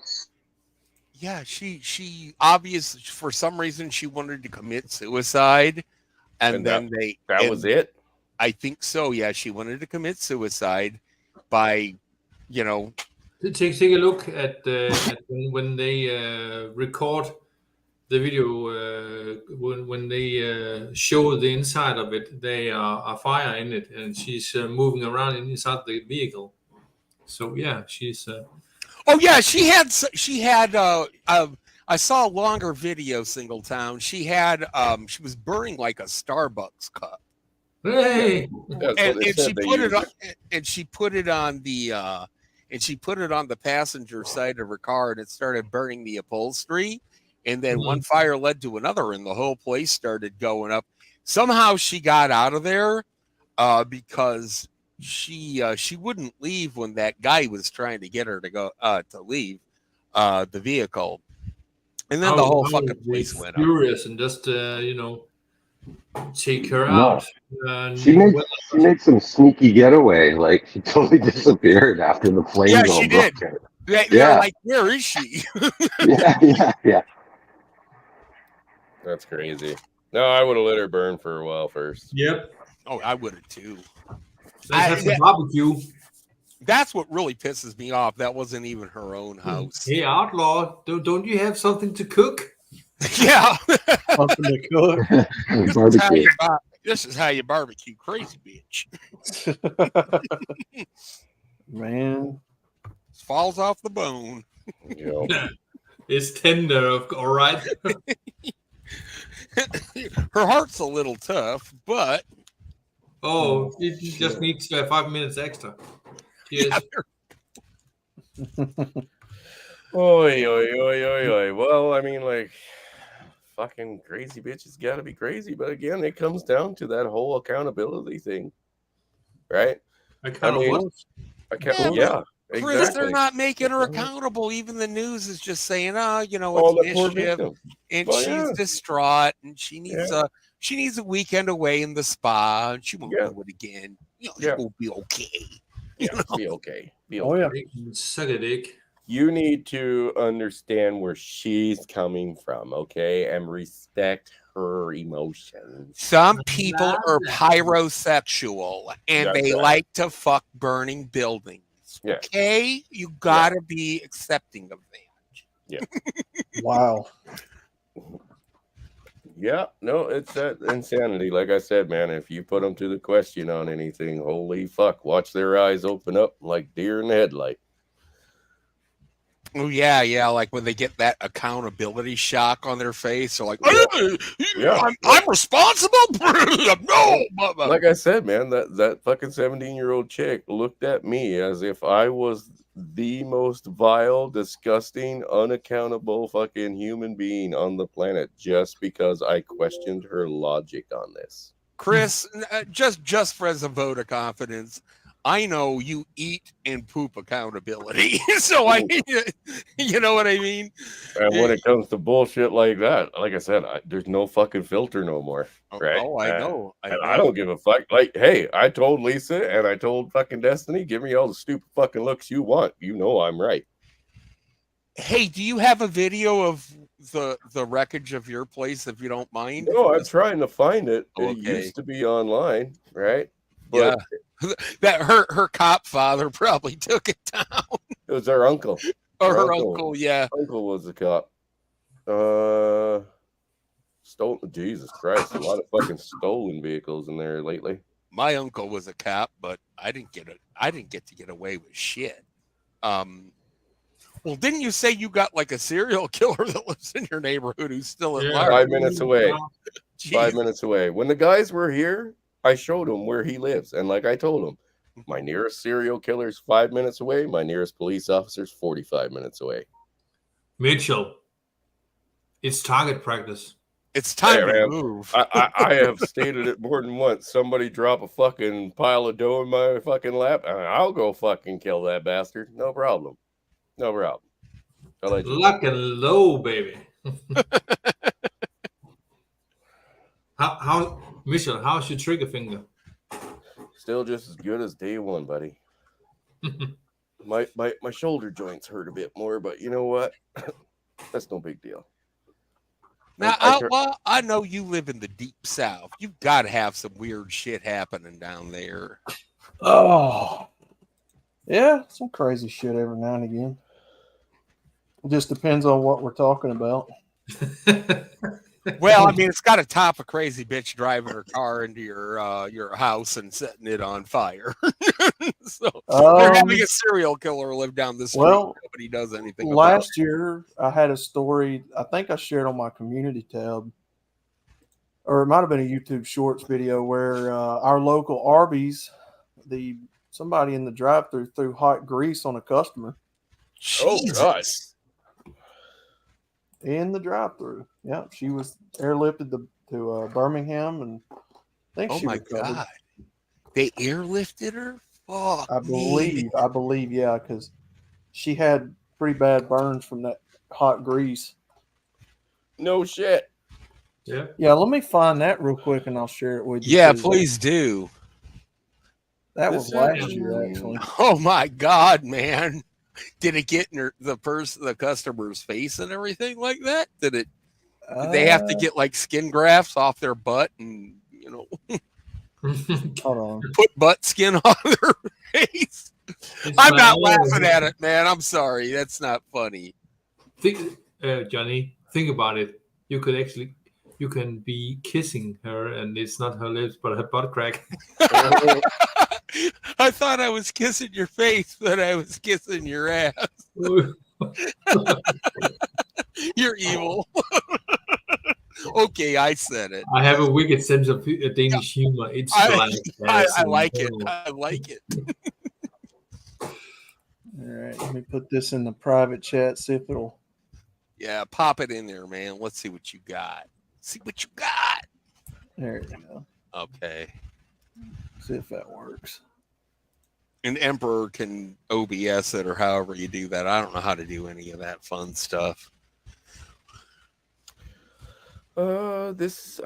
Yeah, she obvious for some reason she wanted to commit suicide, and And then That was it. I think so. Yeah, she wanted to commit suicide by, Take a look at when they record the video. When they show the inside of it, they are a fire in it, and she's moving around inside the vehicle. So yeah, she's. Oh yeah, she had. I saw a longer video, Singletown. She was burning like a Starbucks cup. Hey, That's what and, they and said she they put it used on, and she put it on the passenger side of her car, and it started burning the upholstery. And then one fire led to another, and the whole place started going up. Somehow she got out of there because she wouldn't leave when that guy was trying to get her to go to leave the vehicle, and then the whole fucking place went up. furious and just take her No. out. And She made some sneaky getaway. Like she totally disappeared after the flames Yeah, all she broke did. out. They're Yeah. like, where is she? Yeah. That's crazy. No, I would have let her burn for a while first. Yep. Oh, I would have too. Let's have some barbecue. That's what really pisses me off. That wasn't even her own house. Hey, outlaw, don't you have something to cook? Yeah. Something to cook. Barbecue. This is how you barbecue, crazy bitch. Man, just falls off the bone. You know, It's tender, all right. Her heart's a little tough, but Oh, it just needs 5 minutes extra. Cheers. oi, oi, oi, oi, oi. Well, I mean, like, fucking crazy bitches got to be crazy, but again, it comes down to that whole accountability thing, right? I kind of what? Yeah, Chris, exactly. they're not making her accountable. Even the news is just saying, "Oh, you know, Oh, it's the poor mischief," victim. and Well, she's yeah. distraught, and she needs a weekend away in the spa, and she won't Yeah. do it again. You know, Yeah. she'll be okay. Yeah, be okay. Be Oh, okay. yeah. Suck a dick. You need to understand where she's coming from, okay, and respect her emotions. Some people are pyrosexual, and That's they right. like to fuck burning buildings. Yeah. Okay, you gotta be accepting of that. Yeah. Wow. Yeah, no, it's that insanity. Like I said, man, if you put them to the question on anything, holy fuck, watch their eyes open up like deer in the headlight. Oh yeah, like when they get that accountability shock on their face, they're like, Yeah. I'm responsible. No, Like I said, man, that fucking 17-year-old chick looked at me as if I was the most vile, disgusting, unaccountable fucking human being on the planet just because I questioned her logic on this. Chris, just for as a vote of confidence, I know you eat and poop accountability. So you know what I mean? And when it comes to bullshit like that, like I said, there's no fucking filter no more, right? Oh, I know. I don't give a fuck. Like, hey, I told Lisa and I told fucking Destiny, give me all the stupid fucking looks you want. You know I'm right. Hey, do you have a video of the wreckage of your place, if you don't mind? No, I'm trying to find it. It Okay. used to be online, right? Yeah. But That her cop father probably took it down. it was her uncle. Or her uncle, yeah. Uncle was the cop. Stolen. Jesus Christ, a lot of fucking stolen vehicles in there lately. My uncle was a cop, but I didn't get to get away with shit. Well, didn't you say you got like a serial killer that lives in your neighborhood who's still at large? 5 minutes away. Jeez. 5 minutes away. When the guys were here, I showed them where he lives. And like I told him, my nearest serial killer is 5 minutes away. My nearest police officer is 45 minutes away. Mitchell, it's target practice. It's time Hey, to man, move. I have stated it more than once. Somebody drop a fucking pile of dough in my fucking lap, and I'll go fucking kill that bastard. No problem. No problem. Lock and low, baby. how Mitchell, how's your trigger finger? Still just as good as day one, buddy. my shoulder joints hurt a bit more, but you know what? That's no big deal. Now, I know you live in the deep south. You've got to have some weird shit happening down there. Oh, yeah, some crazy shit every now and again. It just depends on what we're talking about. Well, I mean, it's got to top a crazy bitch driving her car into your house and setting it on fire. So you're having a serial killer live down the street. Well, nobody does anything. Last year, I had a story. I think I shared on my community tab, or it might have been a YouTube Shorts video where our local Arby's, somebody in the drive-thru threw hot grease on a customer. Oh God! In the drive-thru, yeah, she was airlifted to Birmingham, and I think she recovered. God, they airlifted her. Fuck, I believe, yeah, because she had pretty bad burns from that hot grease. No shit. Yeah. Yeah, let me find that real quick and I'll share it with you. Yeah, please do. That was last year, actually. Oh my God, man. Did it get in the customer's face and everything like that? Did they have to get like skin grafts off their butt and hold on, put butt skin on their face? I'm not laughing at it, man. I'm sorry. That's not funny. Johnny, think about it. You can be kissing her and it's not her lips but her butt crack. I thought I was kissing your face, but I was kissing your ass. You're evil. Okay, I said it. I have a wicked sense of Danish humor. It's I fantastic. like it. I like it. All right, let me put this in the private chat. See if it'll. Yeah, pop it in there, man. Let's see what you got. See what you got. There you go. Okay. See if that works. An Emperor can OBS it or however you do that. I don't know how to do any of that fun stuff. No, that's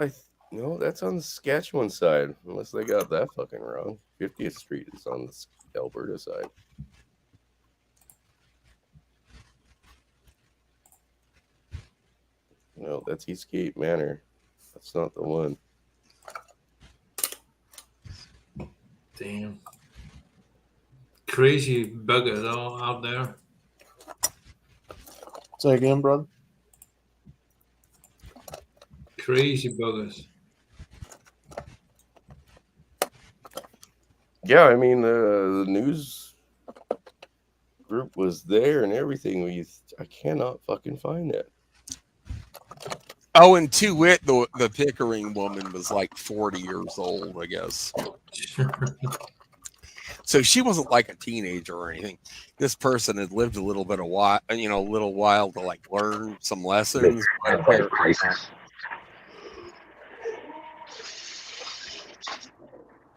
on the Saskatchewan side, unless they got that fucking wrong. 50th Street is on the Alberta side. No, that's Eastgate Manor. That's not the one. Damn. Crazy buggers all out there. Say again, brother. Crazy buggers. Yeah, I mean the news group was there and everything. I cannot fucking find it. Oh, and to wit, the Pickering woman was like 40 years old, I guess. So she wasn't like a teenager or anything. This person had lived a little while to like learn some lessons. Crisis.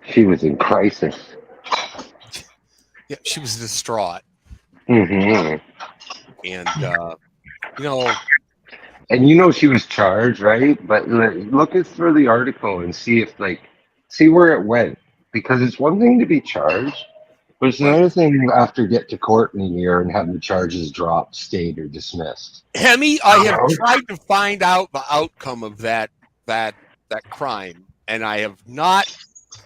She was in crisis. Yeah, she was distraught. Mm-hmm. And And she was charged, right? But look for the article and see where it went. Because it's one thing to be charged, but it's another thing after get to court in a year and have the charges dropped, stayed, or dismissed. Hemi, I have tried to find out the outcome of that crime, and I have not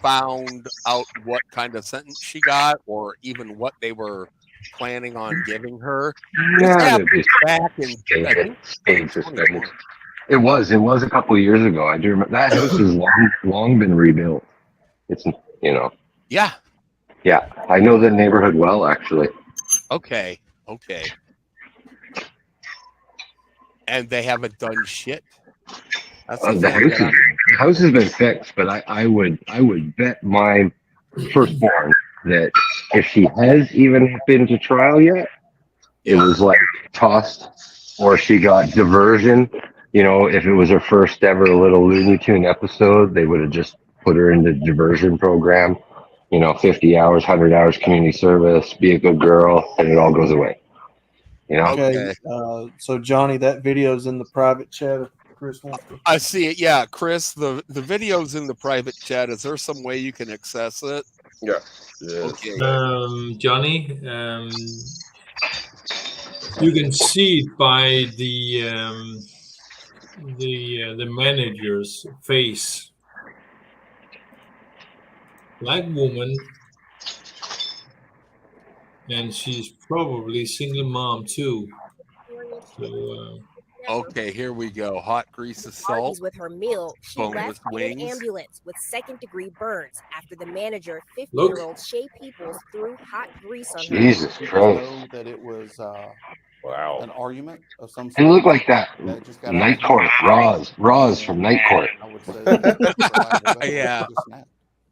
found out what kind of sentence she got or even what they were planning on giving her. Yeah, Back in stayed suspended. It was a couple of years ago. I do remember that house has long been rebuilt. It's Yeah. Yeah, I know the neighborhood well, actually. Okay. And they haven't done shit. That's The house has been fixed, but I would bet my firstborn that if she has even been to trial yet, it was like tossed, or she got diversion. If it was her first ever little Looney Tune episode, they would have just put her in the diversion program. 50 hours, 100 hours community service, be a good girl, and it all goes away. Okay. So Johnny, that video's in the private chat. If Chris wants to. I see it. Yeah, Chris, the video's in the private chat. Is there some way you can access it? Yeah. Okay. Johnny, you can see it by the manager's face. Black woman, and she's probably single mom too. So okay, here we go. Hot grease assault. With her meal, she boneless left wings. in an ambulance with second-degree burns after the manager, 50-year-old Shay Peoples, threw hot grease on her. Jesus Christ! Know that it was wow, an argument of some It sort. looked like that. Just got Night Court, Roz from Night Court. I would say that, Yeah.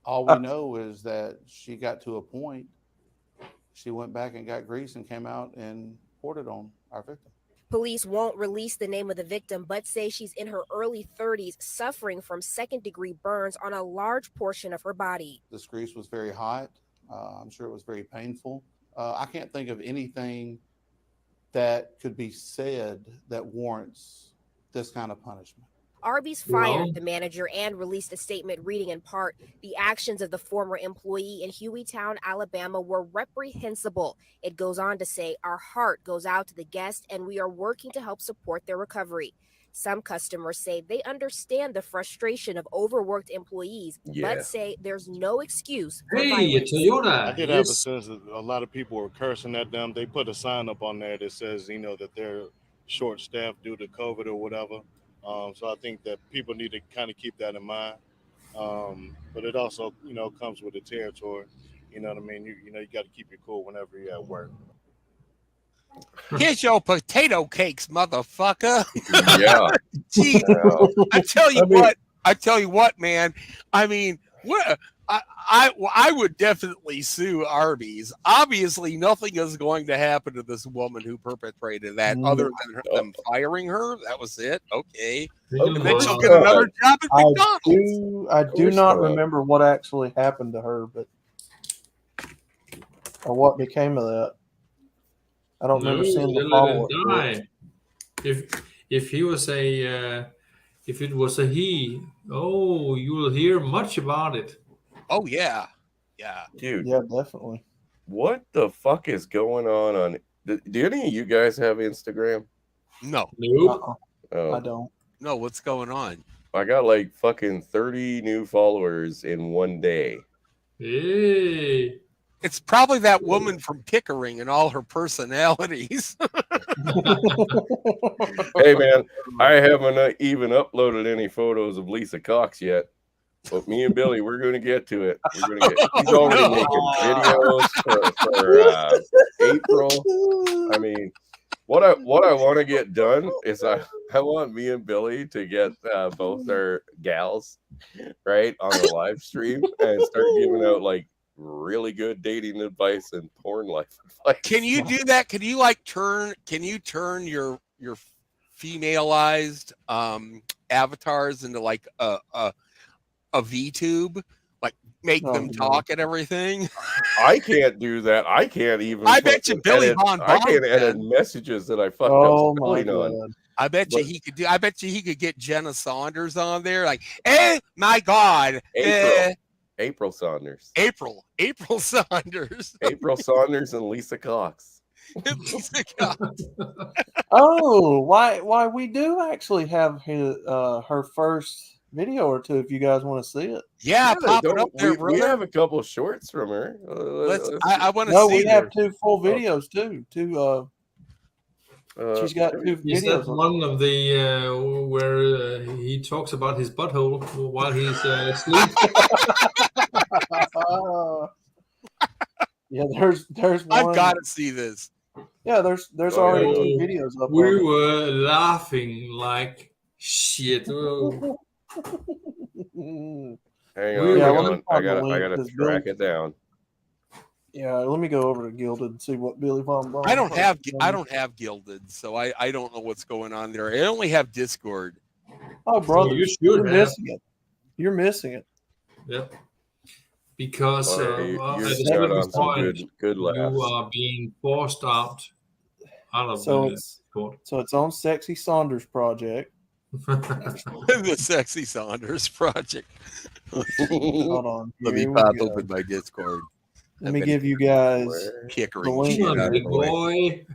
All we know is that she got to a point. She went back and got grease and came out and poured it on our victim. Police won't release the name of the victim, but say she's in her early 30s, suffering from second-degree burns on a large portion of her body. This grease was very hot. I'm sure it was very painful. I can't think of anything that could be said that warrants this kind of punishment. Arby's fired the manager and released a statement reading in part, the actions of the former employee in Hueytown, Alabama were reprehensible. It goes on to say, our heart goes out to the guest and we are working to help support their recovery. Some customers say they understand the frustration of overworked employees, but say there's no excuse for violence. I did have a sense that a lot of people were cursing at them. They put a sign up on there that says, that they're short-staffed due to COVID or whatever. So I think that people need to kind of keep that in mind. But it also, comes with the territory. You know what I mean? You know, you got to keep your cool whenever you're at work. Here's your potato cakes, motherfucker. Yeah. Jeez. Wow. I tell you what, man. I mean, what I would definitely sue Arby's. Obviously, nothing is going to happen to this woman who perpetrated that, other than them firing her. That was it. Okay. And then she'll get another job at McDonald's. I do not remember what actually happened to her, but or what became of that. I don't remember seeing the follow-up. Die. If he was if it was a he, oh, you will hear much about it. Oh yeah, yeah, dude. Yeah, definitely. What the fuck is going on? Do any of you guys have Instagram? No. Nope. Oh. I don't. No, what's going on? I got like fucking 30 new followers in one day. Hey. It's probably that woman from Pickering and all her personalities. Hey man, I haven't even uploaded any photos of Lisa Cox yet. But me and Billy, we're going to get to it. We're going to get. He's already making videos for April. I mean, what I want to get done is I want me and Billy to get both our gals right on the live stream and start giving out like really good dating advice and porn life advice. Can you do that? Can you like turn your femalized avatars into like a VTube, like make them talk and everything? I can't do that. I can't even. I bet you Billy Von I Bond can't edit can. messages that I fucked up spelling on. I bet you he could do. I bet you he could get Jenna Saunders on there, like, "Hey, my God, April Saunders, April Saunders, April Saunders, and Lisa Cox." Lisa Cox. Oh, why we do actually have her first video or two if you guys want to see it. Yeah, pop it up there, we have a couple of shorts from her. I want to see. No, we have two full videos too. She's got two Is videos. that one of the where he talks about his butthole while he's asleep? Yeah, there's one. I've got to see this. Yeah, there's already two videos up. We were laughing like shit. Hang Yeah, on, I gotta track it down. Yeah, let me go over to Gilded and see what Billy Von Bond. I don't have Gilded, so I don't know what's going on there. I only have Discord. Oh, brother, you should you're have. missing it. You're missing it. Yep. Because at a got certain on some point, good laughs. you are being forced out of So the Discord. So it's on Sexy Saunders Project. The Sexy Saunders Project. Hold on. Let me Here we pop go. open my Discord. Let me give you guys Pickering. the link. Come on, big boy.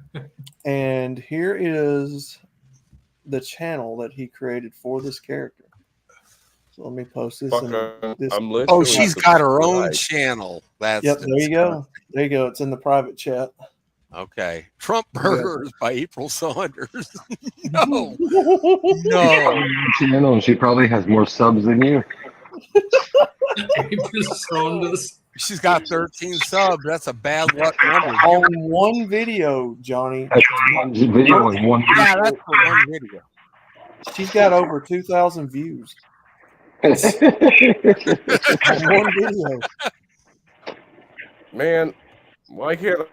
And here is the channel that he created for this character. So let me post this. Oh, she's got her own channel. That's yep. There you go. There you go. It's in the private chat. Okay. Trump Burgers by April Saunders. No. Channel, and she probably has more subs than you. April Saunders. She's got 13 subs. That's a bad luck number. On one video, Johnny. That's one video in one Yeah, that's for one video. She's got over 2,000 views. On one video. Man, why can't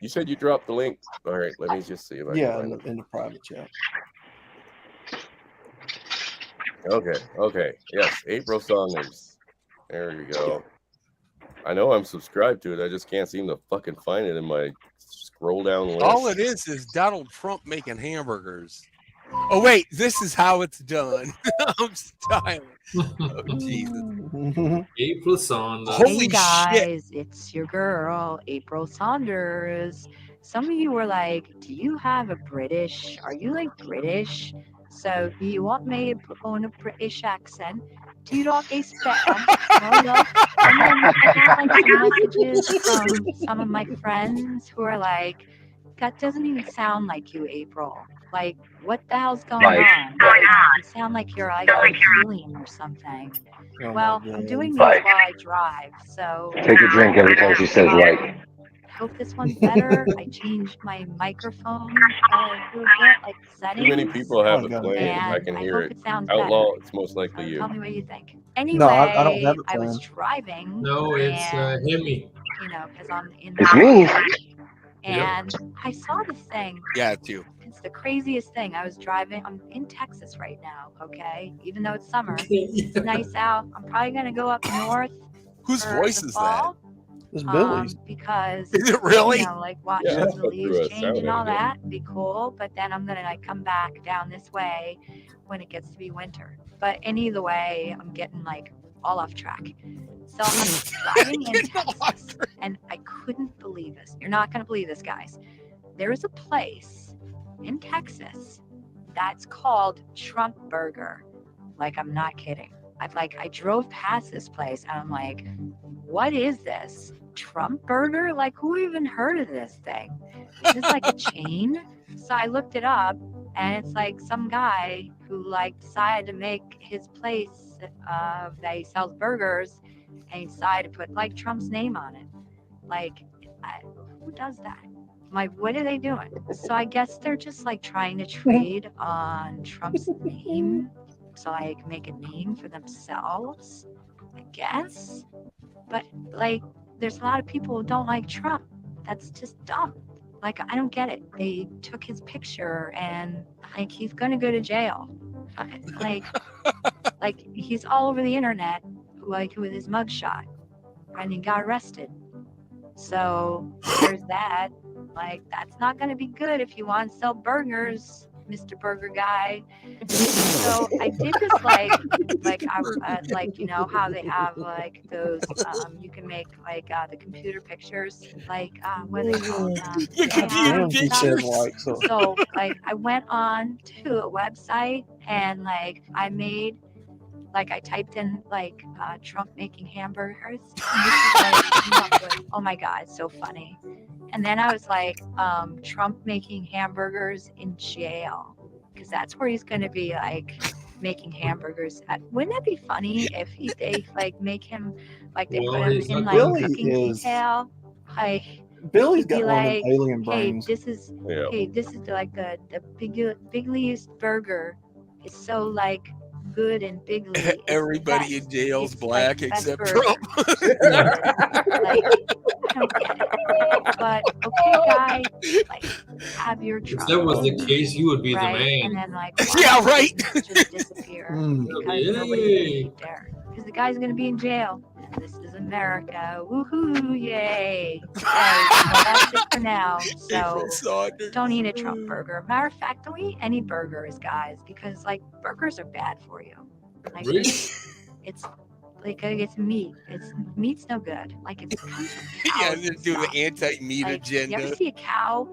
you said you dropped the link? All right, let me just see if I can find it. In the private chat. Okay. Yes, April Saunders. There you go. I know I'm subscribed to it. I just can't seem to fucking find it in my scroll down list. All it is Donald Trump making hamburgers. Oh, wait, this is how it's done. I'm styling. Oh, Jesus. April Saunders. Holy hey guys, it's your girl, April Saunders. Some of you were like, do you have a British? Are you like British? So do you want me to put on a British accent? Do you like this better? And then I got like some messages from some of my friends who are like, that doesn't even sound like you, April. Like, what the hell's going Like, on? You sound like you're like on helium or something. Oh Well, my I'm God. doing these Like, while I drive, so take a drink every time she says like. I hope this one's better. I changed my microphone a little bit, like the Too many settings, people have Oh, it God. playing. I and can I hear hope it. it sounds better. Outlaw, it's most likely So you. tell me what you think. No, I don't Anyway, have it I was playing. driving, No, it's and Hemi. you know, because I'm in It's the me. highway, Yep. and I saw this thing. Yeah, too. It's the craziest thing. I was driving. I'm in Texas right now. Okay, even though it's summer, Okay. it's nice out. I'm probably gonna go up north Whose for voice the is that? fall. It's Billy's. Because Is it really? you know, like watch Yeah, the let's go leaves through a change and sound all editor. that, be cool. But then I'm gonna like come back down this way when it gets to be winter. But either way, I'm getting like all off track. So I'm driving in Texas, and I couldn't believe this. You're not gonna believe this, guys. There is a place in Texas that's called Trump Burger. Like, I'm not kidding. I drove past this place and I'm like, what is this? Trump Burger? Like, who even heard of this thing? Is this like a chain? So I looked it up, and it's like some guy who like decided to make his place that he sells burgers, and he decided to put like Trump's name on it. Like, who does that? Like, what are they doing? So I guess they're just like trying to trade on Trump's name to like make a name for themselves, I guess. But like, there's a lot of people who don't like Trump. That's just dumb. Like, I don't get it. They took his picture, and like, he's gonna go to jail. Like he's all over the internet, like with his mugshot, and he got arrested. So there's that. Like, that's not going to be good if you want to sell burgers, Mr. Burger Guy. So I did this like you know how they have like those you can make like the computer pictures, like what are they called? Damn, he said like so. So like I went on to a website, and like I made, like I typed in like Trump making hamburgers. Oh my God, it's so funny. And then I was like, Trump making hamburgers in jail, because that's where he's going to be like making hamburgers. Wouldn't that be funny if they like make him like they put him in like Billy cooking is- detail? Like Billy's he'd be got one of them like, alien hey, brains. this is Yeah. like the bigliest burger. It's so like good and bigly. It's the Everybody best. in jail's It's black like the best except burger. Trump. Like, I don't get it. But okay, guy, like have your If Trump. that was the case, you would be the right? man. And then like Yeah, right. just disappear because Yay. nobody's gonna care. Because the guy's gonna be in jail. And this is America. Woohoo! Yay! Okay, well, that's it for now. So don't eat a Trump burger. Matter of fact, don't eat any burgers, guys, because like burgers are bad for you. Like Really? it's like it's meat. Meat's no good. Like it comes from Yeah, cows they and do the stuff. anti-meat Like, you agenda. ever see a cow?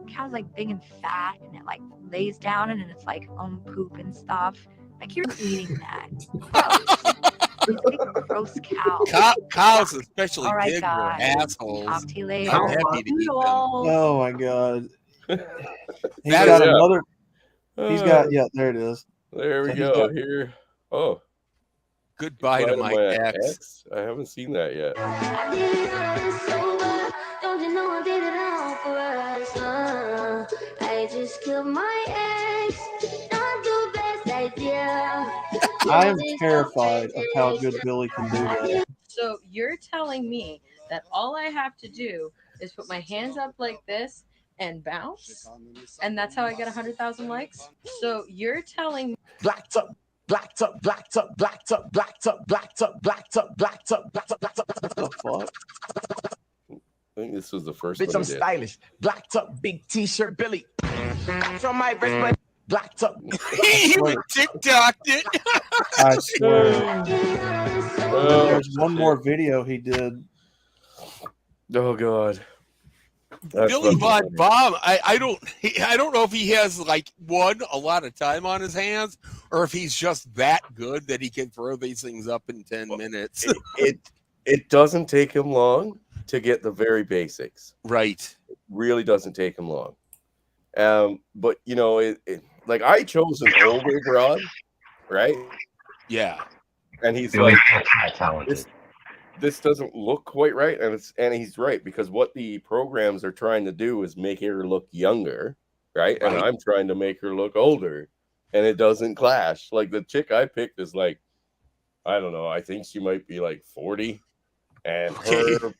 Cow's like big and fat, and it like lays down and it's like own poop and stuff. Like you're eating that. Gross. These big gross cows. Cows, especially All right, pigs, are guys. assholes. Talk to you later. I'm happy to eat them. Oh my God. He's That got is- another. He's got, yeah, there it is. There we So he's go. got- Here. Oh. Goodbye to my ex. I haven't seen that yet. Don't you know I did it all for us? I just killed my ex. Not the best idea. I am terrified of how good Billy can do that. So you're telling me that all I have to do is put my hands up like this and bounce, and that's how I get 100,000 likes? So you're telling me Blacked up, blacked up, blacked up, blacked up, blacked up, blacked up, blacked up, blacked up, blacked up, blacked up, blacked up. What I think this was the first Bitch, one I'm he did. stylish. Blacked up, big t-shirt, Billy. From my wrist, but blacked up. He even TikToked it. I swear. Oh, There's one more video he did. Oh God. That's Billy fucking Von funny. Baum. I don't know if he has like a lot of time on his hands, or if he's just that good that he can throw these things up in 10 minutes. It doesn't take him long to get the very basics. Right. It really doesn't take him long. But you know, like I chose an older broad, right? Yeah. And he's Billy like, Pitt's not talented. this doesn't look quite right, and he's right, because what the programs are trying to do is make her look younger, right? And I'm trying to make her look older, and it doesn't clash. Like the chick I picked is like, I don't know, I think she might be like 40, and her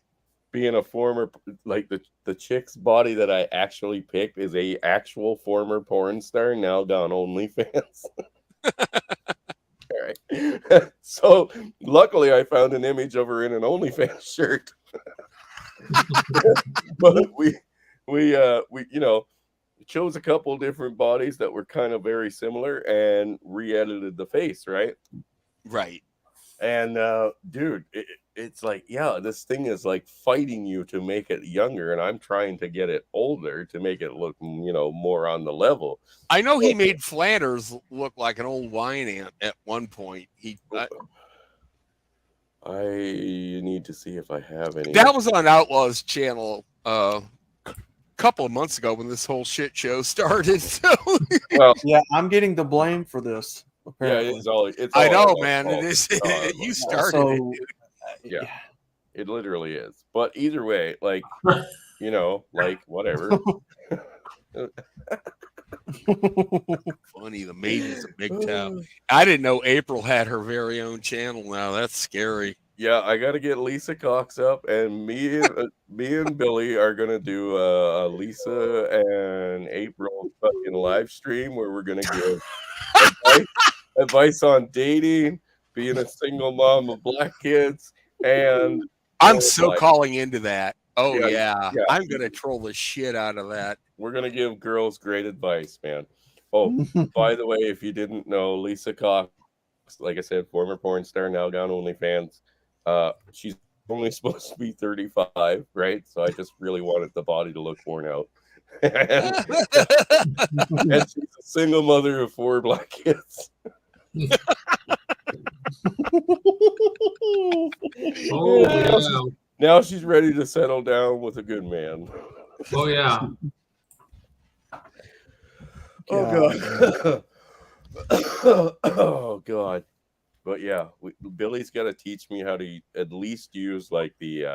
being a former, like the chick's body that I actually picked is a actual former porn star now down OnlyFans. All right. So luckily I found an image of her in an OnlyFans shirt. But we you know, chose a couple different bodies that were kind of very similar and re-edited the face, right? Right. And dude, it's like, yeah, this thing is like fighting you to make it younger, and I'm trying to get it older to make it look, you know, more on the level. I know he made Flanders look like an old wine ant at one point. I need to see if I have any. That was on Outlaws channel a couple of months ago when this whole shit show started. So well, yeah, I'm getting the blame for this. Apparently. Yeah, it's all. I know, our man. fault. It is. It's You our fault. started So, it. Yeah, it literally is. But either way, like, you know, like whatever. Funny, the maiden's a big town. I didn't know April had her very own channel now. That's scary. Yeah, I got to get Lisa Cox up, and me and Billy are gonna do a Lisa and April fucking live stream where we're gonna give advice on dating, being a single mom of black kids, and I'm so like, calling into that. Oh yeah. I'm gonna troll the shit out of that. We're gonna give girls great advice, man. Oh, by the way, if you didn't know, Lisa Cox, like I said, former porn star, now down OnlyFans. She's only supposed to be 35, right? So I just really wanted the body to look worn out. And she's a single mother of 4 black kids. Now she's ready to settle down with a good man. Oh yeah. Oh god. Oh god. But yeah, Billy's got to teach me how to at least use like the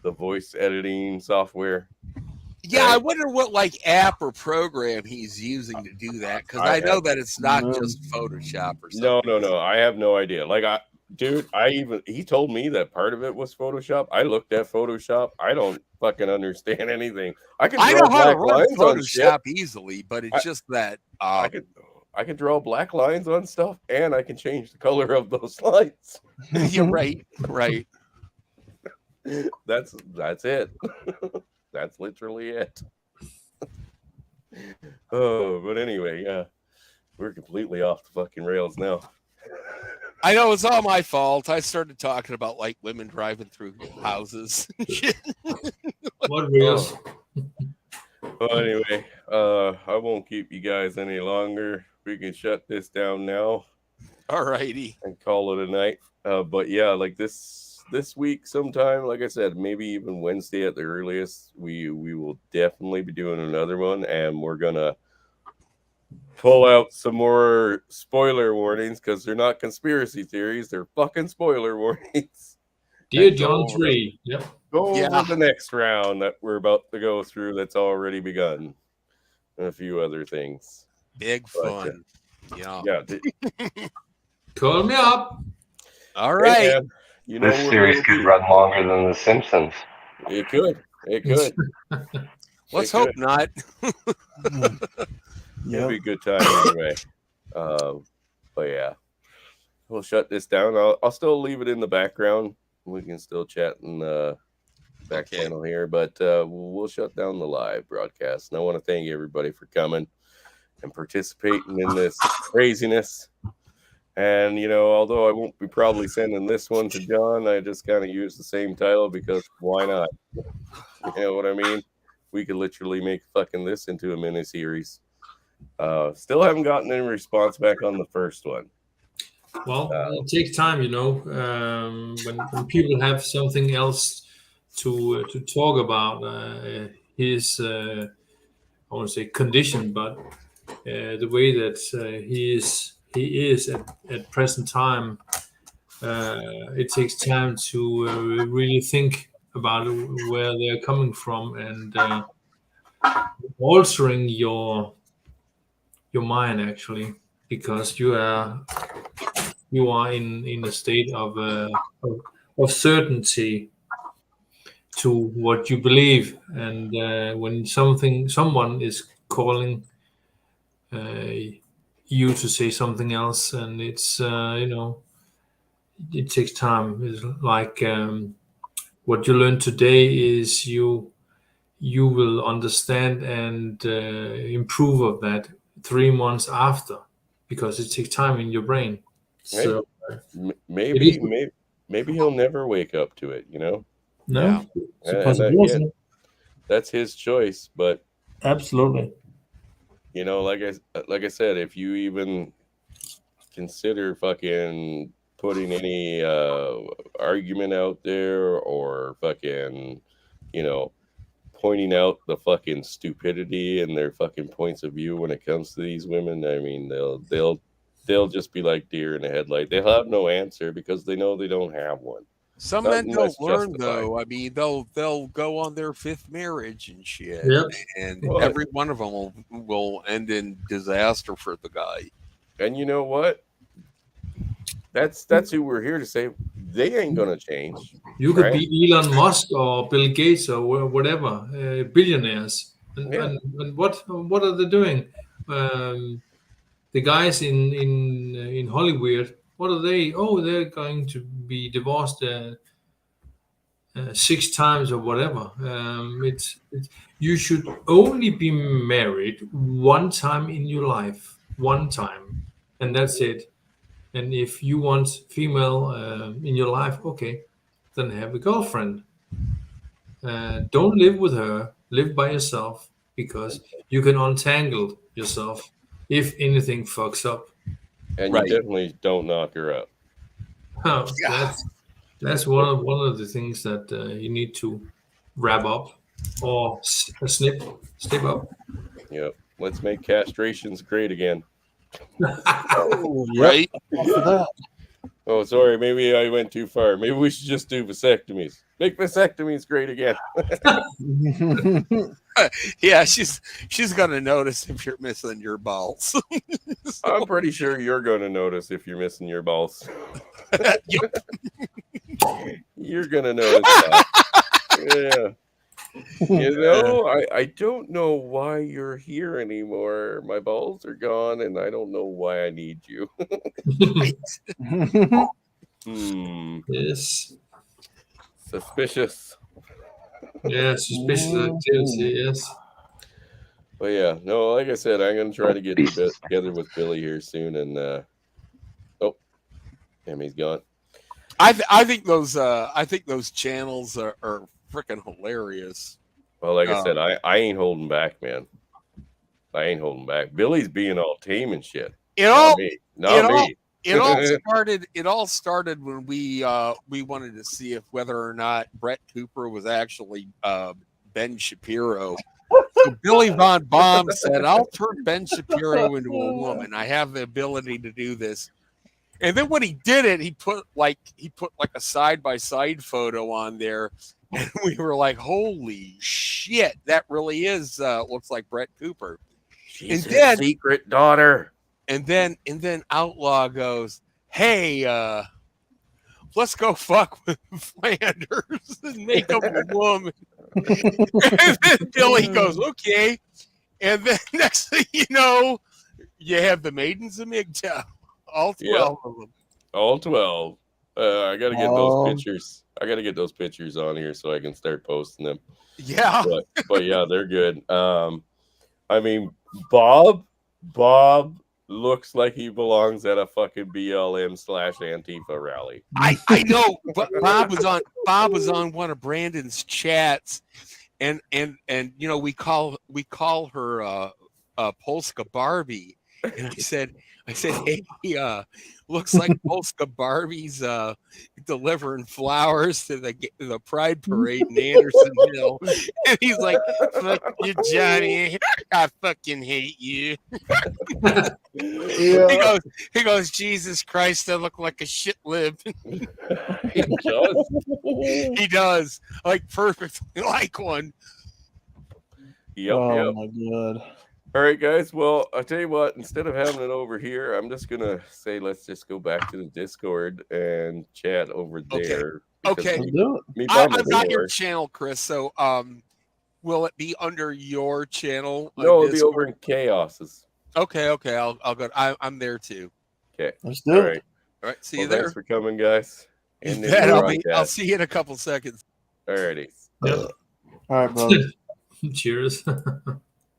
voice editing software. Yeah, right? I wonder what like app or program he's using to do that, because I know that it's not just Photoshop or something. No. I have no idea. Like he told me that part of it was Photoshop. I looked at Photoshop. I don't fucking understand anything. I know how to run Photoshop easily, but it's just that I can draw black lines on stuff, and I can change the color of those lines. You're right. That's it. That's literally it. Oh, but anyway, yeah, we're completely off the fucking rails now. I know it's all my fault. I started talking about like women driving through houses. What reels? Well, anyway, I won't keep you guys any longer. We can shut this down now. All righty. And call it a night. But yeah, like this week sometime, like I said, maybe even Wednesday at the earliest, we will definitely be doing another one, and we're gonna pull out some more spoiler warnings, because they're not conspiracy theories, they're fucking spoiler warnings. Dear John 3. Yep. Go over the next round that we're about to go through that's already begun. And a few other things. Big fun. Yeah. Call me up. All right. Hey, man, you know, this series could run longer than The Simpsons. It could. Let's hope not. It'll be a good time anyway. But yeah, we'll shut this down. I'll still leave it in the background. We can still chat in the back channel here, but we'll shut down the live broadcast. And I want to thank everybody for coming and participating in this craziness. And, you know, although I won't be probably sending this one to John, I just kind of use the same title because why not? You know what I mean? We could literally make fucking this into a mini series. Still haven't gotten any response back on the first one. Well, it takes time, you know. When people have something else to talk about, his I want to say condition, but the way that he is at present time, it takes time to really think about where they're coming from and altering your mind actually, because you are in a state of certainty to what you believe, and when someone is calling you to say something else, and it's it takes time. It's like what you learn today is you will understand and improve of that 3 months after, because it takes time in your brain. Hey, So maybe he'll never wake up to it, you know. no, it's a And possibility. that's his choice. But Absolutely. you know, like I said, if you even consider fucking putting any argument out there, or fucking, you know, pointing out the fucking stupidity and their fucking points of view when it comes to these women, I mean, they'll just be like deer in the headlight. They'll have no answer because they know they don't have one. Some Nothing men don't that's learn justified. though. I mean, they'll go on their 5th marriage and shit, Yep. and Well, every one of them will end in disaster for the guy. And you know what? That's who we're here to say. They ain't gonna change. You could right? be Elon Musk or Bill Gates or whatever, billionaires. And, Yeah. and what are they doing? The guys in Hollywood, what are they? Oh, they're going to be divorced 6 times or whatever. It's you should only be married one time in your life, one time, and that's it. And if you want female in your life, okay, then have a girlfriend. Don't live with her. Live by yourself, because you can untangle yourself if anything fucks up. And Right. you definitely don't knock her up. Oh, that's one of the things that you need to wrap up or snip up. Yep. Let's make castrations great again. Right? For that. Oh, sorry. Maybe I went too far. Maybe we should just do vasectomies. Make vasectomies great again. Yeah, she's gonna notice if you're missing your balls. I'm pretty sure you're going to notice if you're missing your balls. Yep. You're going to notice that. Yeah. You know, I don't know why you're here anymore. My balls are gone, and I don't know why I need you. Yes. Suspicious. Yeah, suspicious activity. Yes. But yeah, no, like I said, I'm gonna try to get together with Billy here soon, and oh, damn, he's gone. I think those channels are freaking hilarious. Well, like I said, I ain't holding back, man. I ain't holding back. Billy's being all tame and shit. It all started when we wanted to see if whether or not Brett Cooper was actually Ben Shapiro. So Billy Von Baum said, "I'll turn Ben Shapiro into a woman. I have the ability to do this." And then when he did it, he put like a side-by-side photo on there, and we were like, "Holy shit, that really is looks like Brett Cooper." She's his secret daughter. And then Outlaw goes, "Hey, let's go fuck with Flanders and make him a woman." And then Billy goes, "Okay." And then next thing you know, you have the Maidens of MGTOW, all 12 of them. All 12. I got to get those pictures. I got to get those pictures on here so I can start posting them. Yeah. But yeah, they're good. I mean, Bob looks like he belongs at a fucking BLM/Antifa rally. I know, but Bob was on one of Brandon's chats, and you know we call her Polska Barbie, and I said, I said, hey, looks like Polska Barbie's delivering flowers to the Pride Parade in Andersonville. And he's like, fuck you, Johnny. I fucking hate you. He goes, Jesus Christ, I look like a shit lib. He does. He does. Like perfectly like one. Oh my god. All right, guys. Well, I'll tell you what, instead of having it over here, I'm just going to say let's just go back to the Discord and chat over there. Okay. I've got your channel, Chris. So will it be under your channel? No, it'll be over in Chaos's. Okay. I'll go. I'm there too. Okay. Let's do it. All right. See you there. Thanks for coming, guys. And I'll see you in a couple seconds. All righty. Yep. All right, brother. Cheers.